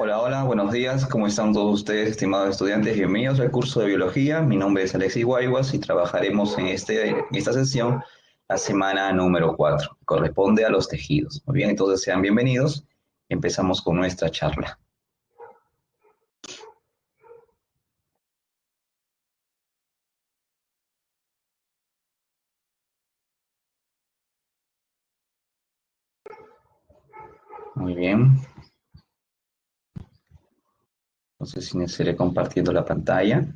Hola, hola, buenos días. ¿Cómo están todos ustedes, estimados estudiantes? Bienvenidos al curso de biología. Mi nombre es Alexis Guayguas y trabajaremos en esta sesión la semana número 4. Corresponde a los tejidos. Muy bien, entonces sean bienvenidos. Empezamos con nuestra charla. Muy bien. Entonces iniciaré compartiendo la pantalla.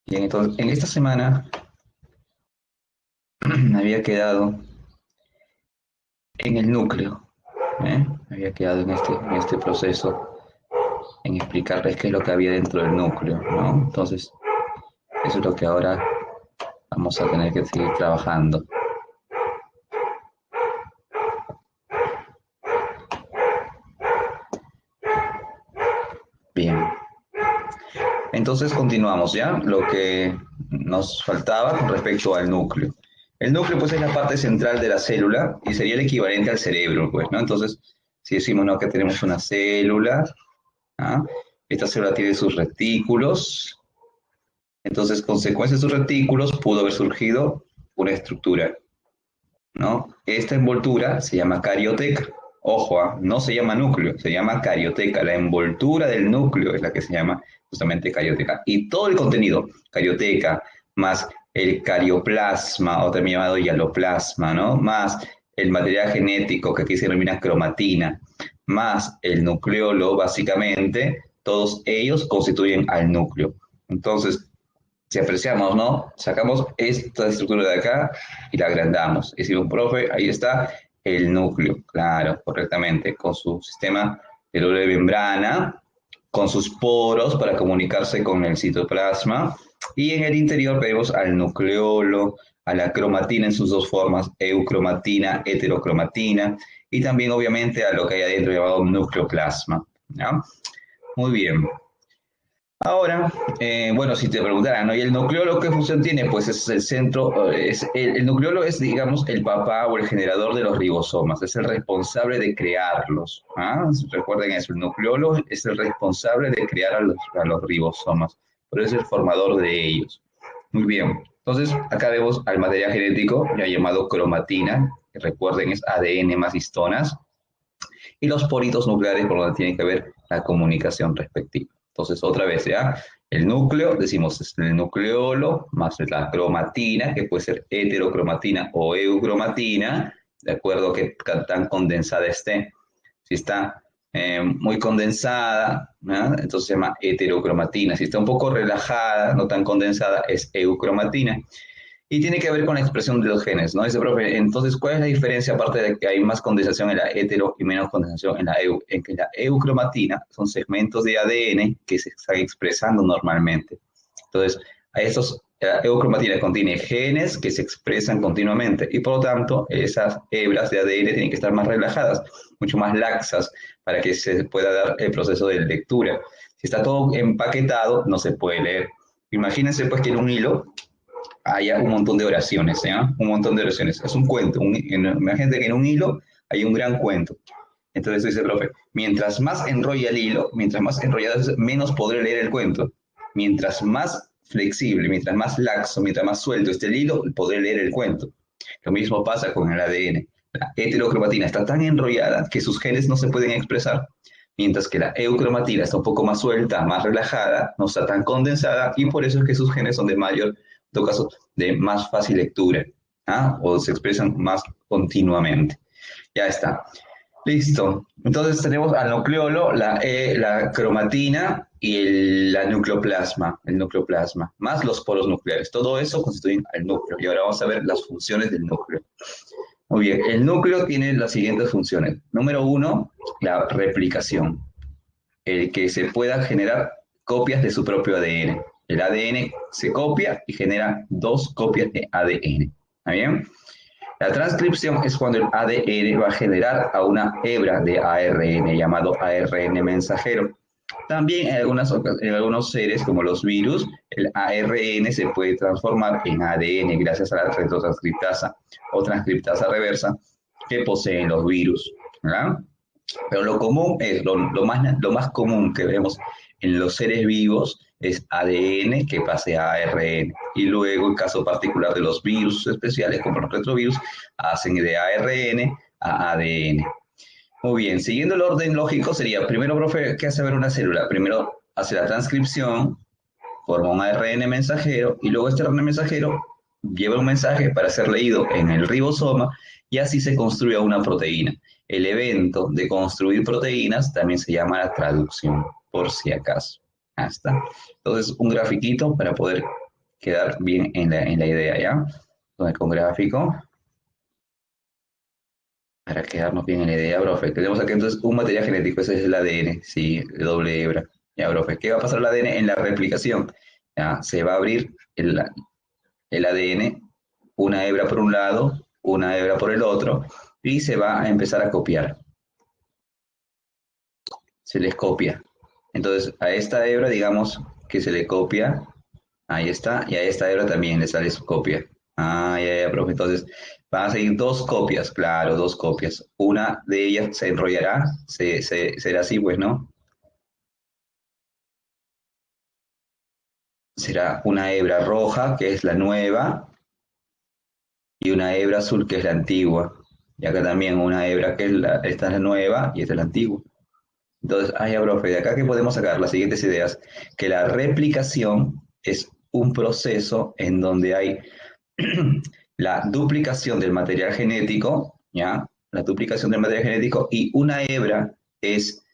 Bien, entonces en esta semana me había quedado en el núcleo. Me había quedado en este proceso, en explicarles qué es lo que había dentro del núcleo, ¿no? Entonces, eso es lo que ahora vamos a tener que seguir trabajando. Bien, entonces continuamos ya, lo que nos faltaba con respecto al núcleo. El núcleo pues es la parte central de la célula y sería el equivalente al cerebro, pues, ¿no? Entonces, si decimos, ¿no?, que tenemos una célula, ¿ah? Esta célula tiene sus retículos, entonces, consecuencia de sus retículos pudo haber surgido una estructura, ¿no? Esta envoltura se llama carioteca. Ojo, no se llama núcleo, se llama carioteca. La envoltura del núcleo es la que se llama justamente carioteca. Y todo el contenido, carioteca, más el carioplasma, o también llamado hialoplasma, ¿no? Más el material genético, que aquí se denomina cromatina, más el nucleolo, básicamente, todos ellos constituyen al núcleo. Entonces, si apreciamos, ¿no? Sacamos esta estructura de acá y la agrandamos. Y decimos, profe, ahí está el núcleo, claro, correctamente, con su sistema de doble membrana, con sus poros para comunicarse con el citoplasma. Y en el interior vemos al nucleolo, a la cromatina en sus dos formas, eucromatina, heterocromatina, y también obviamente a lo que hay adentro llamado nucleoplasma, ¿ya? Muy bien. Ahora, bueno, si te preguntaran, ¿no? ¿Y el nucleolo qué función tiene? Pues es el centro, el nucleolo es, digamos, el papá o el generador de los ribosomas, es el responsable de crearlos. ¿Ah? Recuerden eso, el nucleolo es el responsable de crear a los ribosomas, pero es el formador de ellos. Muy bien, entonces acá vemos al material genético ya llamado cromatina, que recuerden es ADN más histonas, y los poritos nucleares por donde tiene que ver la comunicación respectiva. Entonces, otra vez, ¿ya? El núcleo, decimos, es el nucleolo más la cromatina, que puede ser heterocromatina o eucromatina, de acuerdo a qué tan condensada esté. Si está muy condensada, ¿no?, entonces se llama heterocromatina. Si está un poco relajada, no tan condensada, es eucromatina. Y tiene que ver con la expresión de los genes, ¿no? Dice, profe, entonces, ¿cuál es la diferencia aparte de que hay más condensación en la hetero y menos condensación en la eu? En que la eucromatina son segmentos de ADN que se están expresando normalmente. Entonces, a estos, la eucromatina contiene genes que se expresan continuamente y por lo tanto esas hebras de ADN tienen que estar más relajadas, mucho más laxas para que se pueda dar el proceso de lectura. Si está todo empaquetado, no se puede leer. Imagínense pues que en un hilo haya un montón de oraciones, ¿eh? Un montón de oraciones. Es un cuento. Imagínate que en un hilo hay un gran cuento. Entonces dice el profe, mientras más enrolla el hilo, mientras más enrollado es, menos podré leer el cuento. Mientras más flexible, mientras más laxo, mientras más suelto esté el hilo, podré leer el cuento. Lo mismo pasa con el ADN. La heterocromatina está tan enrollada que sus genes no se pueden expresar, mientras que la eucromatina está un poco más suelta, más relajada, no está tan condensada y por eso es que sus genes son de mayor, en todo caso, de más fácil lectura, ¿ah? O se expresan más continuamente. Ya está. Listo. Entonces tenemos al nucleolo, la cromatina y la nucleoplasma, el nucleoplasma, más los poros nucleares. Todo eso constituye el núcleo. Y ahora vamos a ver las funciones del núcleo. Muy bien, el núcleo tiene las siguientes funciones. Número uno, la replicación. El que se pueda generar copias de su propio ADN. El ADN se copia y genera dos copias de ADN. ¿Está bien? La transcripción es cuando el ADN va a generar a una hebra de ARN llamado ARN mensajero. También en algunos seres, como los virus, el ARN se puede transformar en ADN gracias a la retrotranscriptasa o transcriptasa reversa que poseen los virus, ¿verdad? Pero lo común es, lo más común que vemos en los seres vivos es ADN que pase a ARN. Y luego, en caso particular de los virus especiales, como los retrovirus, hacen de ARN a ADN. Muy bien, siguiendo el orden lógico sería, primero, profe, ¿qué hace ver una célula? Primero hace la transcripción, forma un ARN mensajero y luego este ARN mensajero lleva un mensaje para ser leído en el ribosoma y así se construye una proteína. El evento de construir proteínas también se llama la traducción, por si acaso. Hasta. Entonces, un grafiquito para poder quedar bien en la idea, ¿ya? Entonces, con gráfico, para quedarnos bien en la idea, profe. Tenemos aquí entonces un material genético, ese es el ADN, sí, de doble hebra. Ya, profe, ¿qué va a pasar al ADN en la replicación? Ya, se va a abrir el ADN, una hebra por un lado, una hebra por el otro, y se va a empezar a copiar. Se les copia. Entonces, a esta hebra, digamos que se le copia, ahí está, y a esta hebra también le sale su copia. Ah, ya, profe. Entonces, van a seguir dos copias, claro, dos copias. Una de ellas se enrollará, será así, pues, ¿no? Será una hebra roja, que es la nueva, y una hebra azul, que es la antigua. Y acá también una hebra que es esta es la nueva y esta es la antigua. Entonces, ya, profe, de acá que podemos sacar las siguientes ideas, que la replicación es un proceso en donde hay la duplicación del material genético, ¿ya? La duplicación del material genético y una hebra es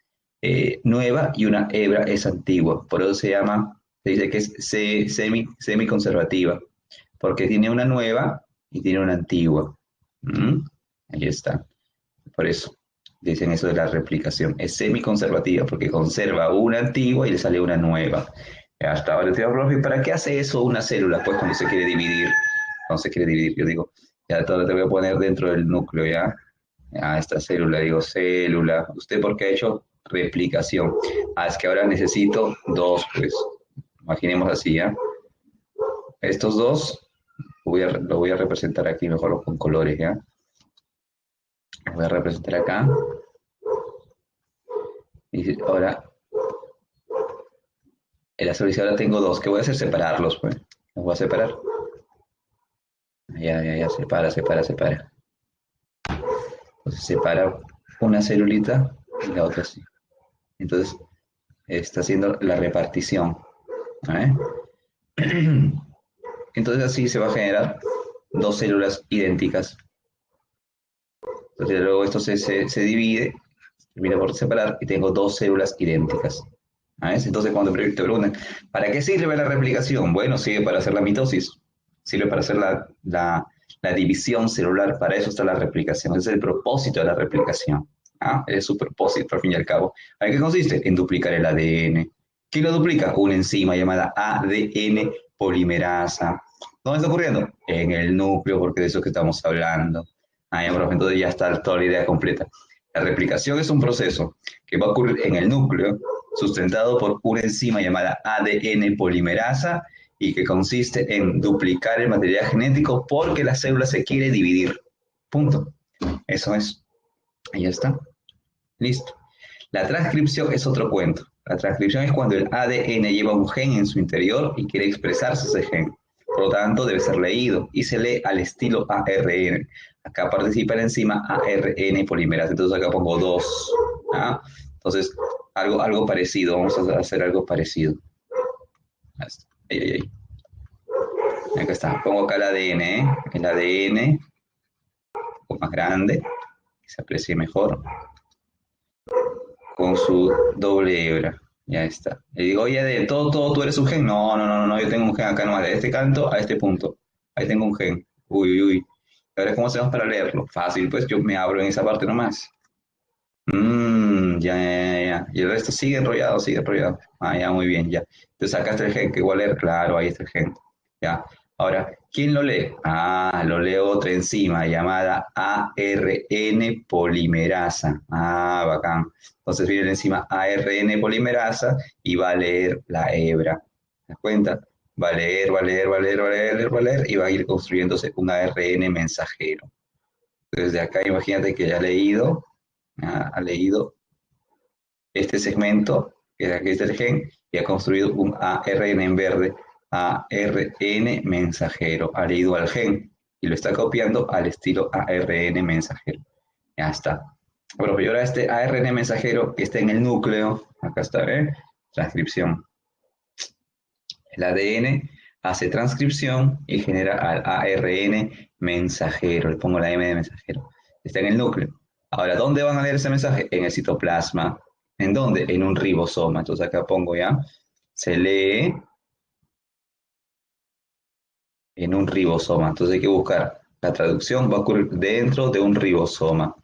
nueva y una hebra es antigua. Por eso se dice que es semiconservativa, porque tiene una nueva y tiene una antigua. ¿Mm? Ahí está. Por eso dicen eso de la replicación. Es semiconservativa porque conserva una antigua y le sale una nueva. Hasta ahora, profe, ¿para qué hace eso una célula? Pues cuando se quiere dividir. Cuando se quiere dividir, yo digo, ya todo te voy a poner dentro del núcleo, ¿ya? Esta célula, digo, célula. ¿Usted por qué ha hecho replicación? Es que ahora necesito dos, pues. Imaginemos así, ¿ya? Estos dos lo voy a representar aquí mejor con colores, ¿ya? Lo voy a representar acá. Y ahora, en la solución ahora tengo dos. ¿Qué voy a hacer? Separarlos, pues. Los voy a separar. Ya, separa, separa, separa. Entonces separa una celulita y la otra así. Entonces está haciendo la repartición. ¿Eh? Entonces así se va a generar dos células idénticas. Entonces luego esto se divide, termina por separar y tengo dos células idénticas. ¿Ves? Entonces cuando te preguntan, ¿para qué sirve la replicación? Bueno, sirve para hacer la mitosis, sirve para hacer la división celular, para eso está la replicación, ese es el propósito de la replicación. Es su propósito al fin y al cabo. ¿En qué consiste? En duplicar el ADN. ¿Quién lo duplica? Una enzima llamada ADN polimerasa. ¿Dónde está ocurriendo? En el núcleo, porque de eso que estamos hablando. Ya, profe, entonces ya está toda la idea completa. La replicación es un proceso que va a ocurrir en el núcleo, sustentado por una enzima llamada ADN polimerasa y que consiste en duplicar el material genético porque la célula se quiere dividir. Punto. Eso es. Ahí está. Listo. La transcripción es otro cuento. La transcripción es cuando el ADN lleva un gen en su interior y quiere expresarse ese gen. Por lo tanto, debe ser leído y se lee al estilo ARN. Acá participa la enzima ARN polimerasa. Entonces acá pongo dos. ¿Ah? Entonces, algo parecido. Vamos a hacer algo parecido. Ahí, ahí, ahí. Acá está. Pongo acá el ADN. El ADN, un poco más grande, que se aprecie mejor, con su doble hebra. Ya está. Le digo, oye, de todo, tú eres un gen. No, yo tengo un gen acá nomás, de este canto a este punto. Ahí tengo un gen. Uy. Ahora, ¿cómo hacemos para leerlo? Fácil, pues yo me abro en esa parte nomás. Ya. Y el resto sigue enrollado, sigue enrollado. Ya, muy bien, ya. Entonces acá está el gen, que igual era, claro, ahí está el gen. Ya. Ahora, ¿quién lo lee? Ah, lo lee otra enzima llamada ARN polimerasa. Ah, bacán. Entonces viene la enzima ARN polimerasa y va a leer la hebra. ¿Te das cuenta? Va a leer, va a leer, va a leer, va a leer, va a leer y va a ir construyéndose un ARN mensajero. Entonces de acá imagínate que ya ha leído este segmento, que aquí está el gen, y ha construido un ARN en verde, ARN mensajero, ha leído al gen y lo está copiando al estilo ARN mensajero. Ya está. Bueno, y ahora este ARN mensajero que está en el núcleo, acá está, ¿eh? Transcripción. El ADN hace transcripción y genera al ARN mensajero. Le pongo la M de mensajero. Está en el núcleo. Ahora, ¿dónde van a leer ese mensaje? En el citoplasma. ¿En dónde? En un ribosoma. Entonces acá pongo ya. Se lee en un ribosoma. Entonces hay que buscar. La traducción va a ocurrir dentro de un ribosoma.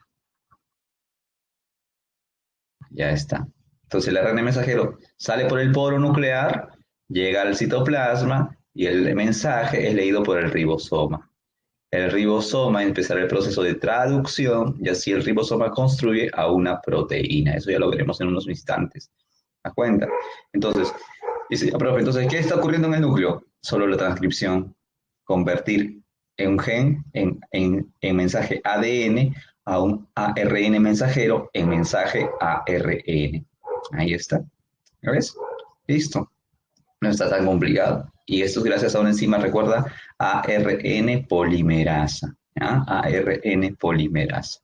Ya está. Entonces el ARN mensajero sale por el poro nuclear, llega al citoplasma y el mensaje es leído por el ribosoma. El ribosoma empezará el proceso de traducción y así el ribosoma construye a una proteína. Eso ya lo veremos en unos instantes. ¿Te das cuenta? Entonces, dice, profe, entonces, ¿qué está ocurriendo en el núcleo? Solo la transcripción, convertir en un gen, en mensaje ADN a un ARN mensajero en mensaje ARN. Ahí está. ¿Lo ves? Listo. No está tan complicado. Y esto es gracias a una enzima, recuerda, ARN polimerasa. ¿Ya? ARN polimerasa.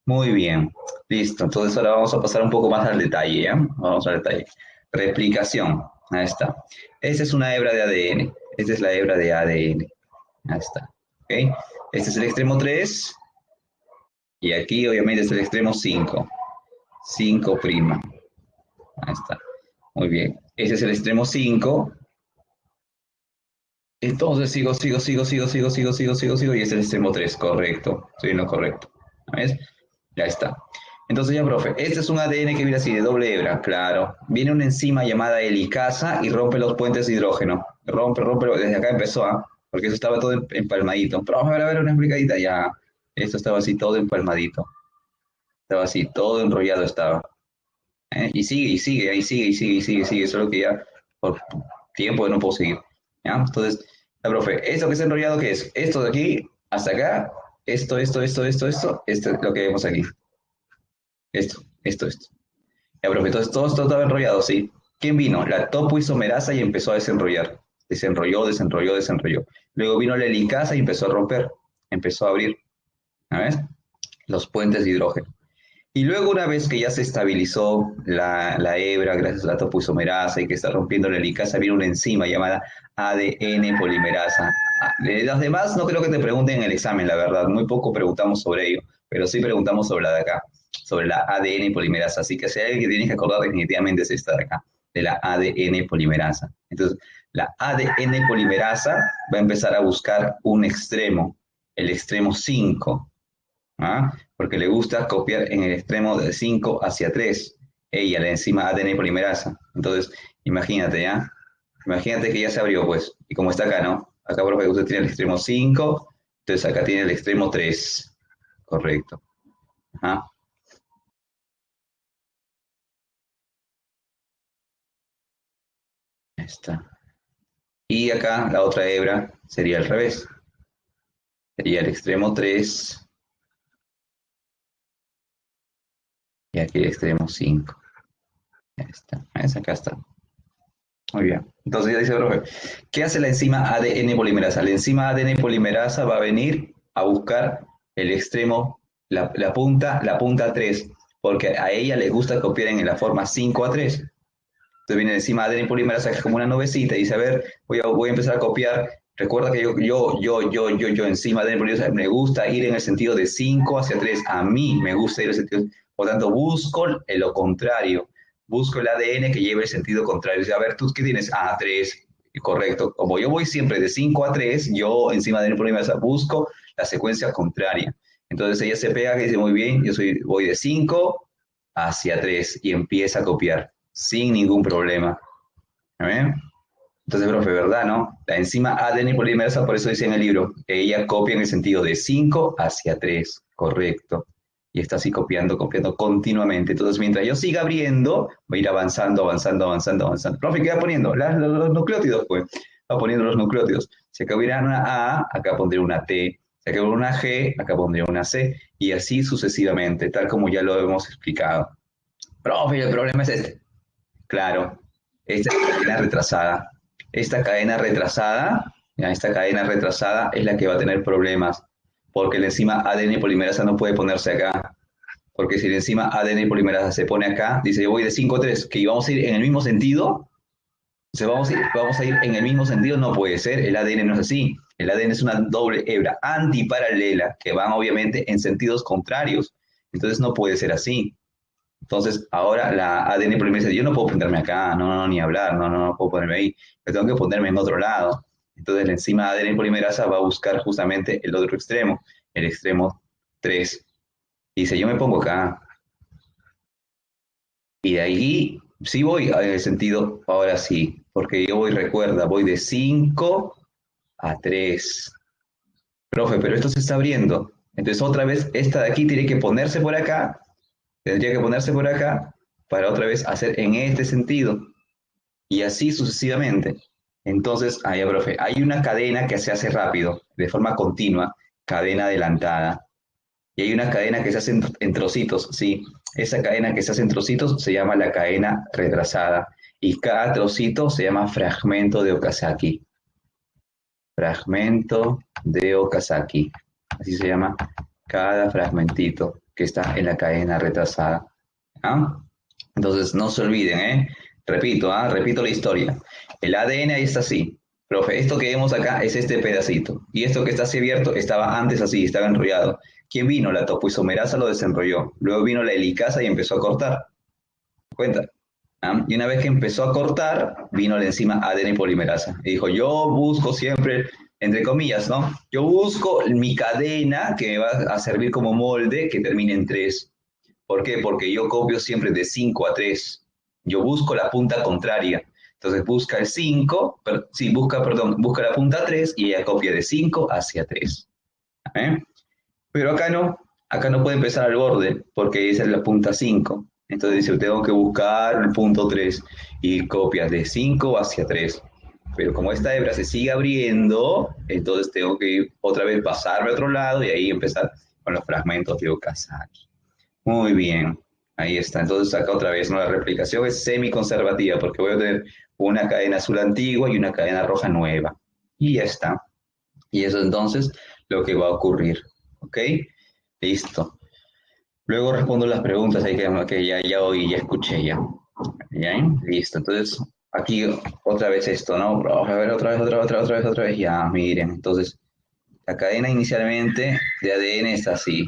Muy bien. Listo. Entonces ahora vamos a pasar un poco más al detalle. ¿Ya? Vamos al detalle. Replicación. Ahí está. Esta es una hebra de ADN. Esta es la hebra de ADN. Ahí está. ¿Ok? Este es el extremo 3. Y aquí obviamente es el extremo 5. 5'. Ahí está. Muy bien. Ese es el extremo 5. Entonces sigo, y es el extremo 3, correcto. Estoy en lo correcto. ¿Ves? Ya está. Entonces ya, profe, este es un ADN que viene así, de doble hebra, claro. Viene una enzima llamada helicasa y rompe los puentes de hidrógeno. Rompe, desde acá empezó, ¿ah? Porque eso estaba todo empalmadito. Profe, a ver, una explicadita, ya. Esto estaba así todo empalmadito. Estaba así, todo enrollado estaba. Y sigue, ahí sigue. Solo que ya por tiempo no puedo seguir. ¿Ya? Entonces, la profe, ¿esto que está enrollado qué es? Esto de aquí hasta acá, esto es lo que vemos aquí. Esto. Ya, profe, entonces todo esto estaba enrollado, ¿sí? ¿Quién vino? La topoisomerasa y empezó a desenrollar. Desenrolló. Luego vino la helicasa y empezó a romper, empezó a abrir, ¿sabes? Los puentes de hidrógeno. Y luego, una vez que ya se estabilizó la hebra gracias a la topoisomerasa y que está rompiendo la helicasa, viene una enzima llamada ADN polimerasa. De las demás no creo que te pregunten en el examen, la verdad. Muy poco preguntamos sobre ello, pero sí preguntamos sobre la de acá, sobre la ADN polimerasa. Así que si hay alguien que tienes que acordar, definitivamente es esta de acá, de la ADN polimerasa. Entonces, la ADN polimerasa va a empezar a buscar un extremo, el extremo 5. ¿Ah? Porque le gusta copiar en el extremo de 5 hacia 3, ella, la enzima ADN polimerasa. Entonces, imagínate, ¿ya? Imagínate que ya se abrió, pues, y como está acá, ¿no? Acá, por ejemplo, usted tiene el extremo 5, entonces acá tiene el extremo 3, correcto. Ajá. Ahí está. Y acá la otra hebra sería al revés. Sería el extremo 3 y aquí el extremo 5. Ahí está. ¿Ves? Acá está. Muy bien. Entonces ya dice, profe, ¿qué hace la enzima ADN polimerasa? La enzima ADN polimerasa va a venir a buscar el extremo, la punta 3, porque a ella le gusta copiar en la forma 5 a 3. Entonces viene la enzima ADN polimerasa, que es como una nubecita, y dice, a ver, voy a empezar a copiar. Recuerda que yo, enzima ADN polimerasa, me gusta ir en el sentido de 5 hacia 3. A mí me gusta ir en el sentido, por tanto, busco lo contrario. Busco el ADN que lleve el sentido contrario. O sea, a ver, ¿tú qué tienes? Ah, 3, correcto. Como yo voy siempre de 5 a 3, yo encima de ADN polimerasa busco la secuencia contraria. Entonces ella se pega y dice, muy bien, voy de 5 hacia 3 y empieza a copiar sin ningún problema. ¿Ven? Entonces, profe, ¿verdad, no? La enzima ADN polimerasa, por eso dice en el libro, que ella copia en el sentido de 5 hacia 3, correcto. Y está así copiando, copiando continuamente. Entonces, mientras yo siga abriendo, va a ir avanzando, avanzando, avanzando, avanzando. Profe, ¿qué va poniendo? Los nucleótidos, pues. Va poniendo los nucleótidos. Si acá hubiera una A, acá pondría una T. Si acá hubiera una G, acá pondría una C. Y así sucesivamente, tal como ya lo hemos explicado. Profe, el problema es este. Claro, esta es la cadena retrasada. Esta cadena retrasada es la que va a tener problemas, porque la enzima ADN polimerasa no puede ponerse acá, porque si la enzima ADN polimerasa se pone acá, dice yo voy de 5 a 3, que vamos a ir en el mismo sentido, si vamos a ir en el mismo sentido, no puede ser, el ADN no es así, el ADN es una doble hebra antiparalela, que van obviamente en sentidos contrarios, entonces no puede ser así. Entonces, ahora la ADN polimerasa, yo no puedo ponerme acá, no, no, ni hablar, no, no, no puedo ponerme ahí, yo tengo que ponerme en otro lado. Entonces, la enzima ADN polimerasa va a buscar justamente el otro extremo, el extremo 3. Y dice, yo me pongo acá, y de ahí sí voy en el sentido, ahora sí, porque yo voy, recuerda, voy de 5 a 3. Profe, pero esto se está abriendo. Entonces, otra vez, esta de aquí tiene que ponerse por acá, tendría que ponerse por acá, para otra vez hacer en este sentido. Y así sucesivamente. Entonces, ahí, profe, hay una cadena que se hace rápido, de forma continua, cadena adelantada. Y hay una cadena que se hace en trocitos, sí. Esa cadena que se hace en trocitos se llama la cadena retrasada. Y cada trocito se llama fragmento de Okazaki. Fragmento de Okazaki. Así se llama cada fragmentito que está en la cadena retrasada. ¿Ah? Entonces, no se olviden, ¿eh? Repito, repito la historia. El ADN ahí está así. Profe, esto que vemos acá es este pedacito. Y esto que está así abierto estaba antes así, estaba enrollado. ¿Quién vino? La topoisomerasa lo desenrolló. Luego vino la helicasa y empezó a cortar. Cuenta. Y una vez que empezó a cortar, vino la enzima ADN polimerasa. Y dijo, yo busco siempre, entre comillas, ¿no? Yo busco mi cadena que me va a servir como molde que termine en 3. ¿Por qué? Porque yo copio siempre de 5 a 3. Yo busco la punta contraria. Entonces busca el 5, sí, busca la punta 3 y ella copia de 5 hacia 3. ¿Eh? Pero acá no puede empezar al borde porque esa es la punta 5. Entonces dice, tengo que buscar el punto 3 y copias de 5 hacia 3. Pero como esta hebra se sigue abriendo, entonces tengo que ir otra vez pasarme a otro lado y ahí empezar con los fragmentos de Okazaki. Muy bien, ahí está. Entonces acá otra vez, ¿no? La replicación es semi-conservativa porque voy a tener una cadena azul antigua y una cadena roja nueva. Y ya está. Y eso entonces lo que va a ocurrir. ¿Ok? Listo. Luego respondo las preguntas ahí que ya oí, ya escuché ya. ¿Ya? Listo. Entonces, aquí otra vez esto, ¿no? A ver, otra vez. Ya, miren. Entonces, la cadena inicialmente de ADN es así.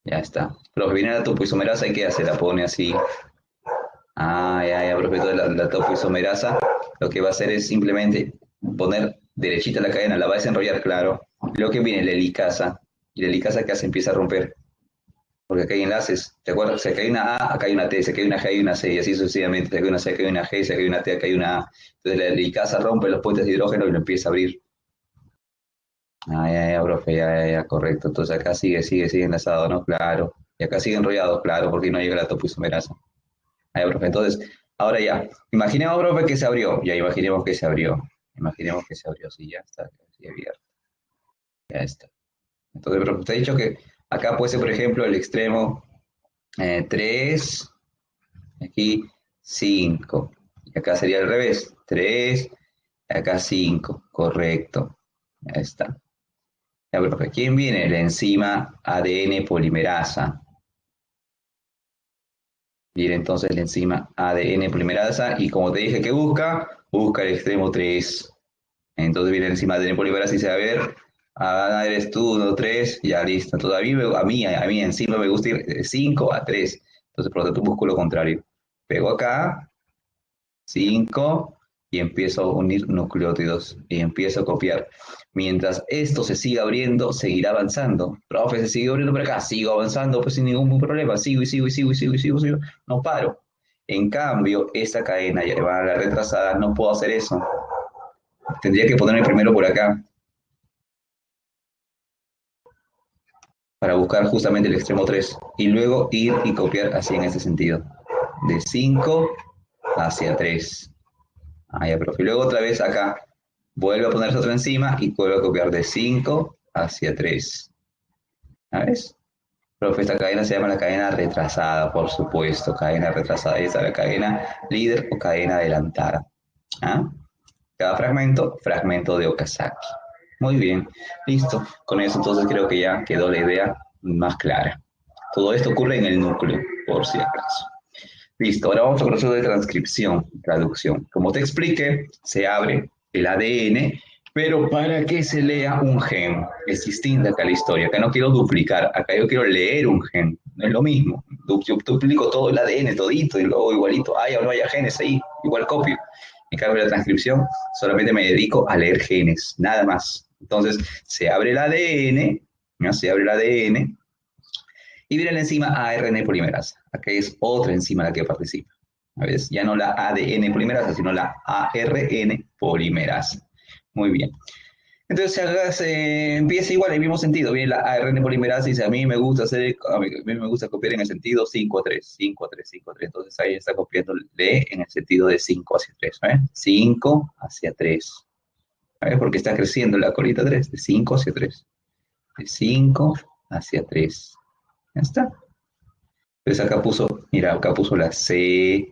Ya está. Profe, viene la topoisomerasa y ¿qué hace? La pone así. Ya, profe. Entonces la topoisomerasa lo que va a hacer es simplemente poner derechita la cadena, la va a desenrollar, claro. Luego que viene la helicasa. Y la helicasa ¿qué hace? Empieza a romper. Porque acá hay enlaces. ¿Te acuerdas? Si acá hay una A, acá hay una T. Si acá hay una G, hay una C. Y así sucesivamente. Si acá hay una C, acá hay una G. Si acá hay una T, acá hay una A. Entonces la helicasa rompe los puentes de hidrógeno y lo empieza a abrir. Profe, ya, correcto. Entonces acá sigue enlazado, ¿no? Claro. Y acá sigue enrollado, claro, porque no llega la topoisomerasa. Profe. Entonces, ahora ya. Imaginemos, profe, que se abrió. Ya, imaginemos que se abrió. Imaginemos que se abrió. Sí, ya está. Sí, abierto. Ya está. Entonces, profe, usted ha dicho que acá puede ser, por ejemplo, el extremo 3, aquí 5. Y acá sería al revés. 3, acá 5. Correcto. Ya está. Ya, profe, ¿quién viene? La enzima ADN polimerasa. Viene entonces la enzima ADN polimerasa y como te dije que busca el extremo 3. Entonces viene la enzima ADN polimerasa y dice, a ver, eres tú, 1, 3, ya listo. Entonces a mí encima me gusta ir de 5 a 3. Entonces por lo tanto busco lo contrario. Pego acá, 5 y empiezo a unir nucleótidos y empiezo a copiar. Mientras esto se siga abriendo, seguirá avanzando. Profe, se sigue abriendo por acá, sigo avanzando, pues sin ningún problema, sigo, no paro. En cambio, esta cadena llevada a la retrasada, no puedo hacer eso. Tendría que ponerme primero por acá para buscar justamente el extremo 3 y luego ir y copiar así en ese sentido. De 5 hacia 3. Ah, ya, profe. Y luego otra vez acá. Vuelve a ponerse otro encima y vuelve a copiar de 5 hacia 3. ¿Sabes? Profe, esta cadena se llama la cadena retrasada, por supuesto. Cadena retrasada. Esta es la cadena líder o cadena adelantada. ¿Ah? Cada fragmento, fragmento de Okazaki. Muy bien, listo. Con eso entonces creo que ya quedó la idea más clara. Todo esto ocurre en el núcleo, por si acaso. Listo, ahora vamos al proceso de transcripción, traducción. Como te expliqué, se abre el ADN, pero para que se lea un gen. Es distinta acá la historia. Acá no quiero duplicar, acá yo quiero leer un gen. No es lo mismo. Yo duplico todo el ADN, todito, y luego igualito. Ay, ahora no haya genes ahí, igual copio. En cambio, la transcripción solamente me dedico a leer genes, nada más. Entonces, se abre el ADN, ¿no? Se abre el ADN, y viene la enzima ARN polimerasa. Aquí es otra enzima la que participa. ¿Ves? Ya no la ADN polimerasa, sino la ARN polimerasa. Muy bien. Entonces se empieza igual, en el mismo sentido. Viene la ARN polimerasa y dice, a mí me gusta copiar en el sentido 5 a 3, 5 a 3, 5 a 3. Entonces ahí está copiando D en el sentido de 5 hacia 3. 5 hacia 3. Porque está creciendo la colita 3, de 5 hacia 3. De 5 hacia 3. Ya está. Entonces acá puso, mira, acá puso la C,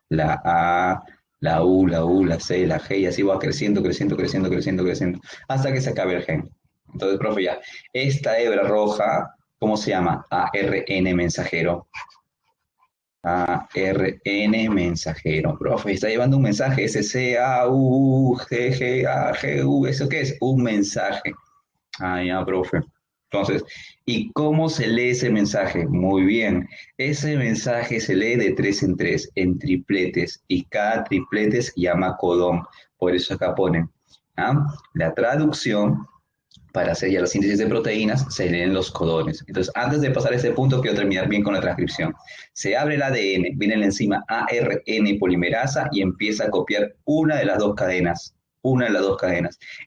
la A, la U, la C, la G, y así va creciendo, creciendo, creciendo, creciendo, creciendo, hasta que se acabe el gen. Entonces, profe, ya, esta hebra roja, ¿cómo se llama? ARN mensajero. ARN mensajero. Profe, está llevando un mensaje, SCAUGGAGU, ¿eso qué es? Un mensaje. Ah, ya, profe. Entonces, ¿y cómo se lee ese mensaje? Muy bien. Ese mensaje se lee de 3 en 3, en tripletes, y cada triplete se llama codón. Por eso acá ponen, ¿ah? La traducción, para hacer ya la síntesis de proteínas, se leen los codones. Entonces, antes de pasar a este punto, quiero terminar bien con la transcripción. Se abre el ADN, viene la enzima ARN polimerasa y empieza a copiar una de las dos cadenas,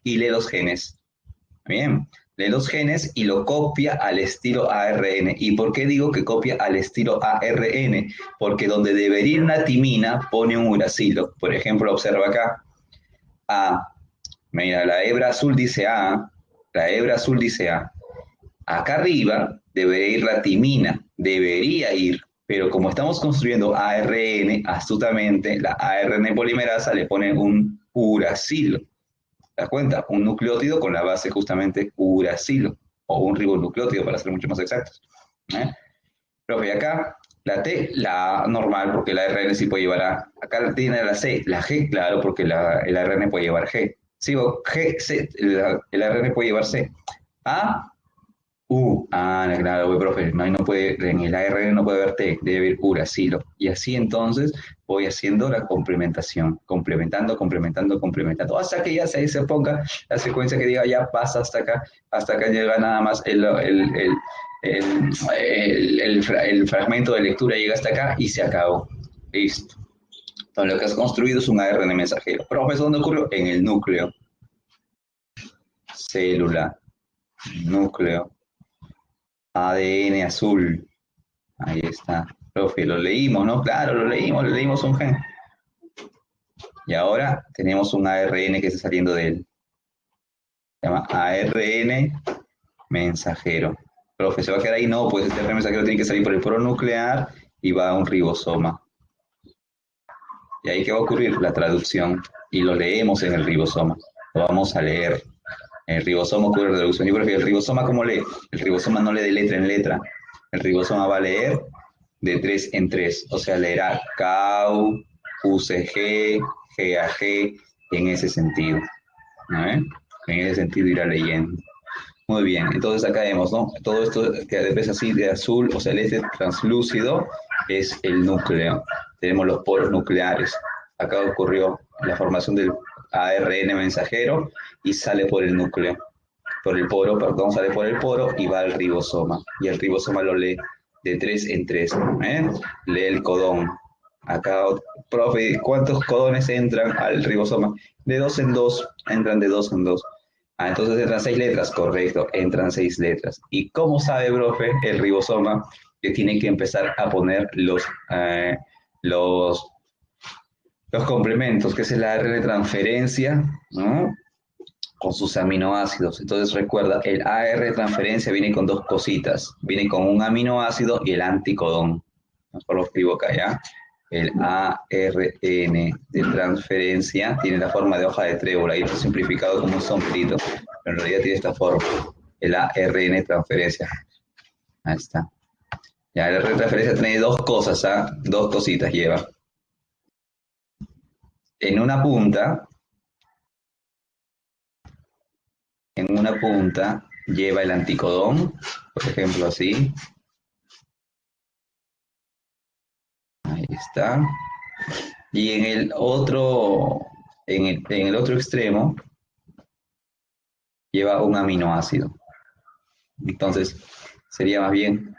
y lee los genes. Bien, lee los genes y lo copia al estilo ARN. ¿Y por qué digo que copia al estilo ARN? Porque donde debería ir una timina, pone un uracilo. Por ejemplo, observa acá. A. Mira, la hebra azul dice A. La hebra azul dice A. Acá arriba debería ir la timina. Debería ir. Pero como estamos construyendo ARN, astutamente, la ARN polimerasa le pone un uracilo. ¿Te das cuenta? Un nucleótido con la base justamente uracilo, o un ribonucleótido para ser mucho más exactos. Profe, y acá la T, la A normal, porque la RN sí puede llevar A. Acá tiene la C, la G, claro, porque el ARN puede llevar G. Sigo, G, C, el ARN puede llevar C. A, claro, güey, profe, no, no puede, en el ARN no puede haber T, debe haber uracilo. Y así entonces voy haciendo la complementación, complementando, hasta que ya se ponga la secuencia que diga ya pasa hasta acá llega nada más el fragmento de lectura llega hasta acá y se acabó. Listo. Entonces lo que has construido es un ARN mensajero. Profe, ¿dónde ocurrió? En el núcleo. Célula, núcleo. ADN azul. Ahí está. Profe, lo leímos, ¿no? Claro, lo leímos un gen. Y ahora tenemos un ARN que está saliendo de él. Se llama ARN mensajero. Profe, ¿se va a quedar ahí? No, pues este ARN mensajero tiene que salir por el poro nuclear y va a un ribosoma. ¿Y ahí qué va a ocurrir? La traducción. Y lo leemos en el ribosoma. Lo vamos a leer. En el ribosoma ocurre la traducción. Yo prefiero el ribosoma, ¿cómo lee? El ribosoma no lee de letra en letra. El ribosoma va a leer de 3 en 3. O sea, leerá CAU, UCG, GAG, en ese sentido. ¿No? En ese sentido irá leyendo. Muy bien, entonces acá vemos, ¿no? Todo esto que ves así de azul, o sea, el este translúcido es el núcleo. Tenemos los poros nucleares. Acá ocurrió la formación del ARN mensajero y sale por el núcleo. Por el poro, perdón, sale por el poro y va al ribosoma. Y el ribosoma lo lee de 3 en 3. Lee el codón. Acá, profe, ¿cuántos codones entran al ribosoma? De dos en dos, entran de dos en dos. Ah, entonces entran seis letras, correcto, entran seis letras. ¿Y cómo sabe, profe, el ribosoma que tiene que empezar a poner los, los complementos, que es el ARN transferencia, ¿no? Con sus aminoácidos. Entonces recuerda, el AR transferencia viene con dos cositas. Viene con un aminoácido y el anticodón. Mejor lo escribo acá, ¿ya? El ARN de transferencia tiene la forma de hoja de trébol, ahí fue simplificado como un sombrerito, pero en realidad tiene esta forma, el ARN transferencia. Ahí está. Ya, la ARN transferencia tiene dos cosas, ¿ah? Dos cositas lleva. En una punta, en una punta lleva el anticodón, por ejemplo así. Ahí está. Y en el otro extremo lleva un aminoácido. Entonces, sería más bien,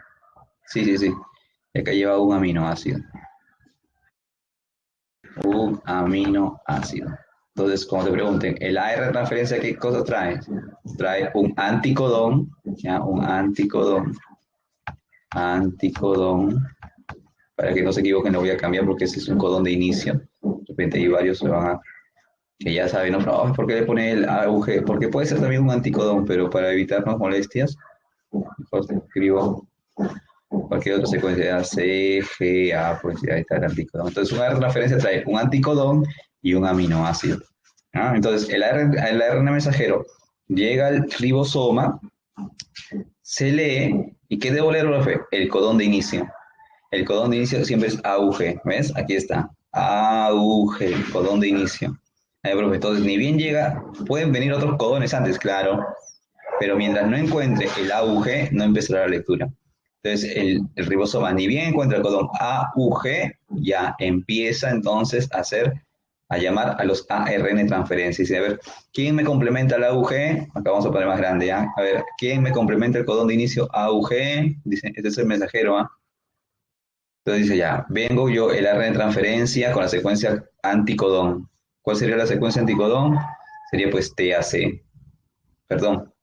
sí, sí, sí. Acá lleva un aminoácido. Un aminoácido. Entonces, como te pregunten, ¿el AR transferencia qué cosa trae? Trae un anticodón, ¿ya? Un anticodón. Anticodón. Para que no se equivoquen, lo voy a cambiar porque ese es un codón de inicio. De repente hay varios se van a que ya saben, ¿no? Oh, ¿por qué le pone el AUG? Porque puede ser también un anticodón, pero para evitarnos molestias, mejor te escribo cualquier otra secuencia, C, G, A, pues ahí está el anticodón. Entonces, una referencia trae un anticodón y un aminoácido. ¿Ah? Entonces, el ARN mensajero llega al ribosoma, se lee, ¿y qué debo leer, profe? El codón de inicio. El codón de inicio siempre es AUG, ¿ves? Aquí está. AUG, codón de inicio. Ahí, profe, entonces, ni bien llega, pueden venir otros codones antes, claro, pero mientras no encuentre el AUG, no empezará la lectura. Entonces, el ribosoma ni bien encuentra el codón AUG, ya empieza entonces a llamar a los ARN transferencias. Y a ver, ¿quién me complementa el AUG? Acá vamos a poner más grande, ¿ya? A ver, ¿quién me complementa el codón de inicio AUG? Dice, este es el mensajero, ¿ah? Entonces dice ya, vengo yo el ARN de transferencia con la secuencia anticodón. ¿Cuál sería la secuencia anticodón? Sería pues TAC. Perdón,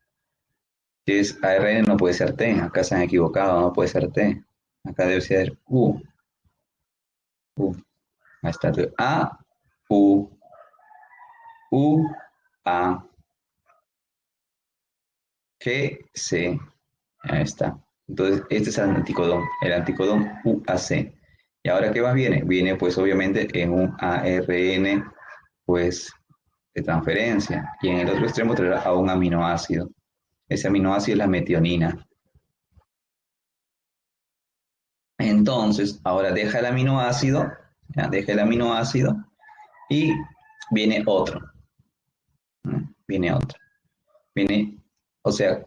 si es ARN no puede ser T. Acá se han equivocado, no puede ser T. Acá debe ser U. U. Ahí está. A, U, U, A, G, C. Ahí está. Entonces, este es el anticodón UAC. ¿Y ahora qué más viene? Viene pues obviamente en un ARN pues de transferencia y en el otro extremo traerá a un aminoácido. Ese aminoácido es la metionina. Entonces, ahora deja el aminoácido, ya, deja el aminoácido y viene otro. Viene otro. Viene, o sea,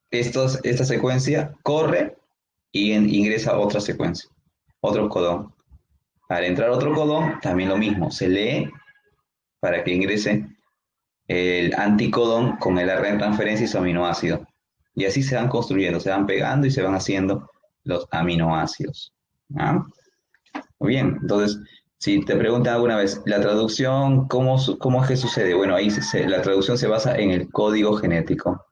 esta secuencia corre y ingresa otra secuencia, otro codón. Al entrar otro codón, también lo mismo, se lee para que ingrese el anticodón con el ARN de transferencia y su aminoácido. Y así se van construyendo, se van pegando y se van haciendo los aminoácidos. ¿Ah? Muy bien, entonces, si te preguntan alguna vez, la traducción, ¿cómo es que sucede? Bueno, ahí la traducción se basa en el código genético.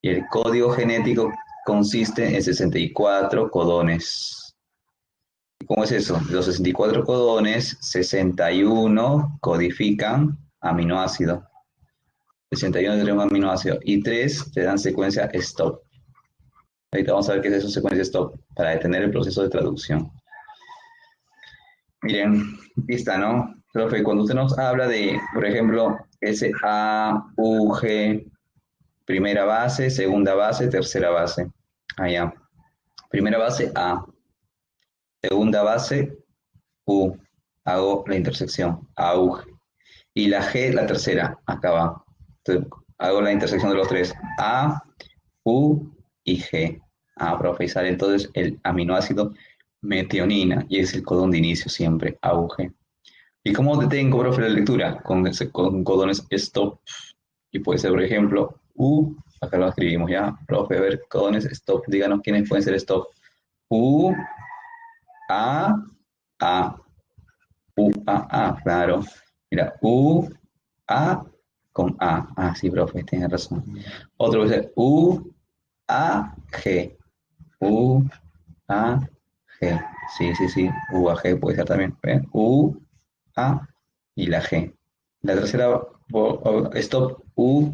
Y el código genético consiste en 64 codones. ¿Cómo es eso? Los 64 codones, 61 codifican aminoácido. 61 tienen un aminoácido y 3 te dan secuencia stop. Ahorita vamos a ver qué es eso, secuencia stop, para detener el proceso de traducción. Miren, aquí está, ¿no? Profe, cuando usted nos habla de, por ejemplo, SAUG, primera base, segunda base, tercera base. Allá. Primera base A, segunda base U. Hago la intersección, AUG. Y la G, la tercera, acá va. Entonces, hago la intersección de los tres, A, U y G. Ah, profe, y sale entonces el aminoácido metionina y es el codón de inicio siempre, AUG. ¿Y cómo detengo, profe, la lectura? Con codones stop. Y puede ser, por ejemplo, U, acá lo escribimos ya, profe, a ver, codones stop, díganos quiénes pueden ser stop. U, A, A. A, claro. Mira, U, A con A. Ah, sí, profe, tiene razón. Otro puede ser U, A, G. U, A, G. Sí, sí, sí. U, A, G puede ser también. ¿Ven? U, A y la G. La tercera, stop, U,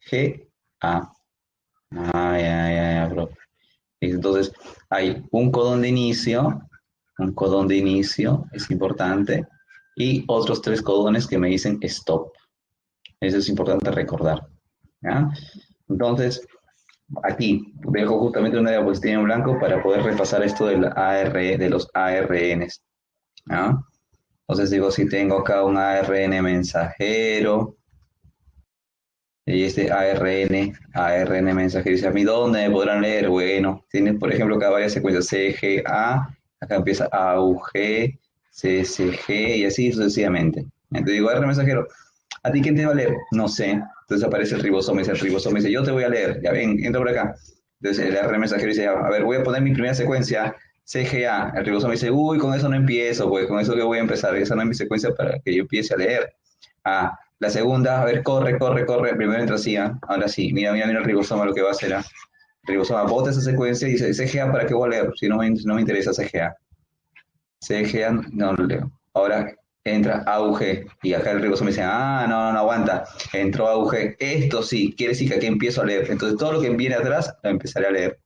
G, A. Ah, ya, ya, ya, profe. Entonces, hay un codón de inicio, es importante, y otros tres codones que me dicen stop. Eso es importante recordar. ¿Ya? Entonces, aquí dejo justamente una diapositiva en blanco para poder repasar esto del de los ARNs. ¿Ya? Entonces digo, si tengo acá un ARN mensajero, y este ARN mensajero dice, ¿a mí dónde me podrán leer? Bueno, tiene, por ejemplo, acá varias secuencias, CGA, acá empieza AUG, CSG y así sucesivamente. Entonces digo, ARN mensajero, ¿a ti quién te va a leer? No sé. Entonces aparece el ribosoma dice, yo te voy a leer, ya ven, entra por acá. Entonces el ARN mensajero dice, a ver, voy a poner mi primera secuencia, CGA. El ribosoma dice, uy, con eso no empiezo, pues con eso que voy a empezar, esa no es mi secuencia para que yo empiece a leer. Ah, la segunda, a ver, corre, corre, corre. Primero entra así, ¿ah? Ahora sí, mira, mira, mira el ribosoma lo que va a hacer. ¿Ah? El ribosoma bota esa secuencia y dice, CGA, ¿para qué voy a leer? Si no me interesa CGA. CGA no lo leo. Ahora entra AUG y acá el ribosoma dice, ah, no, no, no, aguanta. Entró AUG. Esto sí, quiere decir que aquí empiezo a leer. Entonces todo lo que viene atrás lo empezaré a leer.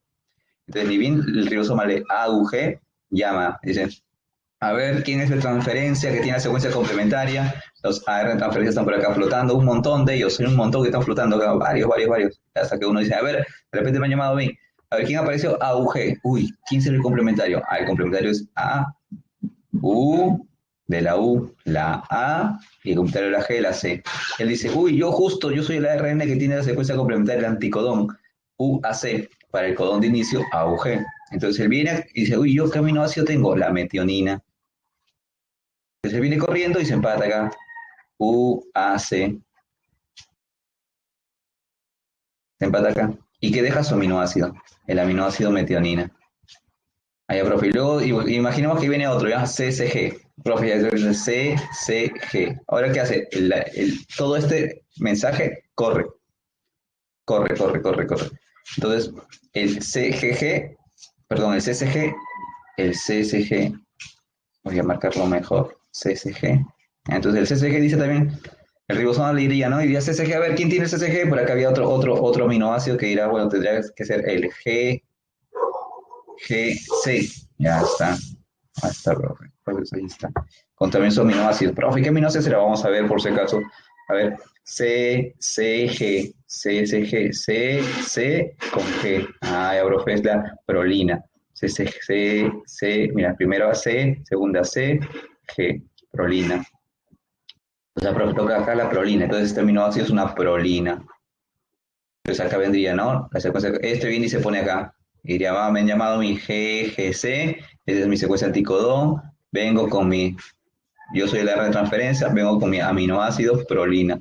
Entonces ni bien el ribosoma lee AUG, llama, dice, a ver quién es de transferencia que tiene la secuencia complementaria. Los AR de transferencia están por acá flotando, un montón de ellos, hay un montón que están flotando acá, varios, varios, varios. Hasta que uno dice, a ver, de repente me han llamado a mí. A ver, ¿quién apareció? AUG. Uy, ¿quién será el complementario? Ah, el complementario es A, U, de la U, la A, y el complementario de la G, la C. Él dice, uy, yo soy el ARN que tiene la secuencia complementaria del anticodón, UAC, para el codón de inicio, AUG. Entonces él viene y dice, uy, yo qué aminoácido tengo, la metionina. Se viene corriendo y se empata acá. UAC. Se empata acá. ¿Y qué deja su aminoácido? El aminoácido metionina. Allá, profe. Y luego imaginemos que viene otro, ya CCG. Profe, ya es CCG. Ahora, ¿qué hace? Todo este mensaje corre, corre, corre, corre, corre. Entonces, el CGG, perdón, el CCG, voy a marcarlo mejor, CCG. Entonces, el CCG dice también, el ribosoma le diría, ¿no? Y diría CCG, a ver, ¿quién tiene CCG? Por acá había otro aminoácido que dirá, bueno, tendría que ser el GC. Ya está. Ahí está, profe. Pues ahí está. Con también su aminoácido. Profe, ¿qué aminoácido será? Vamos a ver por si acaso. A ver, CCG, CCG, C con G. Ah, ya, profe, es la prolina. Mira, primero C, segunda C, G, prolina. O sea, profe, toca acá la prolina. Entonces, este aminoácido es una prolina. Entonces, acá vendría, ¿no? La secuencia, este viene y se pone acá. Y diría, me han llamado mi GGC, esa es mi secuencia anticodón. Vengo con mi, yo soy el área de transferencia, vengo con mi aminoácido prolina.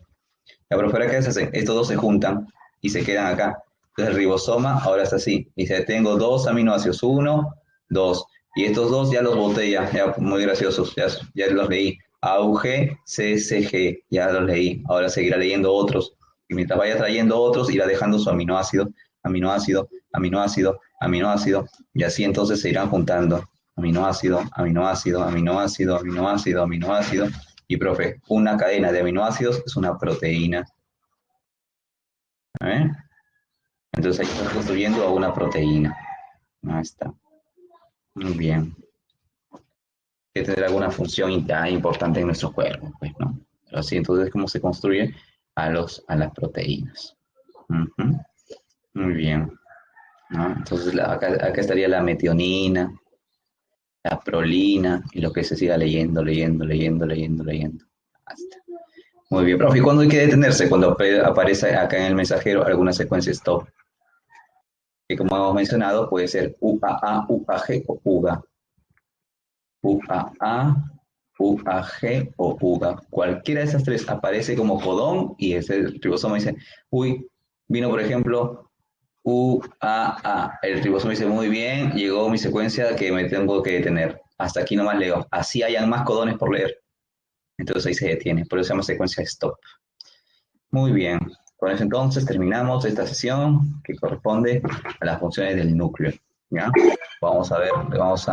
La profesora, ¿qué hace? Estos dos se juntan y se quedan acá. Entonces, el ribosoma ahora está así. Dice, tengo dos aminoácidos, uno, dos. Y estos dos ya los boté, ya muy graciosos, ya los leí. AUG, CSG, ya los leí. Ahora seguirá leyendo otros. Y mientras vaya trayendo otros, irá dejando su aminoácido, aminoácido, aminoácido, aminoácido. Y así entonces se irán juntando. Aminoácido, aminoácido, aminoácido, aminoácido, aminoácido. Y profe, una cadena de aminoácidos es una proteína. ¿Eh? Entonces ahí está construyendo a una proteína. Ahí está. Muy bien. Que tendrá alguna función importante en nuestro cuerpo, pues, ¿no? Pero así, entonces, ¿cómo se construye a las proteínas? Ujú. Muy bien. ¿No? Entonces, acá estaría la metionina, la prolina, y lo que se siga leyendo, leyendo, leyendo, leyendo, leyendo. Hasta. Muy bien, profe. ¿Y cuándo hay que detenerse? Cuando aparece acá en el mensajero alguna secuencia stop. Que como hemos mencionado, puede ser UAA, UAG o UGA. UAA, UAG o UGA. Cualquiera de esas tres aparece como codón y ese ribosoma dice, uy, vino por ejemplo UAA. El ribosoma dice, muy bien, llegó mi secuencia que me tengo que detener. Hasta aquí nomás leo. Así hayan más codones por leer. Entonces ahí se detiene, por eso se llama secuencia stop. Muy bien, con eso entonces terminamos esta sesión que corresponde a las funciones del núcleo. ¿Ya? Vamos a ver, vamos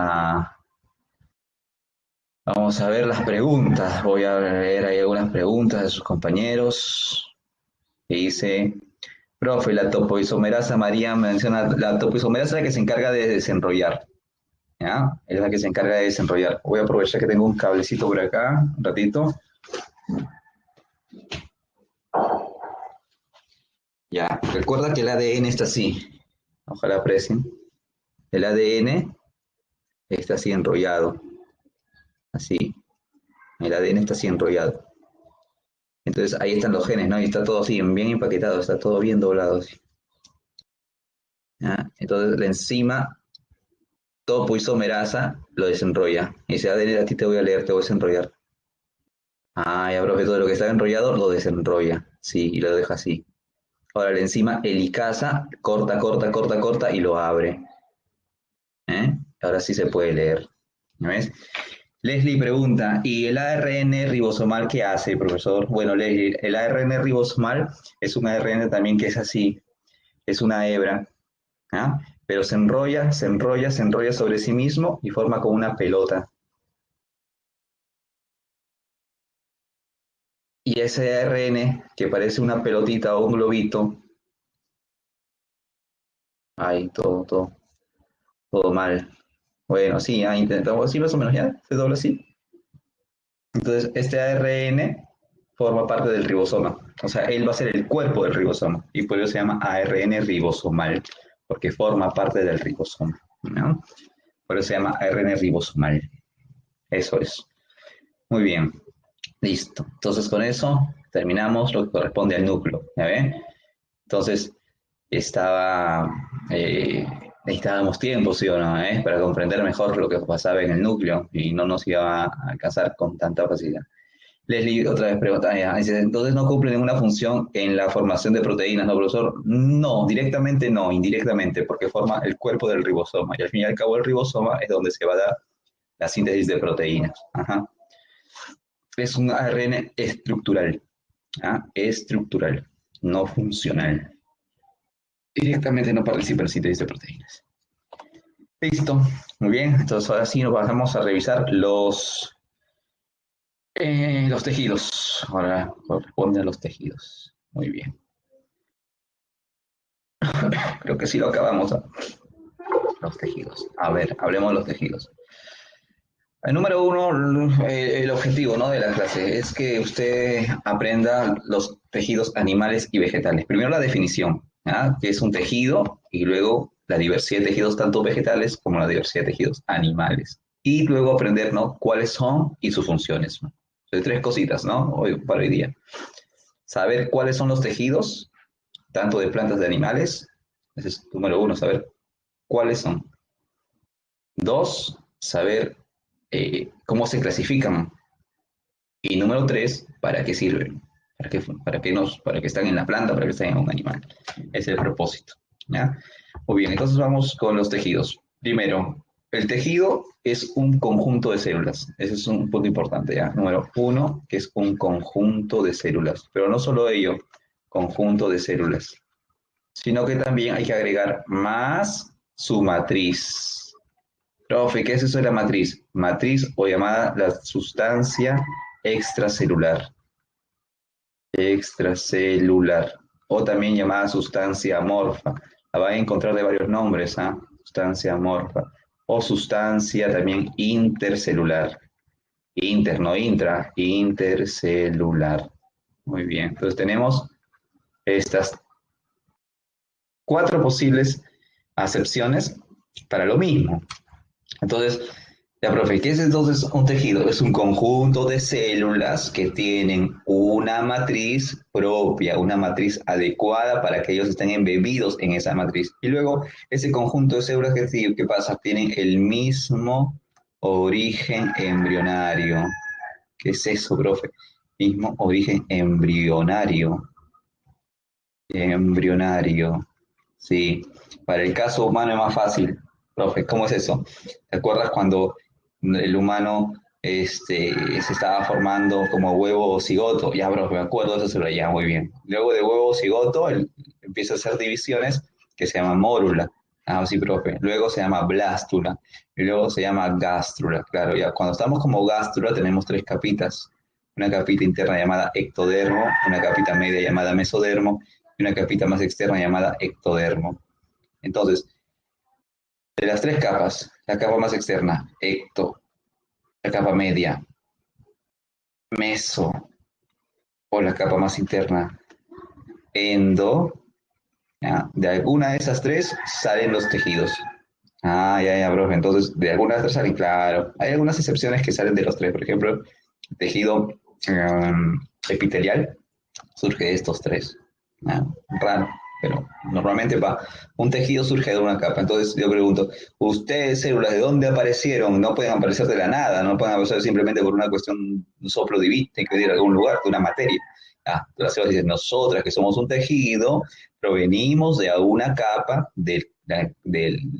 a ver las preguntas. Voy a leer ahí algunas preguntas de sus compañeros. Que dice, profe, la topoisomerasa, María menciona, la topoisomerasa es la que se encarga de desenrollar. ¿Ya? Es la que se encarga de desenrollar. Voy a aprovechar que tengo un cablecito por acá, un ratito. Ya, recuerda que el ADN está así. Ojalá aprecien. El ADN está así enrollado. Así. El ADN está así enrollado. Entonces ahí están los genes, ¿no? Y está todo así, bien empaquetado, está todo bien doblado así. ¿Ya? Entonces la enzima topoisomerasa lo desenrolla. Y dice, ADN, a ti te voy a leer, te voy a desenrollar. Ah, ya, profe, todo lo que está enrollado lo desenrolla. Sí, y lo deja así. Ahora la enzima helicasa corta, corta, corta, corta y lo abre. ¿Eh? Ahora sí se puede leer. ¿No ves? Leslie pregunta, ¿y el ARN ribosomal qué hace, profesor? Bueno, Leslie, el ARN ribosomal es un ARN también que es así, es una hebra, ¿ah? Pero se enrolla, se enrolla, se enrolla sobre sí mismo y forma como una pelota. Y ese ARN, que parece una pelotita o un globito, ay, todo mal. Bueno, sí, intentamos así más o menos, ¿ya? Se dobla así. Entonces, este ARN forma parte del ribosoma. O sea, él va a ser el cuerpo del ribosoma. Y por eso se llama ARN ribosomal, porque forma parte del ribosoma, ¿no? Por eso se llama ARN ribosomal. Eso es. Muy bien. Listo. Entonces, con eso terminamos lo que corresponde al núcleo. ¿Ya ven? Entonces, estaba, necesitábamos tiempo, ¿sí o no? Para comprender mejor lo que pasaba en el núcleo y no nos iba a alcanzar con tanta facilidad. Leslie otra vez pregunta, dice, entonces no cumple ninguna función en la formación de proteínas, ¿no, profesor? No, directamente no, indirectamente, porque forma el cuerpo del ribosoma, y al fin y al cabo el ribosoma es donde se va a dar la síntesis de proteínas. Ajá. Es un ARN estructural, ¿ah? Estructural, no funcional. Directamente no participa en la síntesis de proteínas. Listo, muy bien, entonces ahora sí nos vamos a revisar los tejidos. Ahora corresponde a los tejidos. Muy bien. Creo que sí lo acabamos. Los tejidos. A ver, hablemos de los tejidos. El número uno, el objetivo, ¿no?, de la clase es que usted aprenda los tejidos animales y vegetales. Primero la definición, ¿ah? Que es un tejido, y luego la diversidad de tejidos, tanto vegetales como la diversidad de tejidos animales. Y luego aprender, ¿no?, cuáles son y sus funciones, ¿no? Tres cositas, ¿no?, para hoy día. Saber cuáles son los tejidos, tanto de plantas de animales. Ese es número uno, saber cuáles son. Dos, saber cómo se clasifican. Y número tres, ¿para qué sirven? ¿Para qué están en la planta? ¿Para qué están en un animal? Ese es el propósito. ¿Ya? Muy bien, entonces vamos con los tejidos. Primero, el tejido es un conjunto de células. Ese es un punto importante, ¿ya? Número uno, que es un conjunto de células. Pero no solo ello, conjunto de células, sino que también hay que agregar más su matriz. Profe, ¿qué es eso de la matriz? Matriz o llamada la sustancia extracelular. Extracelular. O también llamada sustancia amorfa. La van a encontrar de varios nombres, ¿ah? Sustancia amorfa. O sustancia también intercelular. Inter, no intra, intercelular. Muy bien. Entonces tenemos estas cuatro posibles acepciones para lo mismo. Entonces, ya, profe, ¿qué es entonces un tejido? Es un conjunto de células que tienen una matriz propia, una matriz adecuada para que ellos estén embebidos en esa matriz. Y luego, ese conjunto de células, ¿qué pasa? Tienen el mismo origen embrionario. ¿Qué es eso, profe? Mismo origen embrionario. Embrionario. Sí, para el caso humano es más fácil. Profe, ¿cómo es eso? ¿Te acuerdas cuando el humano se estaba formando como huevo cigoto. Ya, bro, me acuerdo de esa célula, ya, muy bien. Luego de huevo cigoto, empieza a hacer divisiones que se llaman mórula. Ah, sí, profe. Luego se llama blástula. Y luego se llama gástrula. Claro, ya, cuando estamos como gástrula tenemos tres capitas. Una capita interna llamada ectodermo, una capita media llamada mesodermo y una capita más externa llamada ectodermo. Entonces, de las tres capas, la capa más externa, ecto, la capa media, meso, o la capa más interna, endo, ¿ya? De alguna de esas tres salen los tejidos. Ah, ya, ya, profe. Entonces, de alguna de las tres salen, claro. Hay algunas excepciones que salen de los tres. Por ejemplo, el tejido epitelial surge de estos tres. Ah, raro, pero normalmente va. Un tejido surge de una capa. Entonces, yo pregunto, ¿ustedes, células, de dónde aparecieron? No pueden aparecer de la nada, no pueden aparecer simplemente por una cuestión, un soplo divino, tienen que venir de algún lugar, de una materia. Ah, las células dicen, nosotras que somos un tejido, provenimos de alguna capa de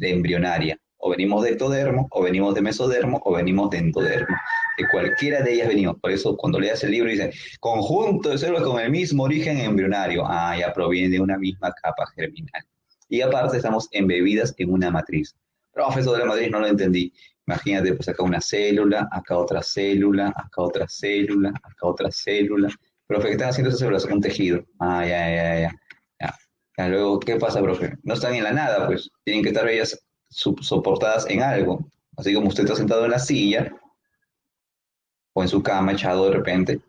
embrionaria. O venimos de ectodermo, o venimos de mesodermo, o venimos de endodermo. De cualquiera de ellas venimos. Por eso, cuando leas el libro, dicen, conjunto de células con el mismo origen embrionario. Ah, ya proviene de una misma capa germinal. Y aparte, estamos embebidas en una matriz. Profesor de la matriz, no lo entendí. Imagínate, pues acá una célula, acá otra célula, acá otra célula, acá otra célula. Profe, ¿qué están haciendo esas células? Un tejido. Ah, ya, ya, ya. Ya. Ya, luego, ¿qué pasa, profe? No están en la nada, pues. Tienen que estar ellas soportadas en algo. Así como usted está sentado en la silla o en su cama echado de repente,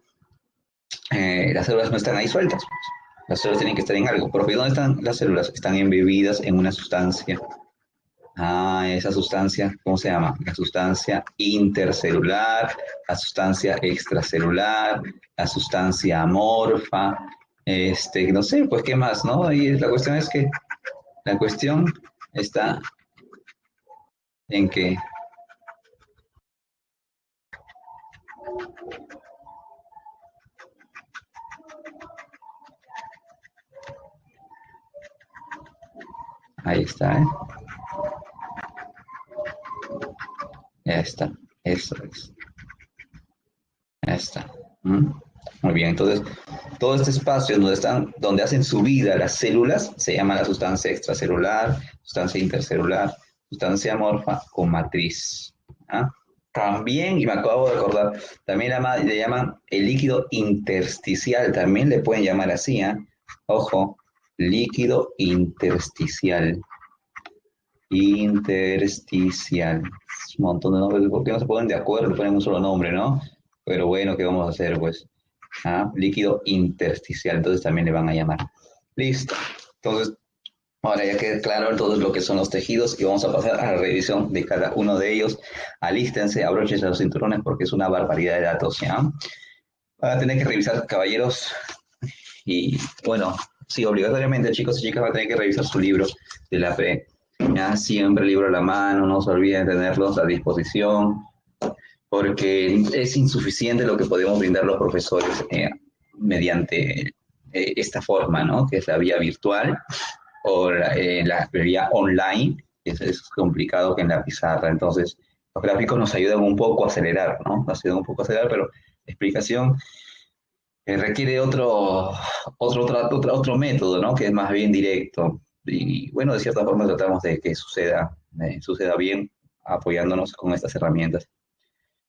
las células no están ahí sueltas, pues. Las células tienen que estar en algo. Profe, ¿dónde están las células? Están embebidas en una sustancia. Ah, esa sustancia, ¿cómo se llama? La sustancia intercelular, la sustancia extracelular, la sustancia amorfa, no sé, pues qué más, ¿no? Y la cuestión es que, la cuestión está en que, ahí está, ¿eh? Ya está, eso es, ya está. ¿Mm? Muy bien, entonces, todo este espacio donde están, donde hacen su vida las células, se llama la sustancia extracelular, sustancia intercelular, sustancia amorfa o matriz. ¿Ah? También, y me acabo de acordar, también le llaman el líquido intersticial, también le pueden llamar así, ¿eh? Ojo, líquido intersticial. Intersticial. Un montón de nombres, ¿por qué no se ponen de acuerdo? Ponen un solo nombre, ¿no? Pero bueno, ¿qué vamos a hacer, pues? Ah, líquido intersticial, entonces también le van a llamar. Listo. Entonces, ahora ya queda claro entonces lo que son los tejidos y vamos a pasar a la revisión de cada uno de ellos. Alístense, abróchense los cinturones porque es una barbaridad de datos, ¿ya? Van a tener que revisar, caballeros, y bueno, sí, obligatoriamente, chicos y chicas, van a tener que revisar su libro de la pre. Ya, siempre el libro a la mano, no se olviden de tenerlos a disposición, porque es insuficiente lo que podemos brindar los profesores mediante esta forma, ¿no? Que es la vía virtual o la vía online, es complicado que en la pizarra. Entonces, los gráficos nos ayudan un poco a acelerar, ¿no? Nos ayudan un poco a acelerar, pero la explicación requiere otro método, ¿no? Que es más bien directo. Y bueno, de cierta forma tratamos de que suceda bien apoyándonos con estas herramientas.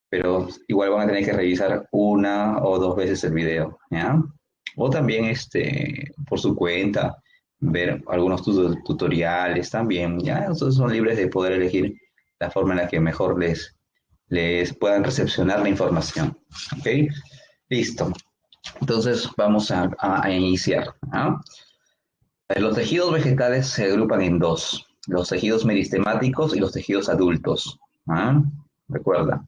Pero igual van a tener que revisar una o dos veces el video, ¿ya? O también por su cuenta, ver algunos tutoriales también, ¿ya? Ustedes son libres de poder elegir la forma en la que mejor les puedan recepcionar la información, ¿ok? Listo. Entonces vamos a iniciar, ¿ah? Los tejidos vegetales se agrupan en dos, los tejidos meristemáticos y los tejidos adultos, ¿ah? Recuerda.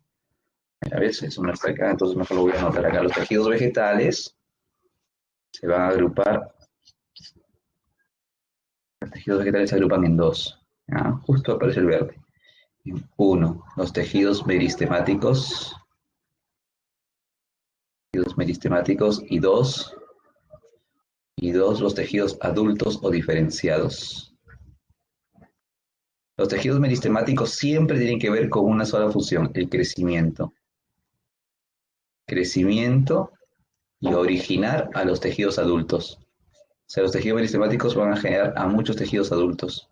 A veces eso no está acá, entonces mejor lo voy a anotar acá. Los tejidos vegetales se van a agrupar, los tejidos vegetales se agrupan en dos. ¿Ya? Justo aparece el verde. Uno, los tejidos meristemáticos y dos, los tejidos adultos o diferenciados. Los tejidos meristemáticos siempre tienen que ver con una sola función, el crecimiento. crecimiento y originar a los tejidos adultos. O sea, los tejidos meristemáticos van a generar a muchos tejidos adultos.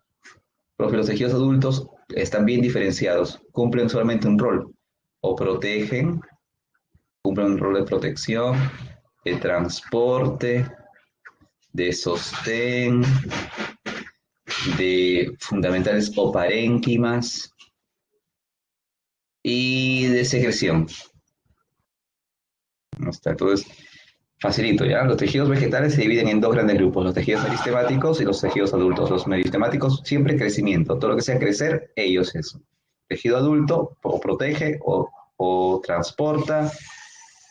Profe, los tejidos adultos están bien diferenciados, cumplen solamente un rol, o protegen, cumplen un rol de protección, de transporte, de sostén, de fundamentales o parénquimas y de secreción. Entonces, facilito, ¿ya? Los tejidos vegetales se dividen en dos grandes grupos, los tejidos meristemáticos y los tejidos adultos. Los meristemáticos siempre crecimiento, todo lo que sea crecer, ellos eso. Tejido adulto o protege o transporta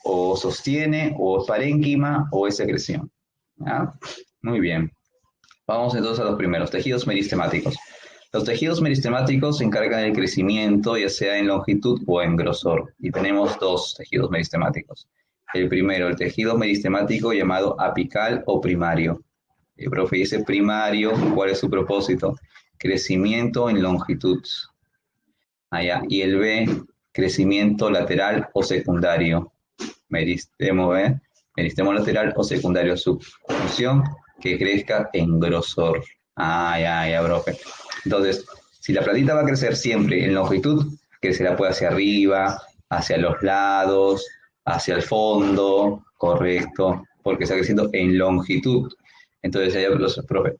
o sostiene o parénquima o es secreción. ¿Ya? Muy bien. Vamos entonces a los primeros, tejidos meristemáticos. Los tejidos meristemáticos se encargan del crecimiento, ya sea en longitud o en grosor. Y tenemos dos tejidos meristemáticos. El primero, el tejido meristemático llamado apical o primario. El profe dice primario, ¿cuál es su propósito? Crecimiento en longitud. Allá. Y el B, crecimiento lateral o secundario. Meristemo, meristemo lateral o secundario. Su función, que crezca en grosor. Ya, profe. Entonces, si la plantita va a crecer siempre en longitud, crecerá pues hacia arriba, hacia los lados, hacia el fondo, correcto, porque está creciendo en longitud. Entonces, allá los profe,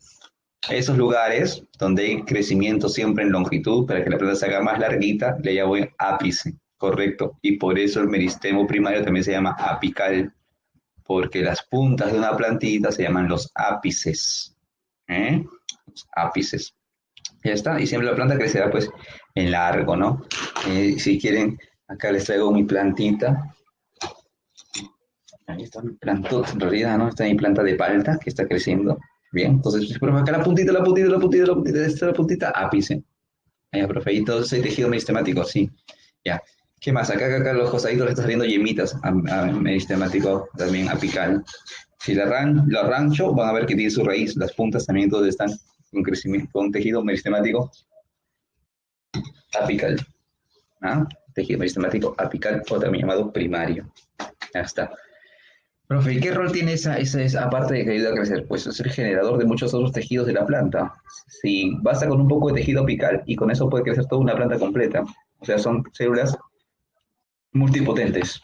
esos lugares donde hay crecimiento siempre en longitud, para que la planta se haga más larguita, le llamo ápice, correcto. Y por eso el meristemo primario también se llama apical, porque las puntas de una plantita se llaman los ápices. Los ápices. Ya está, y siempre la planta crecerá pues en largo, ¿no? Si quieren, acá les traigo mi plantita. Ahí está mi plantota, en realidad, ¿no? Está mi planta de palta que está creciendo. Bien, entonces, profe, acá la puntita, esta es la puntita, ápice. Ya, profe, y todo ese tejido meristemático, sí. Ya. ¿Qué más? Acá los costaditos le están saliendo yemitas a meristemático, también apical. Si la arrancho, van a ver que tiene su raíz, las puntas también todas están con crecimiento, con tejido meristemático apical. ¿Ah? Tejido meristemático apical o también llamado primario. Ya está. Profe, ¿y qué rol tiene esa aparte de que ayuda a crecer? Pues es el generador de muchos otros tejidos de la planta. Si basta con un poco de tejido apical y con eso puede crecer toda una planta completa. O sea, son células multipotentes.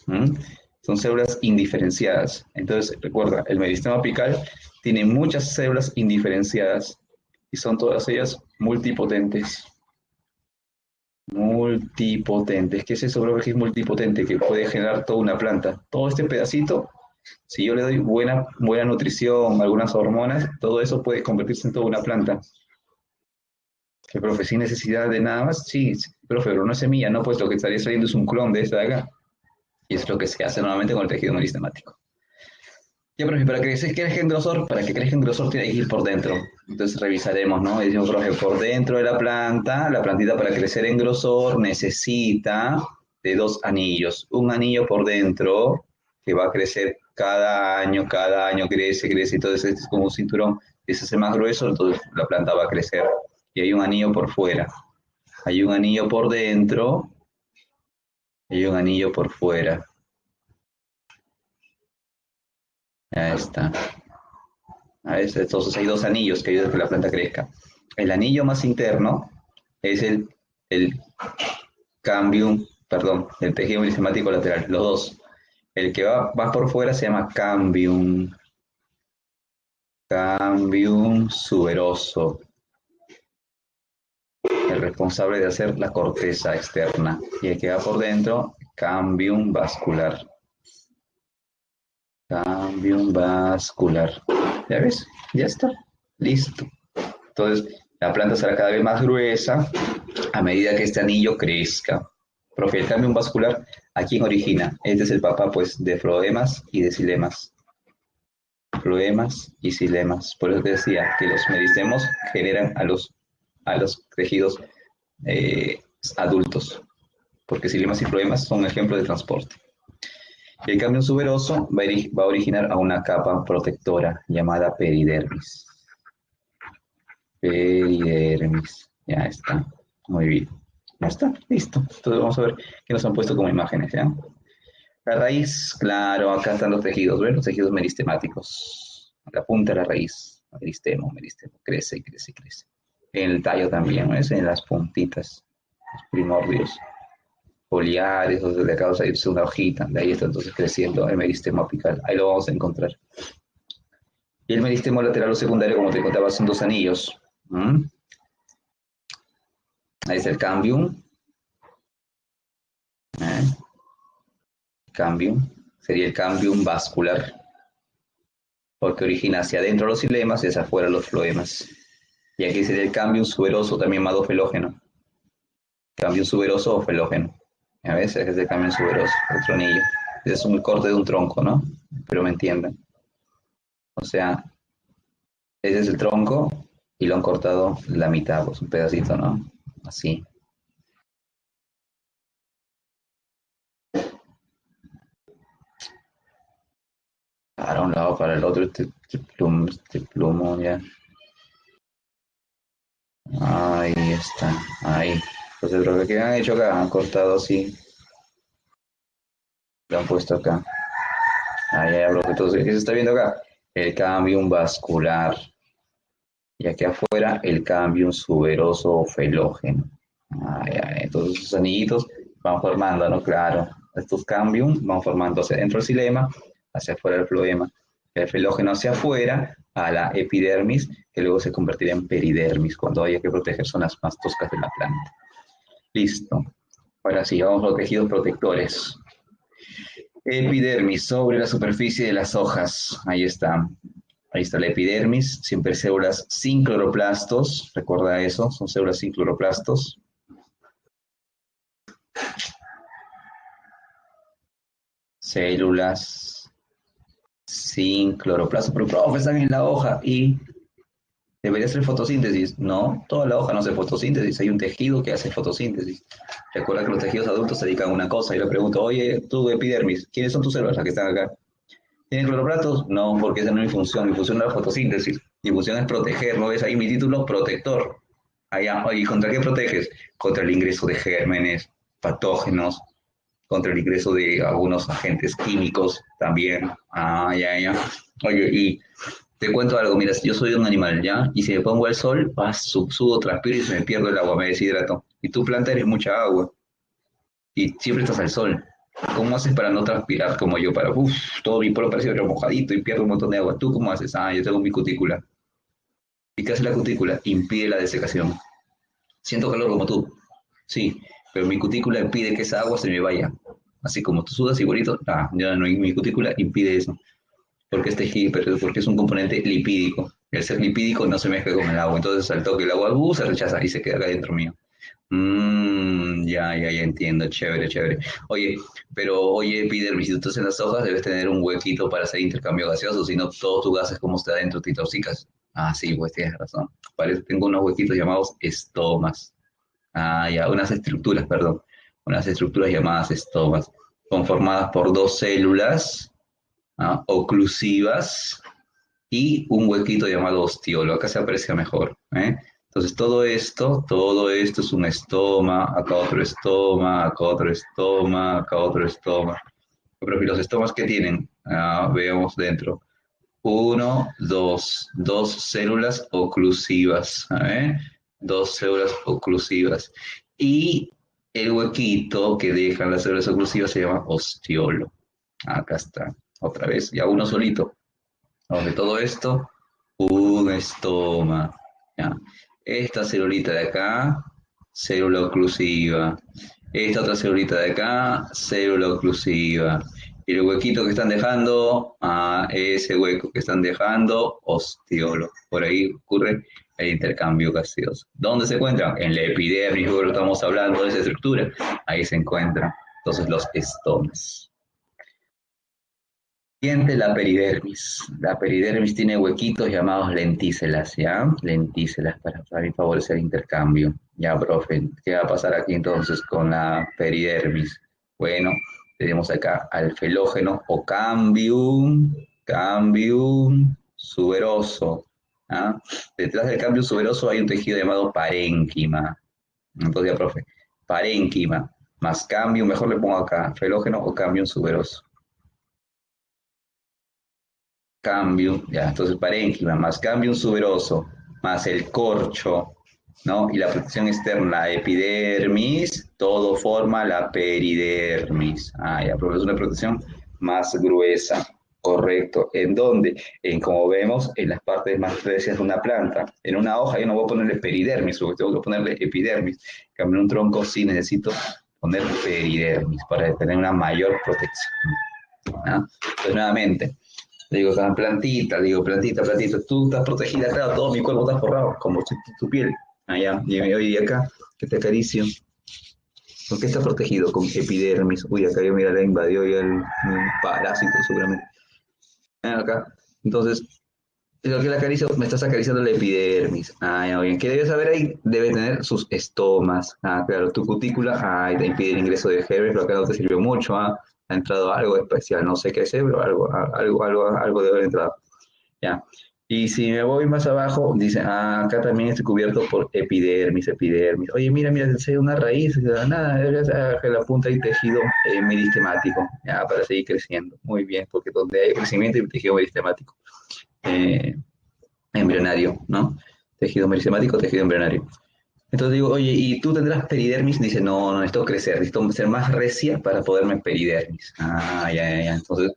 ¿Mm? Son células indiferenciadas. Entonces, recuerda, el meristema apical tiene muchas células indiferenciadas y son todas ellas multipotentes. Multipotentes. ¿Qué es eso, profe? Que es multipotente, que puede generar toda una planta. Todo este pedacito, si yo le doy buena nutrición, algunas hormonas, todo eso puede convertirse en toda una planta. ¿Qué, profe? ¿Sin necesidad de nada más? Sí, profe, pero no es semilla, ¿no? Pues lo que estaría saliendo es un clon de esta de acá. Y es lo que se hace normalmente con el tejido meristemático. Ya, profe, para que crezca en grosor, para que crezca en grosor tiene que ir por dentro. Entonces revisaremos, ¿no? Y decimos, profe, por dentro de la plantita para crecer en grosor necesita de dos anillos. Un anillo por dentro que va a crecer cada año crece, y entonces es como un cinturón que se hace más grueso, entonces la planta va a crecer. Y hay un anillo por fuera. Hay un anillo por dentro y hay un anillo por fuera. Ya está. Entonces hay dos anillos que ayudan a que la planta crezca. El anillo más interno es el cambium, perdón, el tejido meristemático lateral, los dos. El que va por fuera se llama cambium suberoso, el responsable de hacer la corteza externa. Y el que va por dentro, cambium vascular. Cambium vascular. ¿Ya ves? Ya está. Listo. Entonces, la planta será cada vez más gruesa a medida que este anillo crezca. Profe, el cambio vascular, ¿a quién origina? Este es el papá, pues, de floemas y de xilemas. Floemas y xilemas. Por eso te decía que los meristemos generan a los tejidos adultos, porque xilemas y floemas son ejemplos de transporte. Y el cambio suberoso va a originar a una capa protectora llamada peridermis. Peridermis. Ya está. Muy bien. Ya está. Listo. Entonces vamos a ver qué nos han puesto como imágenes. ¿Ya? La raíz, claro, acá están los tejidos, ¿ven? Los tejidos meristemáticos. La punta de la raíz, meristemo, meristemo, crece, crece, crece. En el tallo también, ¿ves? En las puntitas, los primordios foliares, o sea, de acá es una hojita, de ahí está entonces creciendo el meristemo apical. Ahí lo vamos a encontrar. Y el meristemo lateral o secundario, como te contaba, son dos anillos. ¿Mm? Ahí está el cambium. ¿Eh? Cambium. Sería el cambium vascular, porque origina hacia adentro los ilemas y hacia afuera los floemas. Y aquí sería el cambium suberoso, también llamado felógeno. Cambium suberoso o felógeno. A veces es el cambium suberoso, otro anillo. Ese es un corte de un tronco, ¿no? Pero me entienden. O sea, ese es el tronco y lo han cortado la mitad, pues un pedacito, ¿no? Así. Para un lado, para el otro, este plumo, ya. Ahí está, ahí. Entonces lo que han hecho acá, han cortado así, lo han puesto acá. Ahí hay algo que entonces, ¿qué se está viendo acá? El cambium vascular. Y aquí afuera, el cambium suberoso o felógeno. Ahí, ahí. Entonces esos anillitos van formando, ¿no? Claro. Estos cambium van formando hacia dentro el xilema, hacia afuera el floema. El felógeno hacia afuera, a la epidermis, que luego se convertirá en peridermis, cuando haya que proteger zonas más toscas de la planta. Listo. Ahora sí, vamos a los tejidos protectores. Epidermis sobre la superficie de las hojas. Ahí está. Ahí está la epidermis, siempre células sin cloroplastos. Recuerda eso, son células sin cloroplastos. Células sin cloroplastos. Pero, profe, están en la hoja y debería hacer fotosíntesis. No, toda la hoja no hace fotosíntesis. Hay un tejido que hace fotosíntesis. Recuerda que los tejidos adultos se dedican a una cosa. Y le pregunto, oye, tú epidermis, ¿quiénes son tus células las que están acá? ¿Tienen cloroplastos? No, porque esa no es mi función. Mi función es la fotosíntesis. Mi función es proteger, ¿no ves ahí mi título? Protector. Allá, oye, ¿contra qué proteges? Contra el ingreso de gérmenes, patógenos, contra el ingreso de algunos agentes químicos también. Ah, ya, ya. Oye, y te cuento algo, mira, yo soy un animal, ¿ya? Y si me pongo al sol, sudo, transpiro y se me pierde el agua, me deshidrato. Y tu planta eres mucha agua y siempre estás al sol. ¿Cómo haces para no transpirar como yo? Para, uff, todo mi pelo parece remojadito y pierdo un montón de agua. ¿Tú cómo haces? Ah, yo tengo mi cutícula. ¿Y qué hace la cutícula? Impide la desecación. Siento calor como tú, sí, pero mi cutícula impide que esa agua se me vaya. Así como tú sudas igualito, ya no, mi cutícula impide eso. Porque es tejido, porque es un componente lipídico. El ser lipídico no se mezcla con el agua, entonces al toque el agua se rechaza y se queda acá dentro mío. Ya, ya, ya entiendo, chévere, chévere. Oye, pero oye, Peter, si tú estás en las hojas debes tener un huequito para hacer intercambio gaseoso, si no todos tus gases como está adentro te intoxicas. Ah, sí, pues tienes razón. Parece que tengo unos huequitos llamados estomas. Ah, ya, unas estructuras, perdón. Unas estructuras llamadas estomas, conformadas por dos células oclusivas y un huequito llamado ostiolo. Acá se aprecia mejor. ¿Eh? Entonces todo esto es un estoma, acá otro estoma, acá otro estoma, acá otro estoma. Pero ¿y los estomas qué tienen? Veamos dentro. Uno, dos células oclusivas. ¿Eh? Dos células oclusivas. Y el huequito que dejan las células oclusivas se llama ostiolo. Acá está. Otra vez, ya uno solito. Donde todo esto, un estoma. ¿Ya? Esta celulita de acá, célula oclusiva. Esta otra celulita de acá, célula oclusiva. Y el huequito que están dejando, ese hueco que están dejando, ostiolo. Por ahí ocurre el intercambio gaseoso. ¿Dónde se encuentra? En la epidermis, luego estamos hablando de esa estructura. Ahí se encuentran entonces los estomas. Siguiente, la peridermis. La peridermis tiene huequitos llamados lentícelas, ¿ya? Lentícelas para favorecer el intercambio. Ya, profe, ¿qué va a pasar aquí entonces con la peridermis? Bueno, tenemos acá al felógeno o cambium suberoso. ¿Ah? Detrás del cambium suberoso hay un tejido llamado parénquima. Entonces, ya, profe, parénquima. más cambium, mejor le pongo acá, felógeno o cambium suberoso. Cambium, ya, entonces parénquima, más cambium suberoso, más el corcho, ¿no? Y la protección externa, la epidermis, todo forma la peridermis. Ah, ya, pero es una protección más gruesa, correcto. ¿En dónde? En, como vemos, en las partes más gruesas de una planta. En una hoja yo no voy a ponerle peridermis, porque tengo que ponerle epidermis. En cambio, en un tronco sí necesito poner peridermis para tener una mayor protección. ¿Ah? Entonces, nuevamente, le digo, plantita, le digo, plantita, plantita, tú estás protegida, claro, todo mi cuerpo está forrado, como tu piel. Allá, y hoy acá, que te acaricio. ¿Con qué está protegido? Con epidermis. Uy, acá yo, mira, la invadió ya un parásito, seguramente. Acá. Entonces, lo que la acaricio, me estás acariciando la epidermis. Ah, ya, bien. ¿Qué debes saber ahí? Debe tener sus estomas. Ah, claro, tu cutícula, ah, te impide el ingreso de gérmenes, pero acá no te sirvió mucho. Ah, ha entrado algo especial, no sé qué es, pero algo debe haber entrado. Ya. Y si me voy más abajo, dice, ah, acá también estoy cubierto por epidermis, epidermis. Oye, mira, mira, se una raíz, nada, la punta hay tejido meristemático, ya, para seguir creciendo. Muy bien, porque donde hay crecimiento hay tejido meristemático, eh, embrionario, ¿no? Tejido meristemático, tejido embrionario. Entonces digo, oye, ¿y tú tendrás peridermis? Dice, no, no, necesito crecer, necesito ser más recia para poderme peridermis. Ah, ya, ya, ya. Entonces,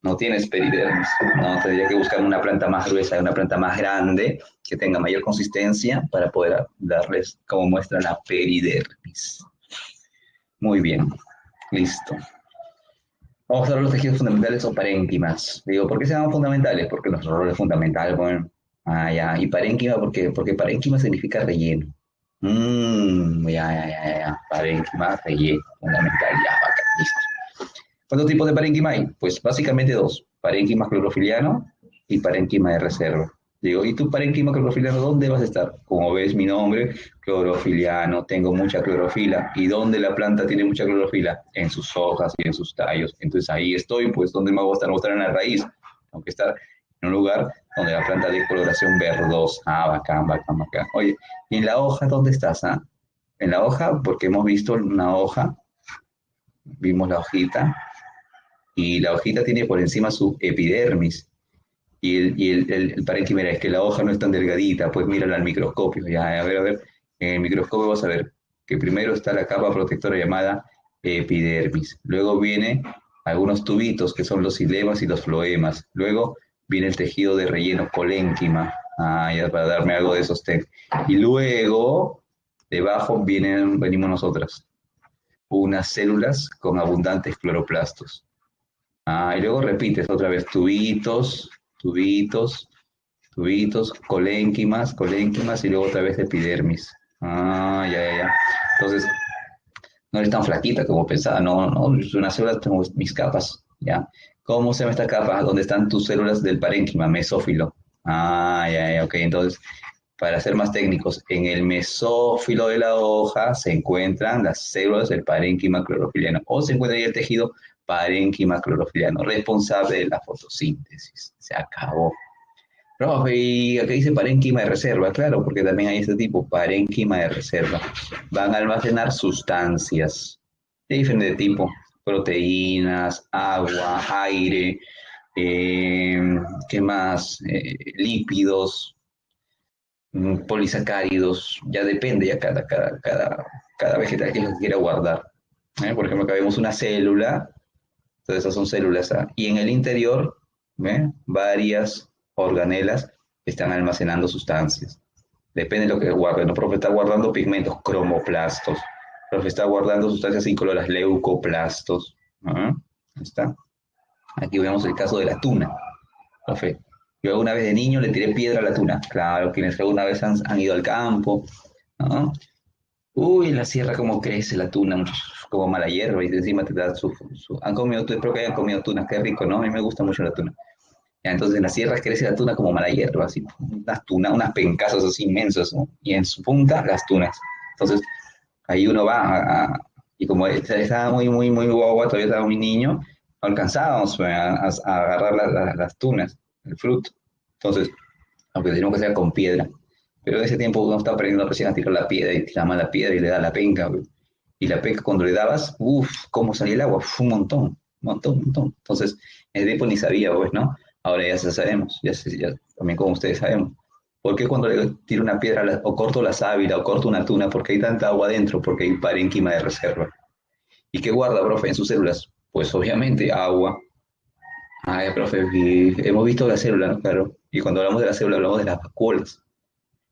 no tienes peridermis, ¿no? Tendría que buscar una planta más gruesa, una planta más grande, que tenga mayor consistencia para poder darles como muestra la peridermis. Muy bien, listo. Vamos a ver los tejidos fundamentales o parénquimas. Digo, ¿por qué se llaman fundamentales? Porque los roles fundamentales, bueno, ah, ya. Y parénquima, ¿por qué? Porque parénquima significa relleno. Ya. Parénquima, relleno, fundamental, ya, bacán, listo. ¿Cuántos tipos de parénquima hay? Pues básicamente dos, parénquima clorofiliano y parénquima de reserva. Digo, ¿y tu parénquima clorofiliano dónde vas a estar? Como ves mi nombre, clorofiliano, tengo mucha clorofila. ¿Y dónde la planta tiene mucha clorofila? En sus hojas y en sus tallos. Entonces ahí estoy, pues ¿dónde me voy a estar? Voy a estar en la raíz. Tengo que estar en un lugar donde la planta de coloración verdosa. Ah, bacán, bacán, bacán. Oye, ¿y en la hoja dónde estás? Ah? En la hoja, porque hemos visto una hoja, vimos la hojita, y la hojita tiene por encima su epidermis. Y el parénquima es que la hoja no es tan delgadita, pues mírala al microscopio. Ya, a ver, en el microscopio vas a ver que primero está la capa protectora llamada epidermis. Luego viene algunos tubitos que son los ilemas y los floemas. Luego viene el tejido de relleno colénquima. Ah, ya para darme algo de sostén. Y luego, debajo venimos nosotras, unas células con abundantes cloroplastos. Ah, y luego repites otra vez, tubitos, tubitos, tubitos, colénquimas, colénquimas y luego otra vez epidermis. Ah, ya. Entonces, no eres tan flaquita como pensaba, no, no, es una célula, tengo mis capas, ¿ya? ¿Cómo se llama esta capa? ¿Dónde están tus células del parénquima, mesófilo? Ah, ya, ok, entonces, para ser más técnicos, en el mesófilo de la hoja se encuentran las células del parénquima clorofiliano o se encuentra ahí el tejido parénquima clorofiliano, responsable de la fotosíntesis. Se acabó. Profe, y acá dice parénquima de reserva, claro, porque también hay este tipo, parénquima de reserva. Van a almacenar sustancias de diferente tipo, proteínas, agua, aire, eh, ¿qué más? Lípidos, polisacáridos, ya depende, ya cada vegetal que lo quiera guardar. Por ejemplo, acá vemos una célula, entonces esas son células A, y en el interior, varias organelas están almacenando sustancias. Depende de lo que guarden. El profe está guardando pigmentos, cromoplastos. El profe está guardando sustancias incoloras, leucoplastos. ¿Ah? Ahí está. Aquí vemos el caso de la tuna. Profe, yo alguna vez de niño le tiré piedra a la tuna. Claro, quienes alguna vez han ido al campo, ¿no? Uy, en la sierra cómo crece la tuna, como mala hierba, y encima te da Han comido, espero que hayan comido tuna, qué rico, ¿no? A mí me gusta mucho la tuna. Ya, entonces en la sierra crece la tuna como mala hierba, así, unas pencazos así inmensos, ¿no? Y en su punta las tunas. Entonces ahí uno va y como estaba muy guagua, todavía estaba muy niño, no alcanzábamos a agarrar las tunas, el fruto. Entonces, aunque teníamos que hacer con piedra. Pero en ese tiempo uno está aprendiendo recién a tirar la piedra y tira más la piedra y le da la penca, güey. Y la peca cuando le dabas, uff, ¿cómo salía el agua? Uf, un montón, un montón, un montón. Entonces, en el tiempo ni sabía, pues, ¿no? Ahora ya sabemos, ya también como ustedes sabemos. ¿Por qué cuando le tiro una piedra o corto la sábila o corto una tuna? Porque hay tanta agua adentro, porque hay parénquima de reserva. ¿Y qué guarda, profe, en sus células? Pues obviamente agua. Ay, profe, y hemos visto la célula, ¿no? Claro. Y cuando hablamos de la célula, hablamos de las vacuolas.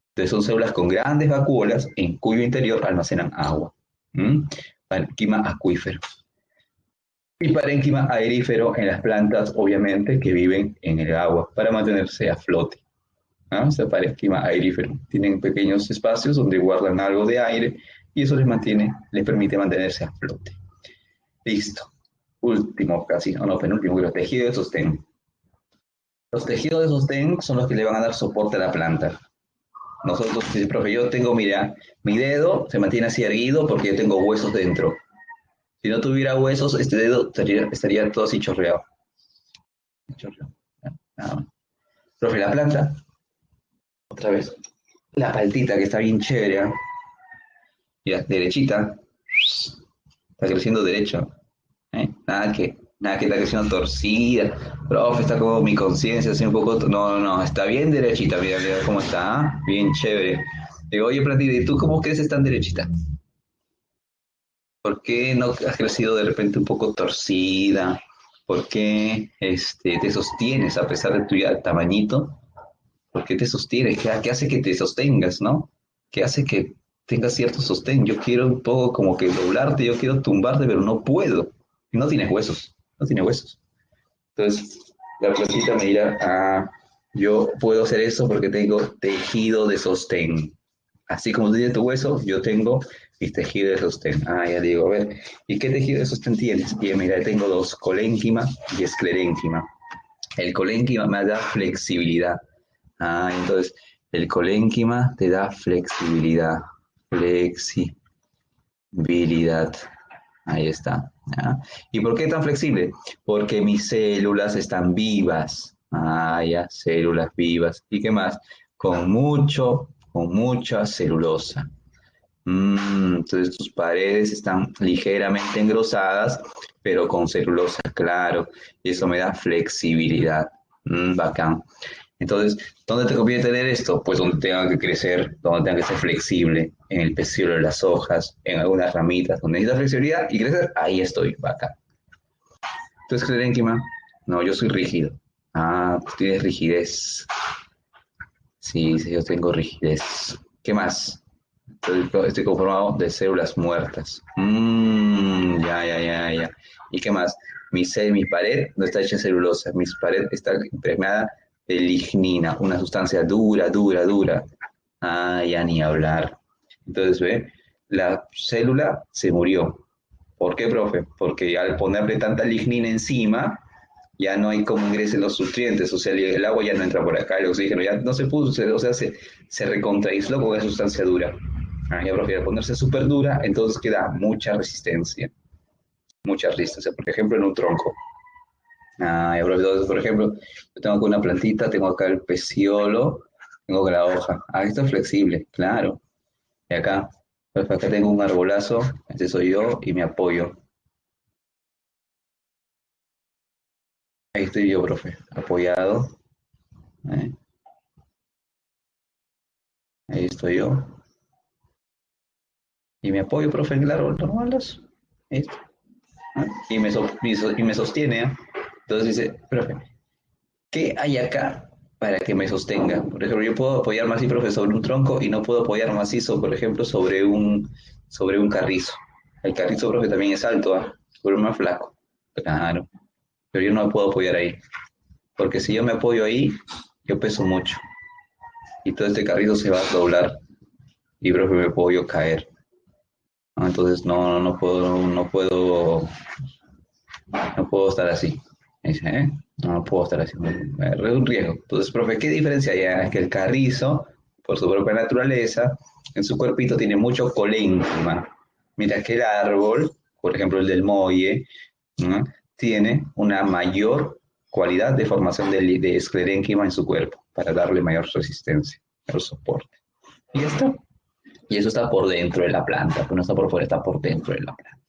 Entonces son células con grandes vacuolas en cuyo interior almacenan agua. ¿Mm? Parénquima acuífero. Y parénquima aerífero en las plantas, obviamente, que viven en el agua para mantenerse a flote. ¿No? O sea, parénquima aerífero. Tienen pequeños espacios donde guardan algo de aire y eso les permite mantenerse a flote. Listo. Último, casi, no, penúltimo, los tejidos de sostén. Los tejidos de sostén son los que le van a dar soporte a la planta. Nosotros, dice, profe, yo tengo, mira, mi dedo se mantiene así erguido porque yo tengo huesos dentro. Si no tuviera huesos, este dedo estaría todo así chorreado. Chorreado. Nada más. Profe, la planta, otra vez. La paltita que está bien chévere, ¿eh? Ya, derechita. Está creciendo derecho. ¿Eh? Nada que está creciendo torcida. Profe, está como mi conciencia así un poco. No, no, no, está bien derechita. Mira, mira cómo está. ¿Eh? Bien chévere. Digo, oye, Platita, ¿y tú cómo creces tan derechita? ¿Por qué no has crecido de repente un poco torcida? ¿Por qué te sostienes a pesar de tu ya tamañito? ¿Por qué te sostienes? ¿Qué hace que te sostengas, no? ¿Qué hace que tengas cierto sostén? Yo quiero un poco como que doblarte, yo quiero tumbarte, pero no puedo. Y no tienes huesos, no tienes huesos. Entonces, la plantita me dirá, yo puedo hacer eso porque tengo tejido de sostén. Así como tú tienes tu hueso, yo tengo mis tejidos de sostén. Ya digo, a ver, ¿y qué tejido de sostén tienes? Y mira, tengo dos, colénquima y esclerénquima. El colénquima me da flexibilidad. Entonces, el colénquima te da flexibilidad. Flexibilidad. Ahí está. ¿Ya? ¿Y por qué tan flexible? Porque mis células están vivas. Ya, células vivas. ¿Y qué más? Con mucha celulosa. Entonces tus paredes están ligeramente engrosadas, pero con celulosa, claro. Y eso me da flexibilidad. Bacán. Entonces, ¿dónde te conviene tener esto? Pues donde tenga que crecer, donde tenga que ser flexible, en el pecíolo de las hojas, en algunas ramitas, donde necesitas flexibilidad y crecer, ahí estoy, bacán. ¿Tú eres erénquima? No, yo soy rígido. Pues tienes rigidez. Sí, sí, yo tengo rigidez. ¿Qué más? Estoy conformado de células muertas. Ya. ¿Y qué más? Mi pared no está hecha de celulosa, mi pared está impregnada de lignina, una sustancia dura, dura, dura. Ya ni hablar. Entonces, ve, la célula se murió. ¿Por qué, profe? Porque al ponerle tanta lignina encima, ya no hay cómo ingresen los nutrientes, o sea, el agua ya no entra por acá, el oxígeno ya no se puso, o sea, se recontraísló con una sustancia dura. Ya, profe, al ponerse súper dura, entonces queda mucha resistencia, por ejemplo, en un tronco. Ya, profe, entonces, por ejemplo, yo tengo acá una plantita, tengo acá el peciolo, tengo acá la hoja. Esto es flexible, claro. Y acá, profe, acá tengo un arbolazo, este soy yo y me apoyo. Ahí estoy yo, profe, apoyado. ¿Eh? Ahí estoy yo. Y me apoyo, profe, en el árbol normal. Esto, ¿no? Y me sostiene. Entonces dice, profe, ¿qué hay acá para que me sostenga? Por ejemplo, yo puedo apoyar así, profe, sobre un tronco y no puedo apoyar macizo, por ejemplo, sobre un carrizo. El carrizo, profe, también es alto, pero más flaco. Claro, pero yo no me puedo apoyar ahí. Porque si yo me apoyo ahí, yo peso mucho. Y todo este carrizo se va a doblar y, profe, me puedo yo caer. Entonces no puedo estar así. Me dice, ¿eh? No puedo estar así. Es un riesgo. Entonces, profe, ¿qué diferencia hay? Es que el carrizo, por su propia naturaleza, en su cuerpito tiene mucho colénquima. Mira que el árbol, por ejemplo el del molle, ¿no? Tiene una mayor cualidad de formación de esclerénquima en su cuerpo para darle mayor resistencia, mayor soporte. Y ya está. Y eso está por dentro de la planta, pues no está por fuera, está por dentro de la planta.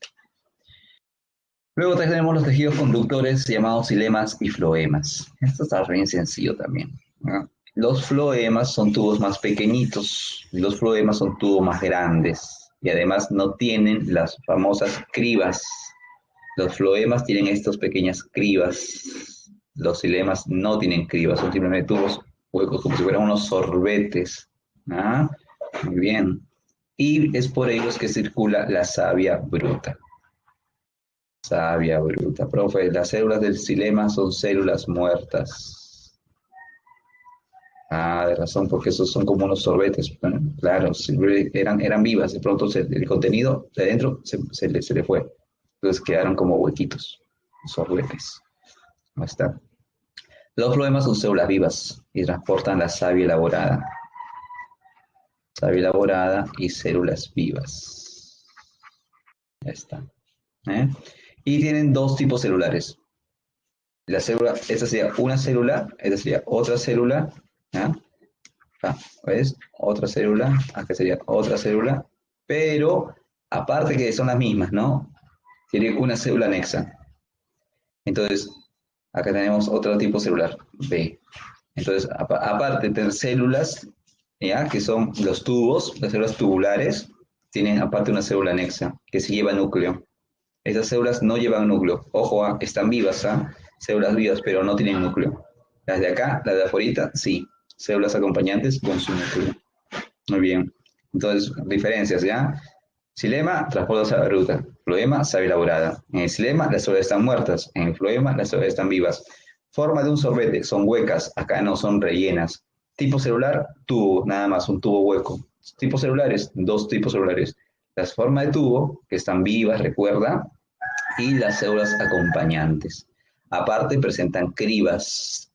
Luego tenemos los tejidos conductores llamados xilemas y floemas. Esto está bien sencillo también, ¿no? Los floemas son tubos más pequeñitos, y los floemas son tubos más grandes y además no tienen las famosas cribas. Los floemas tienen estas pequeñas cribas, los xilemas no tienen cribas, son simplemente tubos huecos, como si fueran unos sorbetes. ¿Ah? Muy bien. Y es por ellos que circula la savia bruta. Savia bruta. Profe, las células del xilema son células muertas. Ah, de razón, porque esos son como unos sorbetes. Bueno, claro, eran vivas, de pronto el contenido de adentro se le fue. Entonces quedaron como huequitos, sorbetes. Ahí está. Los floemas son células vivas y transportan la savia elaborada. Savia elaborada y células vivas. Ya está. ¿Eh? Y tienen dos tipos celulares. La célula, esta sería una célula, esta sería otra célula, ¿ya? Acá, ¿ves? Otra célula, acá sería otra célula, pero aparte que son las mismas, ¿no? Tiene una célula anexa. Entonces, acá tenemos otro tipo celular, B. Entonces, aparte de tener células, ¿ya? Que son los tubos, las células tubulares, tienen aparte una célula anexa que se lleva núcleo. Esas células no llevan núcleo. Ojo, están vivas, ¿ah? Células vivas, pero no tienen núcleo. Las de acá, las de afuera, sí. Células acompañantes con su núcleo. Muy bien. Entonces, diferencias, ¿ya? Xilema, transporta savia bruta. Floema, savia elaborada. En el xilema, las células están muertas. En el floema, las células están vivas. Forma de un sorbete, son huecas. Acá no son rellenas. Tipo celular, tubo, nada más, un tubo hueco. Tipos celulares, dos tipos celulares. Las formas de tubo, que están vivas, recuerda, y las células acompañantes. Aparte presentan cribas,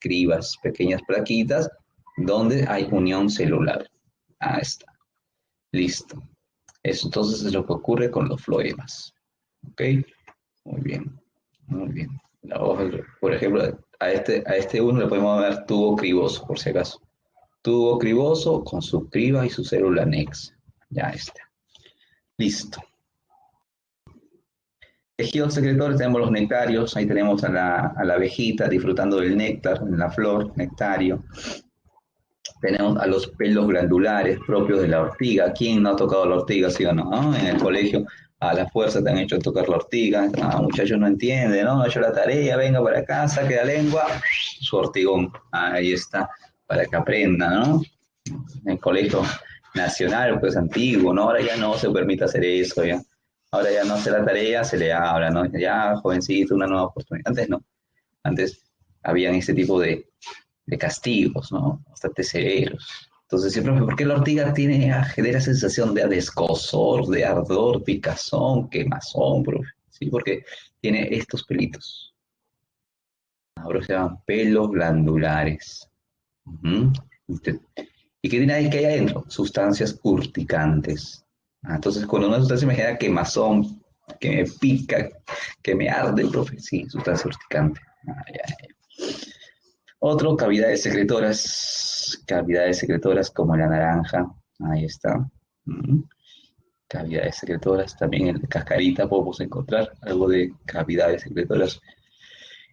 pequeñas plaquitas donde hay unión celular. Ahí está. Listo. Eso entonces es lo que ocurre con los floemas. ¿Ok? Muy bien. Muy bien. Por ejemplo, a este uno le podemos dar tubo criboso, por si acaso. Tubo criboso con su criba y su célula anexa. Ya está. Listo. Tejidos secretores tenemos los nectarios, ahí tenemos a la abejita disfrutando del néctar en la flor, nectario. Tenemos a los pelos glandulares propios de la ortiga. ¿Quién no ha tocado la ortiga, sí o no? ¿No? En el colegio a la fuerza te han hecho tocar la ortiga. Ah, muchachos no entienden, ¿no? No ha hecho la tarea, venga para acá, saque la lengua, su ortigón. Ahí está, para que aprenda, ¿no? En el colegio nacional, pues antiguo, ¿no? Ahora ya no se permite hacer eso, ya. Ahora ya no hace la tarea, se le habla, ¿no? Ya, jovencito, una nueva oportunidad. Antes no. Antes habían ese tipo de castigos, ¿no? Bastante severos. Entonces siempre, ¿por qué la ortiga genera sensación de escozor, de ardor, picazón, quemazón, profe? Sí, porque tiene estos pelitos. Ahora se llaman pelos glandulares. Ujú. ¿Y qué tiene ahí que hay adentro? Sustancias urticantes. Entonces, cuando una sustancia me genera quemazón, que me pica, que me arde, profe, sí, sustancia urticante. Ay, ay. Otro, cavidades secretoras como la naranja, ahí está. Mm. Cavidades secretoras, también en cascarita podemos encontrar algo de cavidades secretoras.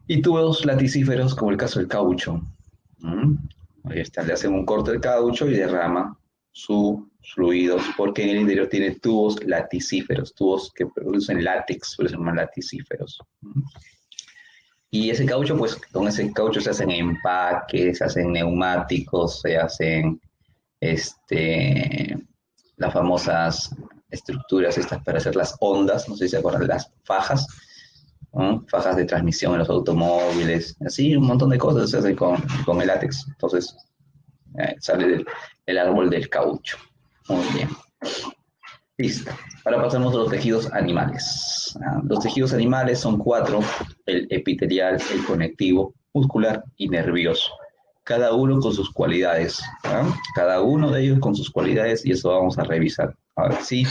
Y tubos laticíferos como el caso del caucho. Mm. Ahí está, le hacen un corte de caucho y derrama sus fluidos, porque en el interior tiene tubos laticíferos, tubos que producen látex, por eso se llaman laticíferos. Mm. Y ese caucho, pues con ese caucho se hacen empaques, se hacen neumáticos, se hacen este, las famosas estructuras estas para hacer las ondas, no sé si se acuerdan, las fajas, ¿no? Fajas de transmisión en los automóviles, así un montón de cosas se hacen con el látex. Entonces sale el árbol del caucho. Muy bien. Listo. Ahora pasamos a los tejidos animales. Los tejidos animales son cuatro: el epitelial, el conectivo, muscular y nervioso. Cada uno con sus cualidades. Cada uno de ellos con sus cualidades y eso vamos a revisar. Ahora sí,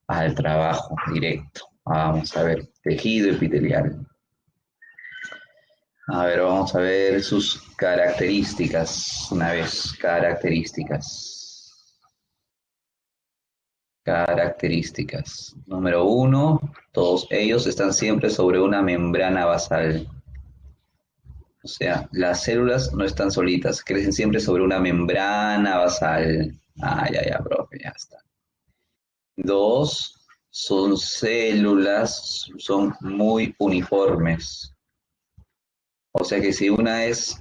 al trabajo directo. Vamos a ver, tejido epitelial. A ver, vamos a ver sus características. Una vez, características. Características. Número uno, todos ellos están siempre sobre una membrana basal. O sea, las células no están solitas, crecen siempre sobre una membrana basal. Ah, ya, profe, ya está. Dos, son células, son muy uniformes. O sea que si una es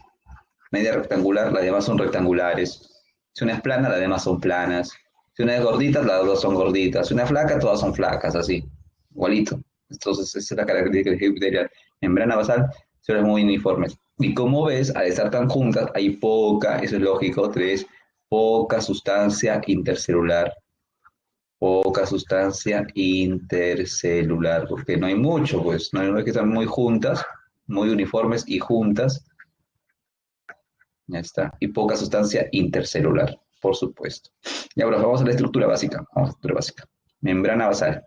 media rectangular, las demás son rectangulares. Si una es plana, las demás son planas. Si una es gordita, las dos son gorditas. Si una es flaca, todas son flacas, así. Igualito. Entonces, esa es la característica de la membrana basal, son muy uniformes. Y como ves, al estar tan juntas, hay poca, eso es lógico, tres, poca sustancia intercelular. Poca sustancia intercelular, porque no hay mucho, pues, no hay que están muy juntas, muy uniformes y juntas, ya está. Y poca sustancia intercelular, por supuesto. Y ahora vamos a la estructura básica. Vamos a la estructura básica. Membrana basal.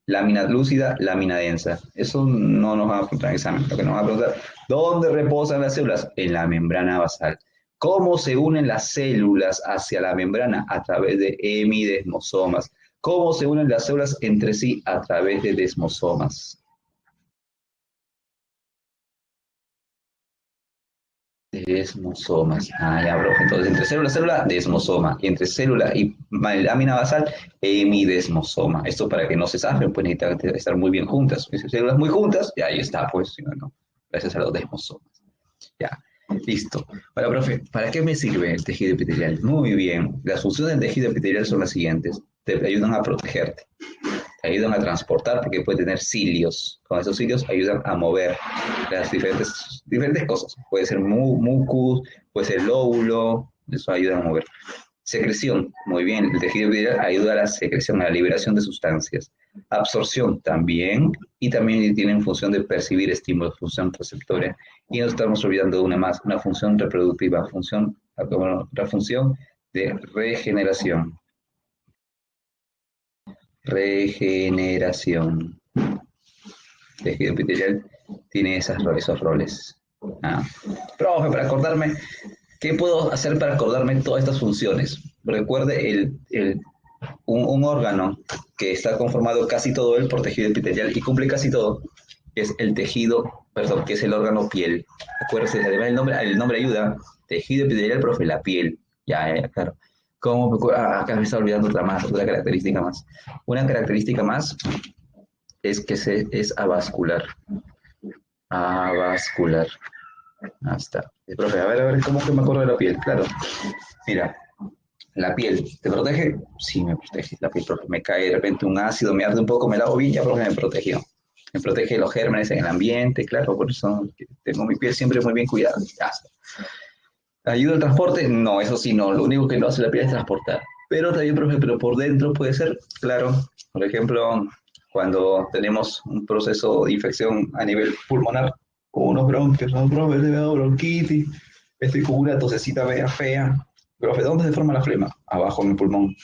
Lámina lúcida, lámina densa. Eso no nos va a preguntar en examen. Lo que nos va a preguntar, ¿dónde reposan las células? En la membrana basal. ¿Cómo se unen las células hacia la membrana? A través de hemidesmosomas. ¿Cómo se unen las células entre sí? A través de desmosomas. Desmosomas. Ah, ya, profe. Entonces, entre célula y célula, desmosoma. Y entre célula y lámina basal, hemidesmosoma. Esto para que no se zafren, pues necesitan estar muy bien juntas. Si células muy juntas, ya ahí está, pues, si no, no. Gracias a los desmosomas. Ya, listo. Ahora, profe, ¿para qué me sirve el tejido epitelial? Muy bien. Las funciones del tejido epitelial son las siguientes. Te ayudan a protegerte, ayudan a transportar porque puede tener cilios. Con esos cilios ayudan a mover las diferentes cosas. Puede ser mucus, puede ser lóbulo, eso ayuda a mover. Secreción, muy bien, el tejido epitelial ayuda a la secreción, a la liberación de sustancias. Absorción también, y también tienen función de percibir estímulos, función receptora. Y nos estamos olvidando de una más, una función reproductiva, otra función de regeneración. Regeneración. Tejido epitelial tiene esos roles. Ah. Profe, para acordarme, ¿qué puedo hacer para acordarme todas estas funciones? Recuerde un órgano que está conformado casi todo él por tejido epitelial y cumple casi todo, que es el tejido, perdón, que es el órgano piel. Acuérdese, además el nombre ayuda, tejido epitelial, profe, la piel. Ya, claro. ¿Cómo? Acá me está olvidando otra más, otra característica más. Una característica más es que es avascular. Avascular. Ahí está. Profe, a ver, ¿cómo que me acuerdo de la piel? Claro. Mira, la piel, ¿te protege? Sí, me protege. La piel, profe, me cae de repente un ácido, me arde un poco, me lavo bien, ya, profe, me protegió. Me protege de los gérmenes en el ambiente, claro, por eso tengo mi piel siempre muy bien cuidada. Ya está. ¿Ayuda al transporte? No, eso sí, no. Lo único que no hace la piel es transportar. Pero también, profe, pero por dentro puede ser, claro. Por ejemplo, cuando tenemos un proceso de infección a nivel pulmonar, con unos bronquios, ¿no, profe? Me da bronquitis, estoy con una tosecita media fea. Profe, ¿dónde se forma la flema? Abajo en el pulmón.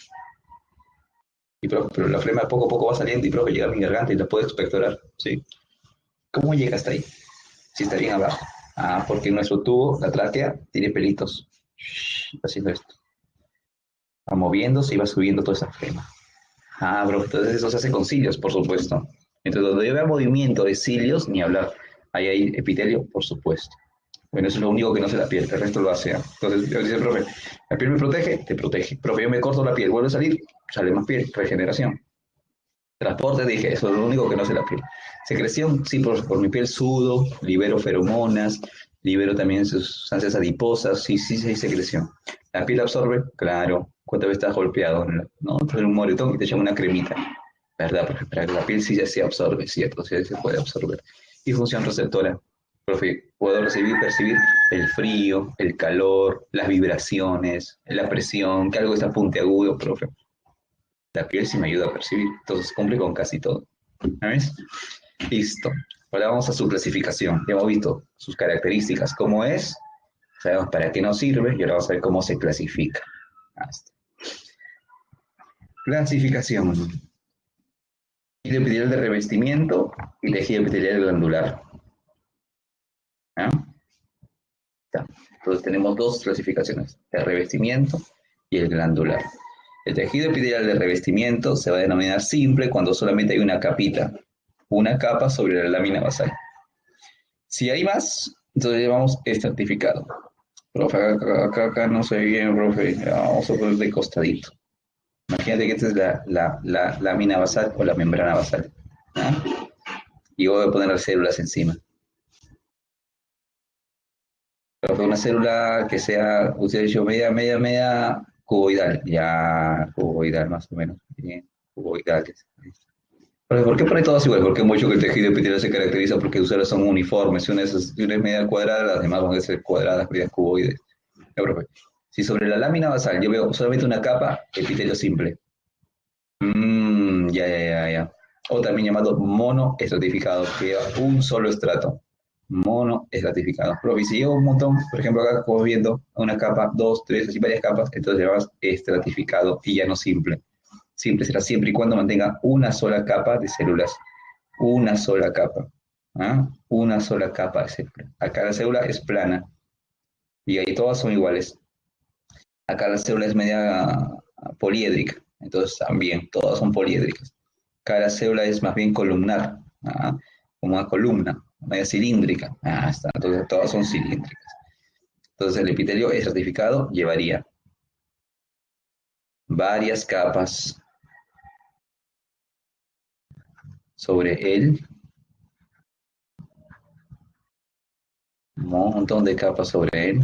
Y profe, pero la flema poco a poco va saliendo y profe llega a mi garganta y la puedo expectorar, ¿sí? ¿Cómo llega hasta ahí? Si está bien abajo. Ah, porque nuestro tubo, la tráquea, tiene pelitos. Haciendo esto. Va moviéndose y va subiendo toda esa flema. Ah, bro, entonces eso se hace con cilios, por supuesto. Entonces, donde vea movimiento de cilios, ni hablar. Ahí hay epitelio, por supuesto. Bueno, eso es lo único que no hace la piel, el resto lo hace. Entonces, yo dice, profe, ¿la piel me protege? Te protege. Profe, yo me corto la piel, vuelve a salir, sale más piel, regeneración. Transporte, dije, eso es lo único que no hace la piel. Secreción, sí, por mi piel sudo, libero feromonas, libero también sustancias adiposas, sí, sí, sí, hay secreción. La piel absorbe, claro, cuántas veces estás golpeado, ¿no? Entonces un moretón y te llama una cremita, ¿verdad? Porque para que la piel sí se absorbe, cierto, sí se puede absorber. Y función receptora, profe, puedo recibir, percibir el frío, el calor, las vibraciones, la presión, que algo está puntiagudo, profe. La piel sí me ayuda a percibir, entonces cumple con casi todo. ¿Ves? Listo. Ahora vamos a su clasificación. Ya hemos visto sus características, cómo es, sabemos para qué nos sirve y ahora vamos a ver cómo se clasifica. Hasta. Clasificación. Tejido epitelial de revestimiento y tejido epitelial glandular. ¿Ah? Entonces tenemos dos clasificaciones, el revestimiento y el glandular. El tejido epitelial de revestimiento se va a denominar simple cuando solamente hay una capita, una capa sobre la lámina basal. Si hay más, entonces llamamos estratificado. Profe, acá no se ve bien, profe. Ya, vamos a poner de costadito. Imagínate que esta es la lámina basal o la membrana basal. ¿Ah? Y voy a poner las células encima. Profe, una célula que sea, usted ha dicho, media cuboidal. Ya, cuboidal más o menos. Bien, cuboidales. ¿Por qué pone todas igual? Porque mucho que el tejido epitelial se caracteriza porque sus células son uniformes. Si una es media cuadrada, las demás van a ser cuadradas, medias cuboides. Ya, profe. Si sobre la lámina basal yo veo solamente una capa, epitelio simple. Ya. O también llamado monoestratificado, que lleva un solo estrato. Monoestratificado. Profe, si llevo un montón, por ejemplo, acá como viendo una capa, dos, tres, así varias capas, entonces llamas estratificado y ya no simple. Simple será siempre y cuando mantenga una sola capa de células. Una sola capa. ¿Ah? Una sola capa de célula. Acá la célula es plana y ahí todas son iguales. Acá la célula es media poliédrica, entonces también todas son poliédricas. Acá la célula es más bien columnar, ¿ah? Como una columna, media cilíndrica. Está. Entonces todas son cilíndricas. Entonces el epitelio estratificado llevaría varias capas sobre él, un montón de capas sobre él.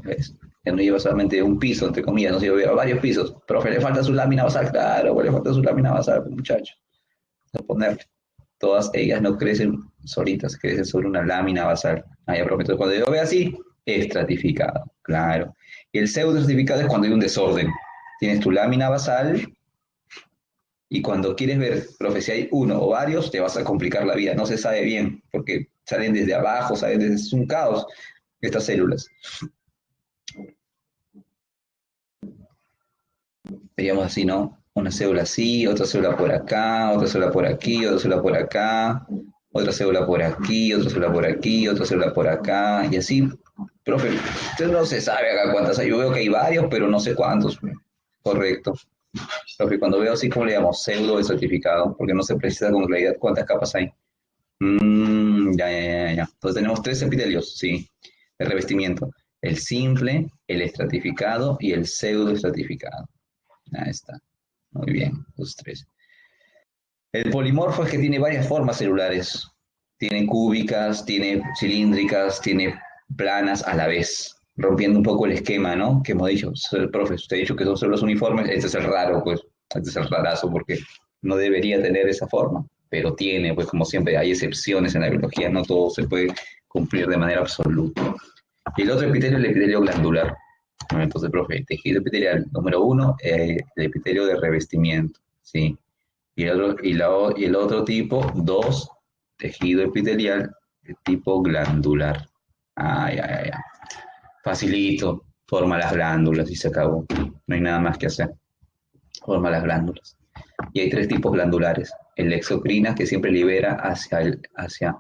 ¿Ves? Ya no lleva solamente un piso, entre comillas, no se lleva varios pisos. Profe, le falta su lámina basal, claro, le falta su lámina basal, muchacho. A ponerle. Todas ellas no crecen solitas, crecen sobre una lámina basal. Ya prometo, cuando yo veo así, estratificado, claro. Y el pseudo estratificado es cuando hay un desorden. Tienes tu lámina basal y cuando quieres ver, profe, si hay uno o varios, te vas a complicar la vida. No se sabe bien, porque salen desde abajo, salen desde... Es un caos estas células. Veríamos así, ¿no? Una célula así, otra célula por acá, otra célula por aquí, otra célula por acá, otra célula por aquí, otra célula por aquí, otra célula por acá, y así. Profe, usted no se sabe acá cuántas hay. Yo veo que hay varios, pero no sé cuántos. Correcto. Profe, cuando veo así, ¿cómo le llamamos? Pseudo certificado, porque no se precisa con claridad cuántas capas hay. Ya. Entonces tenemos tres epitelios, sí, de revestimiento. El simple, el estratificado y el pseudo estratificado. Ahí está. Muy bien, los tres. El polimorfo es que tiene varias formas celulares. Tiene cúbicas, tiene cilíndricas, tiene planas a la vez, rompiendo un poco el esquema, ¿no? Que hemos dicho, profe, usted ha dicho que son células uniformes, este es el raro, pues, este es el rarazo, porque no debería tener esa forma, pero tiene, pues como siempre, hay excepciones en la biología, no todo se puede cumplir de manera absoluta. Y el otro epitelio es el epitelio glandular. Entonces, profe, tejido epitelial número uno, el epitelio de revestimiento, ¿sí? Y el otro tipo, dos, tejido epitelial de tipo glandular. Ya. Facilito, forma las glándulas y se acabó. No hay nada más que hacer. Forma las glándulas. Y hay tres tipos glandulares. El exocrina, que siempre libera hacia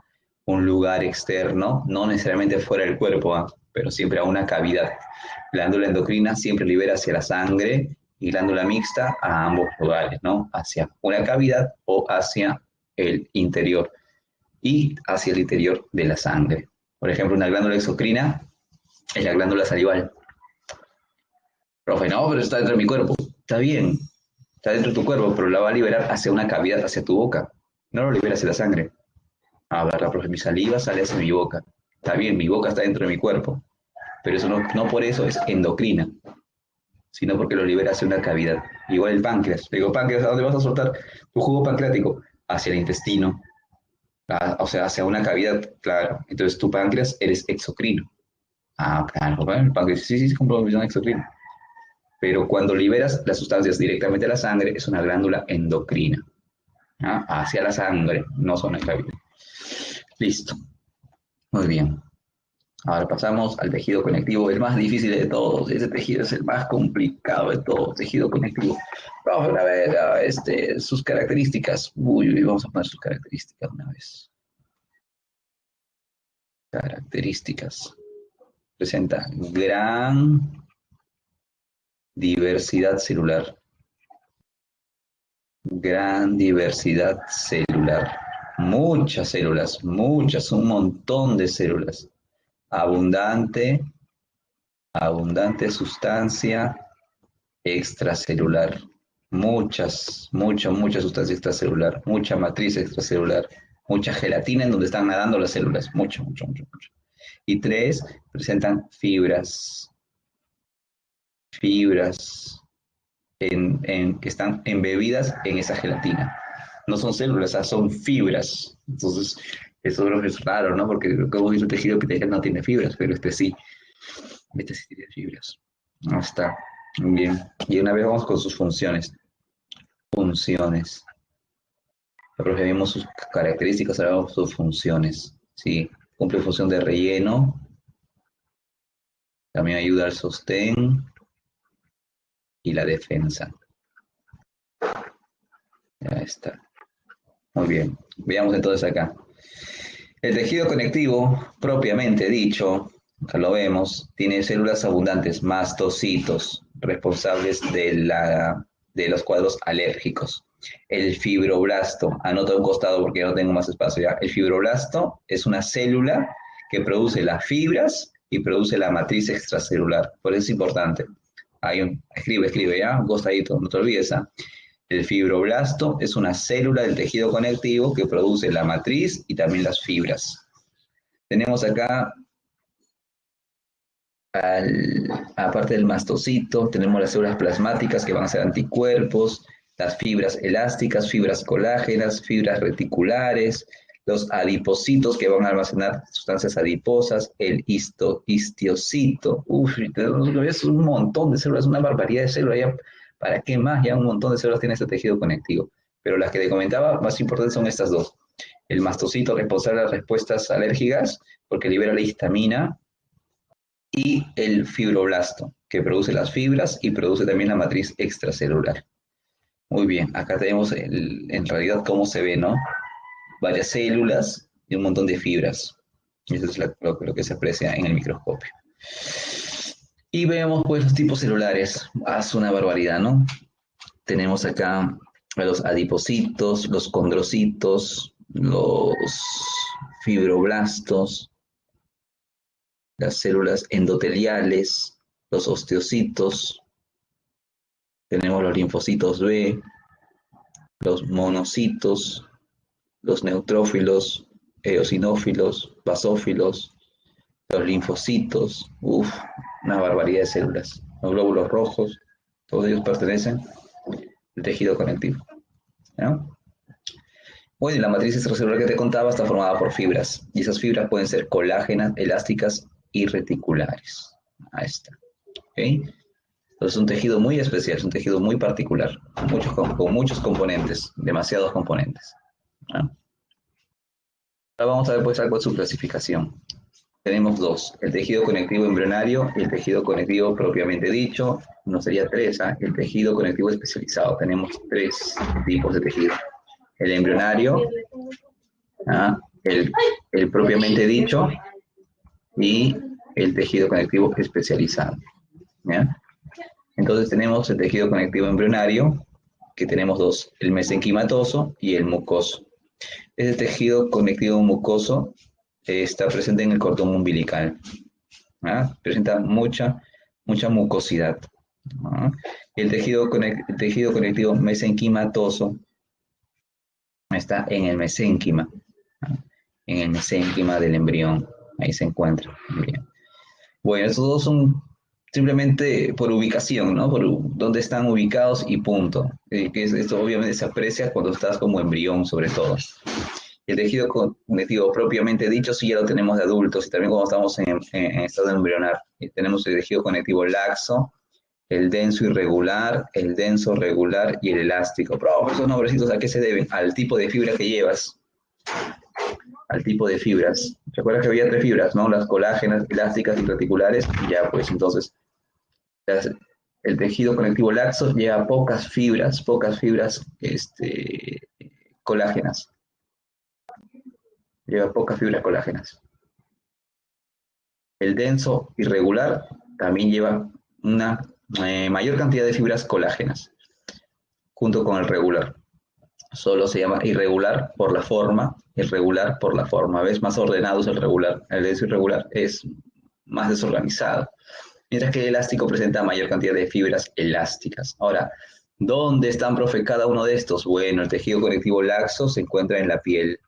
un lugar externo, no necesariamente fuera del cuerpo, pero siempre a una cavidad. Glándula endocrina siempre libera hacia la sangre y glándula mixta a ambos lugares, ¿no? Hacia una cavidad o hacia el interior y hacia el interior de la sangre. Por ejemplo, una glándula exocrina es la glándula salival. Profe, no, pero está dentro de mi cuerpo. Está bien, está dentro de tu cuerpo, pero la va a liberar hacia una cavidad, hacia tu boca. No lo libera hacia la sangre. A ver, profe, mi saliva sale hacia mi boca. Está bien, mi boca está dentro de mi cuerpo, pero eso no por eso es endocrina, sino porque lo libera hacia una cavidad. Igual el páncreas. Le digo, páncreas, ¿a dónde vas a soltar tu jugo pancreático? Hacia el intestino, o sea, hacia una cavidad, claro. Entonces tu páncreas eres exocrino. Claro, bueno, el páncreas sí, como visión exocrino. Pero cuando liberas las sustancias directamente a la sangre, es una glándula endocrina. Hacia la sangre, no son una cavidad. Listo. Muy bien. Ahora pasamos al tejido conectivo, el más difícil de todos. Ese tejido es el más complicado de todos, tejido conectivo. Vamos una vez a sus características. Vamos a poner sus características una vez. Características. Presenta gran diversidad celular. Gran diversidad celular. Muchas células, muchas, un montón de células. Abundante, abundante sustancia extracelular. Mucha sustancia extracelular. Mucha matriz extracelular. Mucha gelatina en donde están nadando las células. Mucho. Y tres, presentan fibras. Fibras que están embebidas en esa gelatina. No son células, son fibras. Entonces, eso es raro, ¿no? Porque como dice el tejido epitelial no tiene fibras, pero este sí tiene fibras. Ahí está. Muy bien. Y una vez vamos con sus funciones. Funciones. Ya vimos sus características, ahora vamos sus funciones. Sí, cumple función de relleno. También ayuda al sostén y la defensa. Ya está. Muy bien. Veamos entonces acá. El tejido conectivo, propiamente dicho, acá lo vemos, tiene células abundantes, mastocitos, responsables de los cuadros alérgicos. El fibroblasto, anota a un costado porque ya no tengo más espacio ya. El fibroblasto es una célula que produce las fibras y produce la matriz extracelular. Por eso es importante. Escribe ya, un costadito, no te olvides. El fibroblasto es una célula del tejido conectivo que produce la matriz y también las fibras. Tenemos acá, aparte del mastocito, tenemos las células plasmáticas que van a ser anticuerpos, las fibras elásticas, fibras colágenas, fibras reticulares, los adipocitos que van a almacenar sustancias adiposas, el histiocito, es un montón de células, una barbaridad de células, ya, ¿para qué más? Ya un montón de células tiene este tejido conectivo, pero las que te comentaba, más importantes son estas dos. El mastocito responsable de las respuestas alérgicas, porque libera la histamina, y el fibroblasto, que produce las fibras y produce también la matriz extracelular. Muy bien, acá tenemos en realidad cómo se ve, ¿no? Varias células y un montón de fibras. Eso es lo que se aprecia en el microscopio. Y vemos pues los tipos celulares. Haz una barbaridad, ¿no? Tenemos acá a los adipocitos, los condrocitos, los fibroblastos, las células endoteliales, los osteocitos, tenemos los linfocitos B, los monocitos, los neutrófilos, eosinófilos, basófilos, los linfocitos, una barbaridad de células. Los glóbulos rojos, todos ellos pertenecen al tejido conectivo. ¿No? Bueno, y la matriz extracelular que te contaba está formada por fibras, y esas fibras pueden ser colágenas, elásticas y reticulares. Ahí está. ¿Okay? Entonces es un tejido muy especial, es un tejido muy particular, con muchos componentes, demasiados componentes. ¿No? Ahora vamos a ver pues algo de su clasificación. Tenemos dos, el tejido conectivo embrionario y el tejido conectivo propiamente dicho. No sería tres, ¿eh? El tejido conectivo especializado. Tenemos tres tipos de tejido. El embrionario, ¿ah? el propiamente dicho y el tejido conectivo especializado. ¿Ya? Entonces tenemos el tejido conectivo embrionario, que tenemos dos, el mesenquimatoso y el mucoso. Este tejido conectivo mucoso está presente en el cordón umbilical. ¿Ah? Presenta mucha mucosidad. ¿Ah? Y el tejido conectivo mesenquimatoso está en el mesénquima, ¿ah? En el mesénquima del embrión. Ahí se encuentra. Bien. Bueno, estos dos son simplemente por ubicación, ¿no? Por dónde están ubicados y punto. Esto obviamente se aprecia cuando estás como embrión, sobre todo. El tejido conectivo propiamente dicho, sí ya lo tenemos de adultos y también cuando estamos en estado embrionar. Tenemos el tejido conectivo laxo, el denso irregular, el denso regular y el elástico. Pero esos nombrecitos, ¿a qué se deben? Al tipo de fibra que llevas. Al tipo de fibras. ¿Te acuerdas que había tres fibras, no? Las colágenas, elásticas y reticulares. Ya, pues entonces, el tejido conectivo laxo lleva pocas fibras, colágenas. Lleva pocas fibras colágenas. El denso irregular también lleva una mayor cantidad de fibras colágenas, junto con el regular. Solo se llama irregular por la forma, irregular por la forma. ¿Ves? Más ordenado es el regular. El irregular es más desorganizado. Mientras que el elástico presenta mayor cantidad de fibras elásticas. Ahora, ¿dónde están, profe, cada uno de estos? Bueno, el tejido conectivo laxo se encuentra en la piel.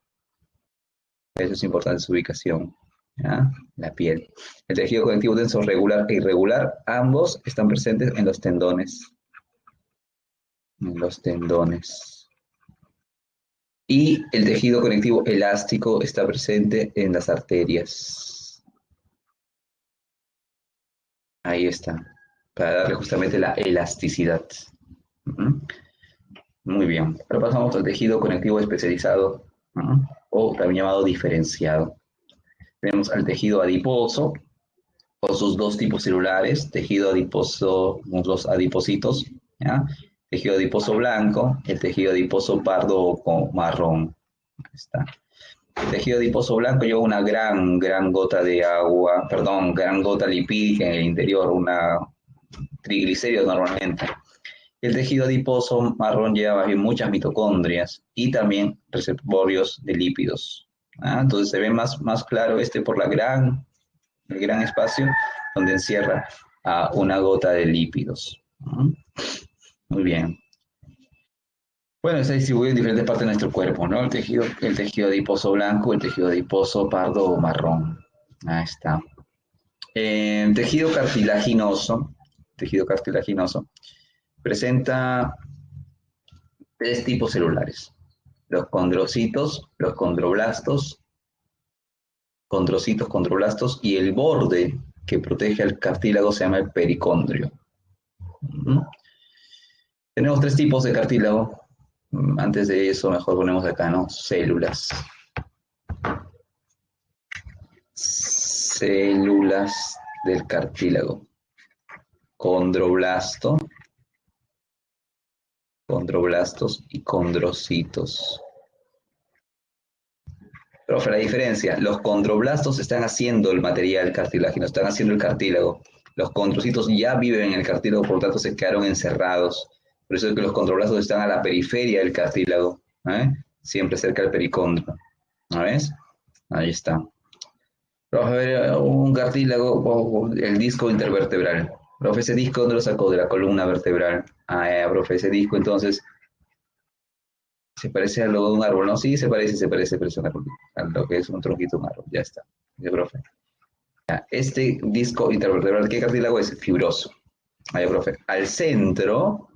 Eso es importante su ubicación. ¿Ya? La piel. El tejido conectivo denso regular e irregular, ambos están presentes en los tendones. En los tendones. Y el tejido conectivo elástico está presente en las arterias. Ahí está. Para darle justamente la elasticidad. Muy bien. Ahora pasamos al tejido conectivo especializado, o también llamado diferenciado. Tenemos al tejido adiposo, con sus dos tipos celulares, tejido adiposo, los adipocitos, ¿ya? Tejido adiposo blanco, el tejido adiposo pardo con marrón. Ahí está. El tejido adiposo blanco lleva una gran gota de agua, perdón, gran gota lipídica en el interior, una triglicéridos normalmente. El tejido adiposo marrón lleva muchas mitocondrias y también reservorios de lípidos. Entonces se ve más claro por el gran espacio donde encierra una gota de lípidos. Muy bien. Bueno, está distribuido en diferentes partes de nuestro cuerpo, ¿no? El tejido adiposo blanco, el tejido adiposo pardo o marrón. Ahí está. Tejido cartilaginoso, presenta tres tipos celulares. Los condrocitos, los condroblastos, condroblastos, y el borde que protege al cartílago se llama el pericondrio. Tenemos tres tipos de cartílago. Antes de eso, mejor ponemos acá, ¿no? Células. Células del cartílago. Condroblasto, condroblastos y condrocitos. Profe, la diferencia, los condroblastos están haciendo el material cartilagino, están haciendo el cartílago. Los condrocitos ya viven en el cartílago, por lo tanto se quedaron encerrados. Por eso es que los condroblastos están a la periferia del cartílago, siempre cerca del pericondrio. ¿No ves? Ahí está. Vamos a ver un cartílago, el disco intervertebral. Profe, ese disco, ¿dónde lo sacó? De la columna vertebral. Profe, ese disco entonces se parece a lo de un árbol, ¿no? Sí, se parece a un árbol, a lo que es un tronquito de un árbol, ya está. Profe. Este disco intervertebral, ¿qué cartílago es? Fibroso. Ahí, profe. Al centro,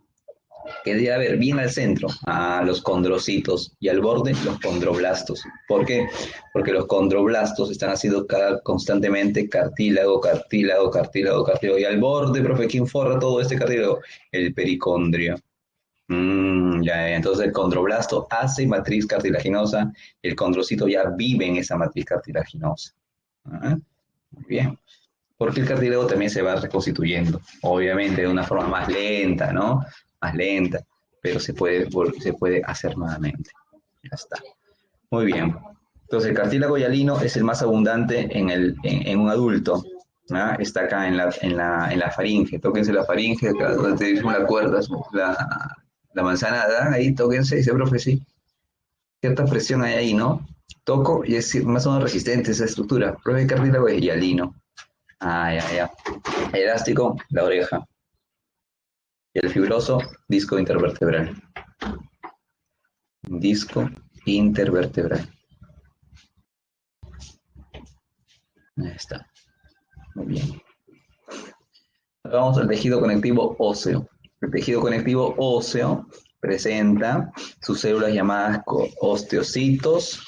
que debe haber bien al centro, a los condrocitos, y al borde, los condroblastos. ¿Por qué? Porque los condroblastos están haciendo constantemente cartílago, y al borde, profe, ¿quién forra todo este cartílago? El pericondrio. Entonces el condroblasto hace matriz cartilaginosa, el condrocito ya vive en esa matriz cartilaginosa. Muy bien. Porque el cartílago también se va reconstituyendo, obviamente de una forma más lenta, ¿no? Más lenta, pero se puede hacer nuevamente. Ya está. Muy bien. Entonces el cartílago hialino es el más abundante en un adulto. Está acá en la faringe. Tóquense la faringe, acá donde tenemos la cuerda, la manzana, ahí tóquense, dice, profe, sí. Cierta presión hay ahí, ¿no? Toco y es más o menos resistente esa estructura. Profe, el cartílago es hialino. Ya. Elástico, la oreja. Y el fibroso, disco intervertebral. Disco intervertebral. Ahí está. Muy bien. Vamos al tejido conectivo óseo. El tejido conectivo óseo presenta sus células llamadas osteocitos,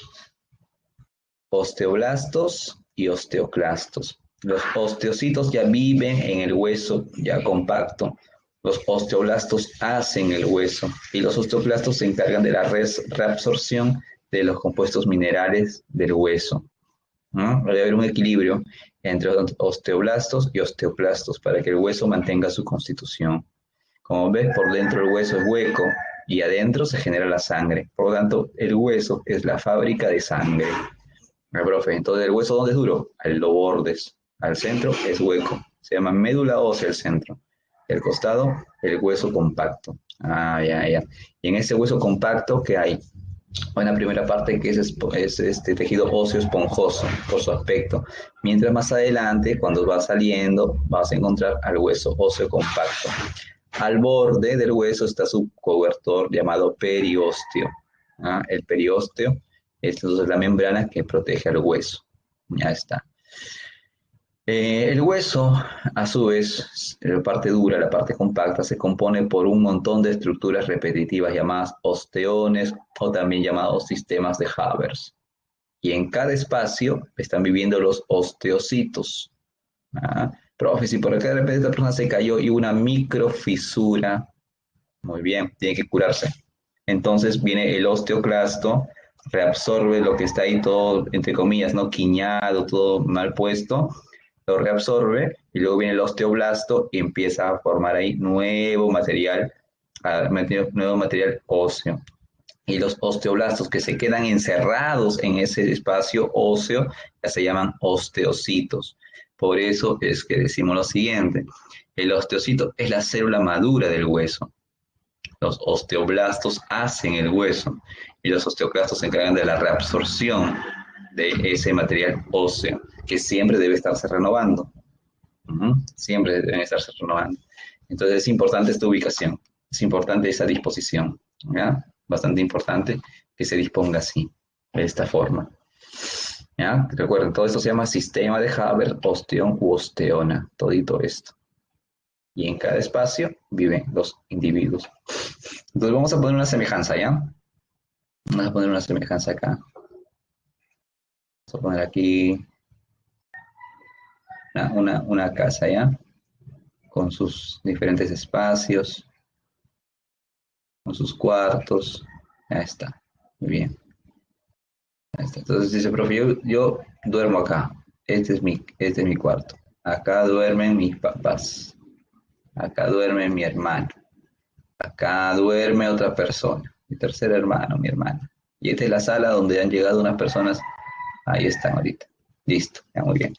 osteoblastos y osteoclastos. Los osteocitos ya viven en el hueso ya compacto. Los osteoblastos hacen el hueso y los osteoclastos se encargan de la reabsorción de los compuestos minerales del hueso. Debe haber un equilibrio entre osteoblastos y osteoclastos para que el hueso mantenga su constitución. Como ves, por dentro el hueso es hueco y adentro se genera la sangre. Por lo tanto, el hueso es la fábrica de sangre. Profe, entonces el hueso, ¿dónde es duro? A los bordes. Al centro es hueco. Se llama médula ósea el centro. El costado, el hueso compacto. Ah, ya, ya. Y en ese hueso compacto, ¿qué hay? Una primera parte que es este tejido óseo esponjoso por su aspecto. Mientras más adelante, cuando va saliendo, vas a encontrar al hueso óseo compacto. Al borde del hueso está su cobertor llamado periósteo. ¿Ah? El periósteo es entonces la membrana que protege al hueso. Ya está. El hueso, a su vez, la parte dura, la parte compacta, se compone por un montón de estructuras repetitivas llamadas osteones o también llamados sistemas de Haber. Y en cada espacio están viviendo los osteocitos. ¿Ah? Profe, si por acá de repente esta persona se cayó y una microfisura, muy bien, tiene que curarse. Entonces viene el osteoclasto, reabsorbe lo que está ahí todo, entre comillas, ¿no? Quiñado, todo mal puesto, lo reabsorbe y luego viene el osteoblasto y empieza a formar ahí nuevo material óseo. Y los osteoblastos que se quedan encerrados en ese espacio óseo ya se llaman osteocitos. Por eso es que decimos lo siguiente, el osteocito es la célula madura del hueso. Los osteoblastos hacen el hueso y los osteoclastos se encargan de la reabsorción de ese material óseo que siempre debe estarse renovando. Siempre deben estarse renovando. Entonces es importante esta ubicación, es importante esa disposición, ¿ya? Bastante importante que se disponga así, de esta forma. ¿Ya? Recuerden, todo esto se llama sistema de Haber, osteón u osteona, todito esto. Y en cada espacio viven los individuos. Entonces vamos a poner una semejanza, ¿ya? Vamos a poner una semejanza acá. Vamos a poner aquí una casa, ¿ya? Con sus diferentes espacios, con sus cuartos. Ya está. Muy bien. Ya está. Entonces dice, profe, yo duermo acá. Este es mi cuarto. Acá duermen mis papás. Acá duerme mi hermano. Acá duerme otra persona. Mi tercer hermano, mi hermana. Y esta es la sala donde han llegado unas personas. Ahí están ahorita. Listo. Ya muy bien.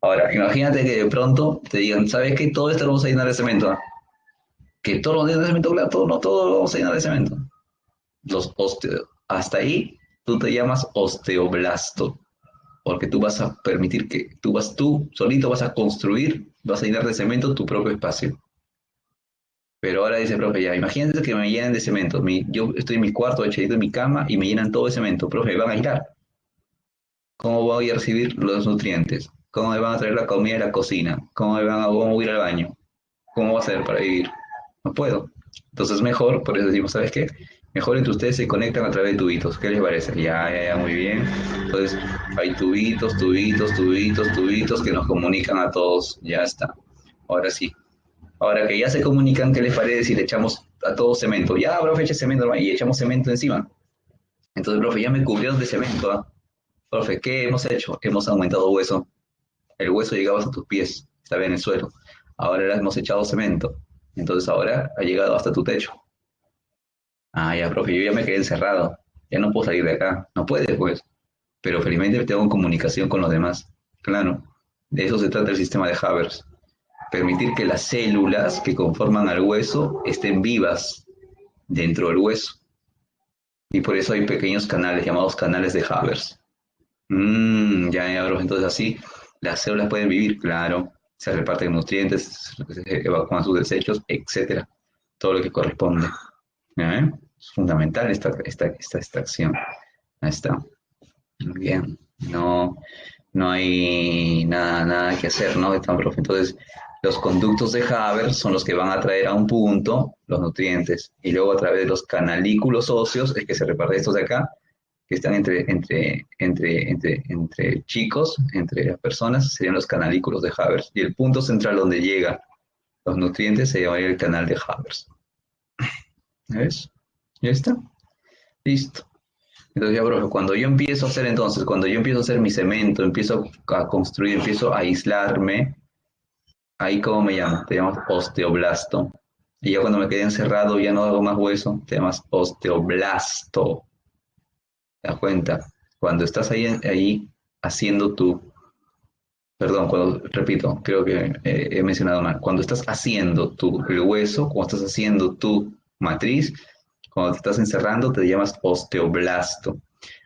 Ahora, imagínate que de pronto te digan, ¿sabes qué? Todo esto lo vamos a llenar de cemento. ¿Ah? Que todo lo llenar de cemento, claro, todo, no, todo lo vamos a llenar de cemento. Hasta ahí tú te llamas osteoblasto, porque tú vas a permitir que tú solito vas a construir, vas a llenar de cemento tu propio espacio. Pero ahora dice, profe, ya, imagínate que me llenen de cemento. Yo estoy en mi cuarto, echadito en mi cama, y me llenan todo de cemento. Profe, me van a aislar. ¿Cómo voy a recibir los nutrientes? ¿Cómo me van a traer la comida de la cocina? ¿Cómo voy a ir al baño? ¿Cómo va a ser para vivir? No puedo. Entonces mejor, por eso decimos, ¿sabes qué? Mejor entre ustedes se conectan a través de tubitos. ¿Qué les parece? Ya, ya, ya, muy bien. Entonces hay tubitos que nos comunican a todos. Ya está. Ahora sí. Ahora que ya se comunican, ¿qué les parece si le echamos a todos cemento? Ya, profe, eche cemento, hermano, y echamos cemento encima. Entonces, profe, ya me cubrieron de cemento, ¿ah? Profe, ¿qué hemos hecho? Hemos aumentado hueso. El hueso llegaba hasta tus pies, estaba en el suelo. Ahora le hemos echado cemento. Entonces ahora ha llegado hasta tu techo. Ah, ya, profe, yo ya me quedé encerrado. Ya no puedo salir de acá. No puedes, pues. Pero felizmente tengo comunicación con los demás. Claro, de eso se trata el sistema de Haber. Permitir que las células que conforman al hueso estén vivas dentro del hueso. Y por eso hay pequeños canales llamados canales de Haber. Ya, ya, bro. Entonces así las células pueden vivir, claro. Se reparten nutrientes, se evacúan sus desechos, etcétera. Todo lo que corresponde. ¿Ya? Es fundamental esta extracción. Ahí está. Muy bien. No, no hay nada que hacer, ¿no? Entonces, los conductos de Haber son los que van a traer a un punto los nutrientes. Y luego a través de los canalículos óseos es que se reparten estos de acá que están entre chicos, entre las personas, serían los canalículos de Haber. Y el punto central donde llegan los nutrientes se llamaría el canal de Haber. ¿Ves? Ya está. Listo. Entonces ya, profe, cuando yo empiezo a hacer mi cemento, empiezo a construir, empiezo a aislarme, ahí ¿cómo me llamo? Te llamas osteoblasto. Y ya cuando me quedé encerrado, ya no hago más hueso, te llamas osteoblasto. ¿Te das cuenta? Cuando estás ahí haciendo Perdón, repito, creo que he mencionado mal. Cuando estás haciendo el hueso, cuando estás haciendo tu matriz, cuando te estás encerrando, te llamas osteoblasto.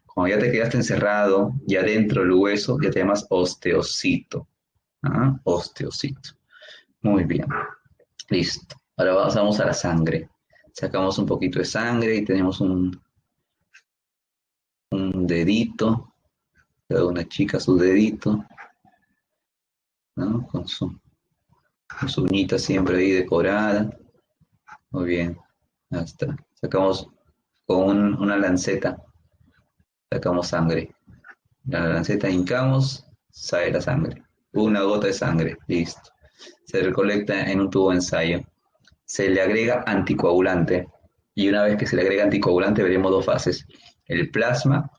Cuando ya te quedaste encerrado, ya dentro del hueso, ya te llamas osteocito. ¿Ah? Osteocito. Muy bien. Listo. Ahora vamos a la sangre. Sacamos un poquito de sangre y tenemos un dedito. Cada una chica su dedito, ¿no? Con su uñita siempre ahí decorada. Muy bien. Ya está. Sacamos con una lanceta, sacamos sangre. La lanceta hincamos, sale la sangre. Una gota de sangre, listo. Se recolecta en un tubo de ensayo. Se le agrega anticoagulante. Y una vez que se le agrega anticoagulante, veremos dos fases. El plasma,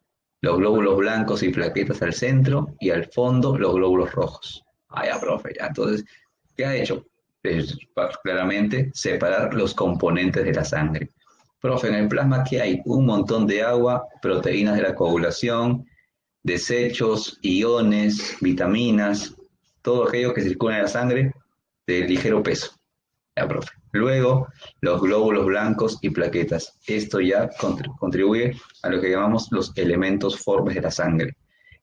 los glóbulos blancos y plaquetas al centro, y al fondo los glóbulos rojos. Ah, ya, profe, ya. Entonces, ¿qué ha hecho? Pues, claramente separar los componentes de la sangre. Profe, en el plasma, ¿qué hay? Un montón de agua, proteínas de la coagulación, desechos, iones, vitaminas, todo aquello que circula en la sangre de ligero peso. Ya, profe. Luego, los glóbulos blancos y plaquetas. Esto ya contribuye a lo que llamamos los elementos formes de la sangre.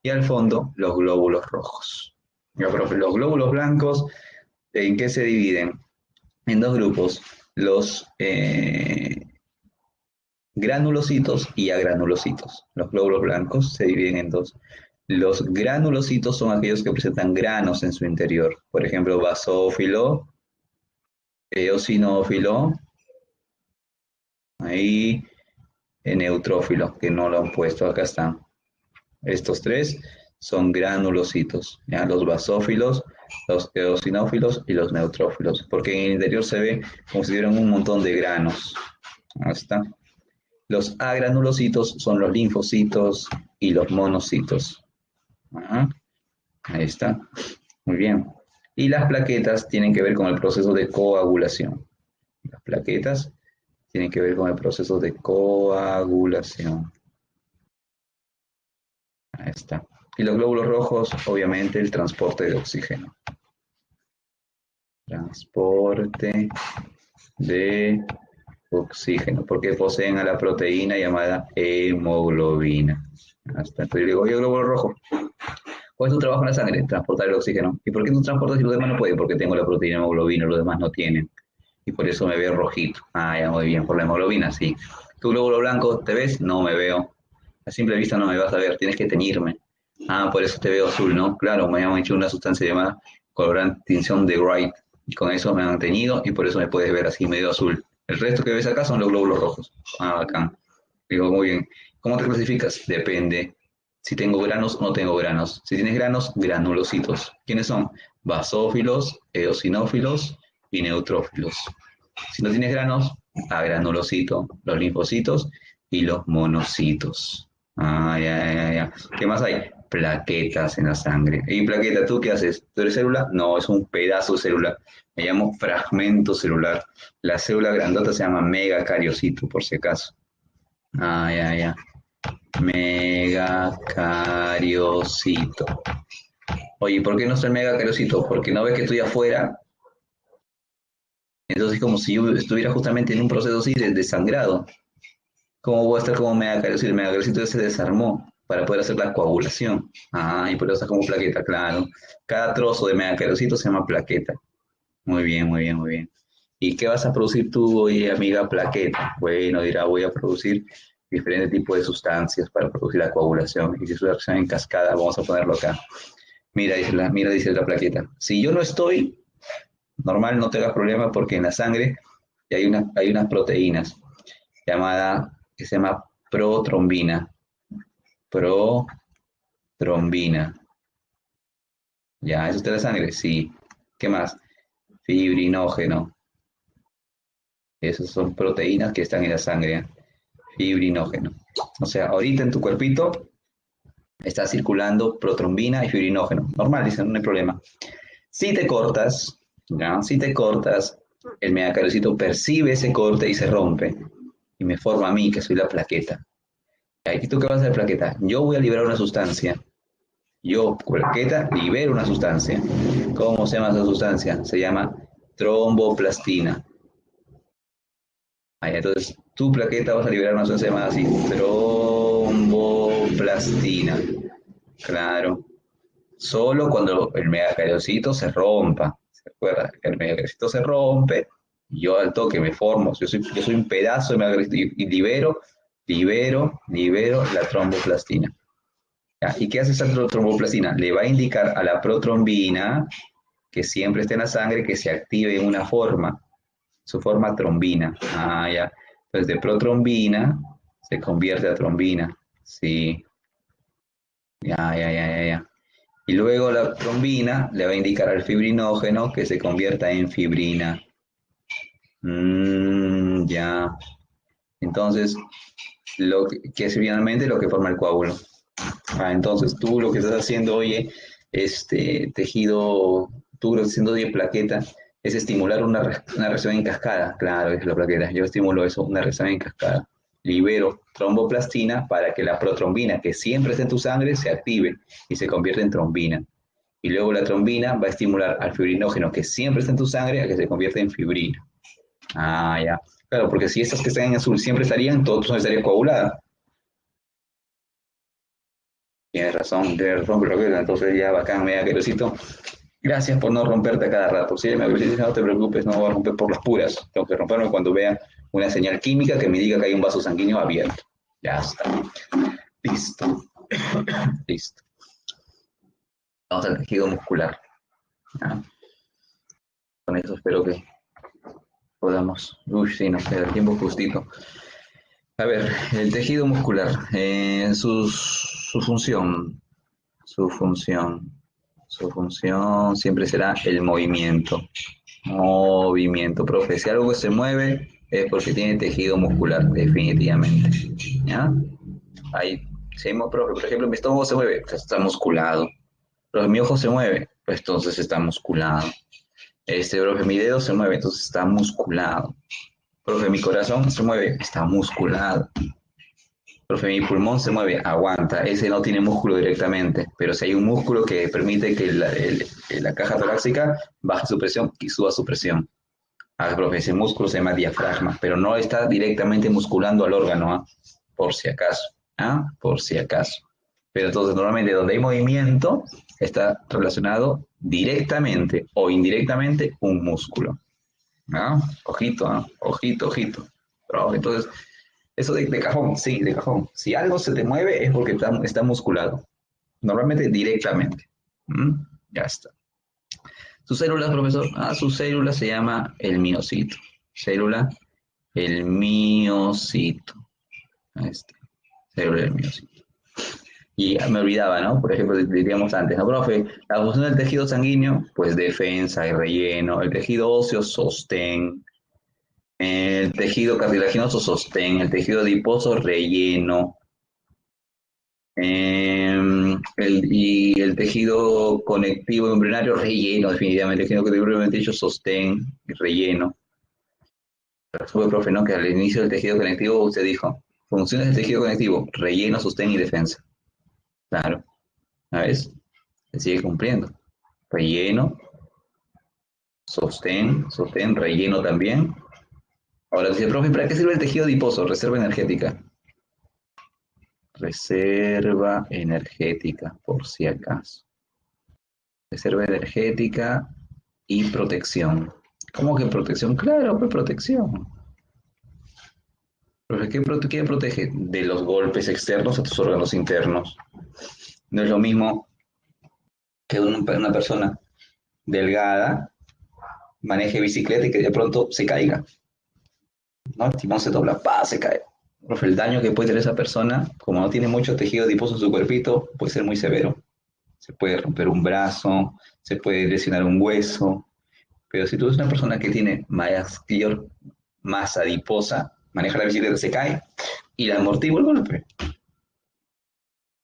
Y al fondo, los glóbulos rojos. Ya, profe, los glóbulos blancos, ¿en qué se dividen? En dos grupos. Los granulocitos y agranulocitos. Los glóbulos blancos se dividen en dos. Los granulocitos son aquellos que presentan granos en su interior. Por ejemplo, basófilo, eosinófilo, ahí neutrófilo, que no lo han puesto, acá están. Estos tres son granulocitos, ¿ya? Los basófilos, los eosinófilos y los neutrófilos, porque en el interior se ve como si tuvieran un montón de granos. Ahí está. Los agranulocitos son los linfocitos y los monocitos. Ajá. Ahí está. Muy bien. Y las plaquetas tienen que ver con el proceso de coagulación. Las plaquetas tienen que ver con el proceso de coagulación. Ahí está. Y los glóbulos rojos, obviamente, el transporte de oxígeno. Transporte de oxígeno, porque poseen a la proteína llamada hemoglobina. Hasta entonces digo, oye, glóbulo rojo, ¿cuál es tu trabajo en la sangre? Transportar el oxígeno. ¿Y por qué tú transportas y los demás no pueden? Porque tengo la proteína hemoglobina, los demás no tienen. Y por eso me veo rojito. Ah, ya, muy bien, por la hemoglobina, sí. ¿Tu glóbulo blanco te ves? No me veo. A simple vista no me vas a ver, tienes que teñirme. Ah, por eso te veo azul, ¿no? Claro, me han hecho una sustancia llamada colorante tinción de Wright. Y con eso me han teñido y por eso me puedes ver así medio azul. El resto que ves acá son los glóbulos rojos. Ah, bacán. Digo, muy bien. ¿Cómo te clasificas? Depende. Si tengo granos o no tengo granos. Si tienes granos, granulocitos. ¿Quiénes son? Basófilos, eosinófilos y neutrófilos. Si no tienes granos, agranulocito, los linfocitos y los monocitos. Ah, ya, ya, ya. ¿Qué más hay? Plaquetas en la sangre. ¿Y plaqueta, tú qué haces? ¿Tú eres célula? No, es un pedazo de célula. Me llamo fragmento celular. La célula grandota se llama megacariocito, por si acaso. Ah, ya, ya. Megacariocito. Oye, ¿por qué no soy megacariocito? Porque no ves que estoy afuera. Entonces, como si yo estuviera justamente en un proceso así de desangrado. ¿Cómo voy a estar como megacariocito? El megacariocito ya se desarmó para poder hacer la coagulación. Ah, y por eso está como plaqueta, claro. Cada trozo de megacariocito se llama plaqueta. Muy bien, muy bien, muy bien. ¿Y qué vas a producir tú hoy, amiga plaqueta? Bueno, dirá, voy a producir diferentes tipos de sustancias para producir la coagulación. Y si es una reacción en cascada, vamos a ponerlo acá. Mira, dice la plaqueta. Si yo no estoy, normal, no te hagas problema porque en la sangre hay unas proteínas que se llama protrombina. Protrombina. ¿Ya? ¿Eso está en la sangre? Sí. ¿Qué más? Fibrinógeno. Esas son proteínas que están en la sangre. ¿Eh? Fibrinógeno. O sea, ahorita en tu cuerpito está circulando protrombina y fibrinógeno. Normal, dicen, no hay problema. Si te cortas, ¿ya? Si te cortas, el megacariocito percibe ese corte y se rompe. Y me forma a mí, que soy la plaqueta. ¿Y tú qué vas a hacer, plaqueta? Yo voy a liberar una sustancia Yo, plaqueta, libero una sustancia. ¿Cómo se llama esa sustancia? Se llama tromboplastina. Ahí, entonces, tu plaqueta vas a liberar una sustancia llamada así, tromboplastina. Claro. Solo cuando el megacardiocito se rompa. ¿Se acuerda? El megacardiocito se rompe, yo al toque me formo. Yo soy un pedazo de megacardiocito y libero la tromboplastina. ¿Ya? ¿Y qué hace esa tromboplastina? Le va a indicar a la protrombina que siempre esté en la sangre que se active en una forma, su forma trombina. Ah, ya. Entonces de protrombina se convierte a trombina. Sí, ya. Y luego la trombina le va a indicar al fibrinógeno que se convierta en fibrina. Ya. Entonces, que es finalmente lo que forma el coágulo. Entonces, tú lo que estás haciendo, oye, tejido, tú lo que estás haciendo, oye, plaqueta, es estimular una reacción en cascada. Claro, es la plaqueta. Yo estimulo eso, una reacción en cascada. Libero tromboplastina para que la protrombina, que siempre está en tu sangre, se active y se convierta en trombina. Y luego la trombina va a estimular al fibrinógeno, que siempre está en tu sangre, a que se convierta en fibrina. Ya. Claro, porque si estas que están en azul siempre estarían, todo tu sangre estaría coagulada. Tienes razón, pero entonces ya bacán, mega querosito. Gracias por no romperte a cada rato. Sí, me dice, no te preocupes, no voy a romper por las puras. Tengo que romperme cuando vea una señal química que me diga que hay un vaso sanguíneo abierto. Ya está. Listo. Listo. Vamos al tejido muscular. ¿Ya? Con eso espero que podamos. Uy, sí, nos queda el tiempo justito. A ver, el tejido muscular, su función, su función, su función siempre será el movimiento. Movimiento, profe. Si algo se mueve es porque tiene tejido muscular, definitivamente. ¿Ya? Ahí, seguimos, profe. Por ejemplo, mi estómago se mueve, pues está musculado. Pero mi ojo se mueve, pues entonces está musculado. Profe, mi dedo se mueve, entonces está musculado. Profe, mi corazón se mueve, está musculado. Profe, mi pulmón se mueve, aguanta. Ese no tiene músculo directamente, pero si hay un músculo que permite que la caja torácica baje su presión y suba su presión. Profe, ese músculo se llama diafragma, pero no está directamente musculando al órgano, ¿ah? Por si acaso. Por si acaso. Pero entonces, normalmente donde hay movimiento, está relacionado directamente o indirectamente un músculo. Ojito, ojito. Pero, entonces, eso de cajón, sí, de cajón. Si algo se te mueve es porque está musculado. Normalmente directamente. ¿Mm? Ya está. Sus células, profesor, su célula se llama el miocito. Célula, el miocito. Ahí está. Célula del miocito. Y me olvidaba, ¿no? Por ejemplo, diríamos antes, ¿no, profe? La función del tejido sanguíneo, pues defensa y relleno. El tejido óseo, sostén. El tejido cartilaginoso, sostén. El tejido adiposo, relleno. Y el tejido conectivo embrionario, relleno, definitivamente. El tejido conectivo embrionario dicho, sostén y relleno. Sube, profe, ¿no? Que al inicio del tejido conectivo usted dijo, funciones del tejido conectivo, relleno, sostén y defensa. Claro, ¿sabes? Se sigue cumpliendo. Relleno, sostén, relleno también. Ahora dice, profe, ¿para qué sirve el tejido adiposo? Reserva energética. Reserva energética, por si acaso. Reserva energética y protección. ¿Cómo que protección? Claro, pues protección. Profe, ¿qué protege? De los golpes externos a tus órganos internos. No es lo mismo que una persona delgada maneje bicicleta y que de pronto se caiga, ¿no? El timón se dobla, ¡pa! Se cae. Profe, el daño que puede tener esa persona, como no tiene mucho tejido adiposo en su cuerpito, puede ser muy severo. Se puede romper un brazo, se puede lesionar un hueso, pero si tú eres una persona que tiene mayor masa adiposa, maneja la bicicleta, se cae y la amortigua el golpe.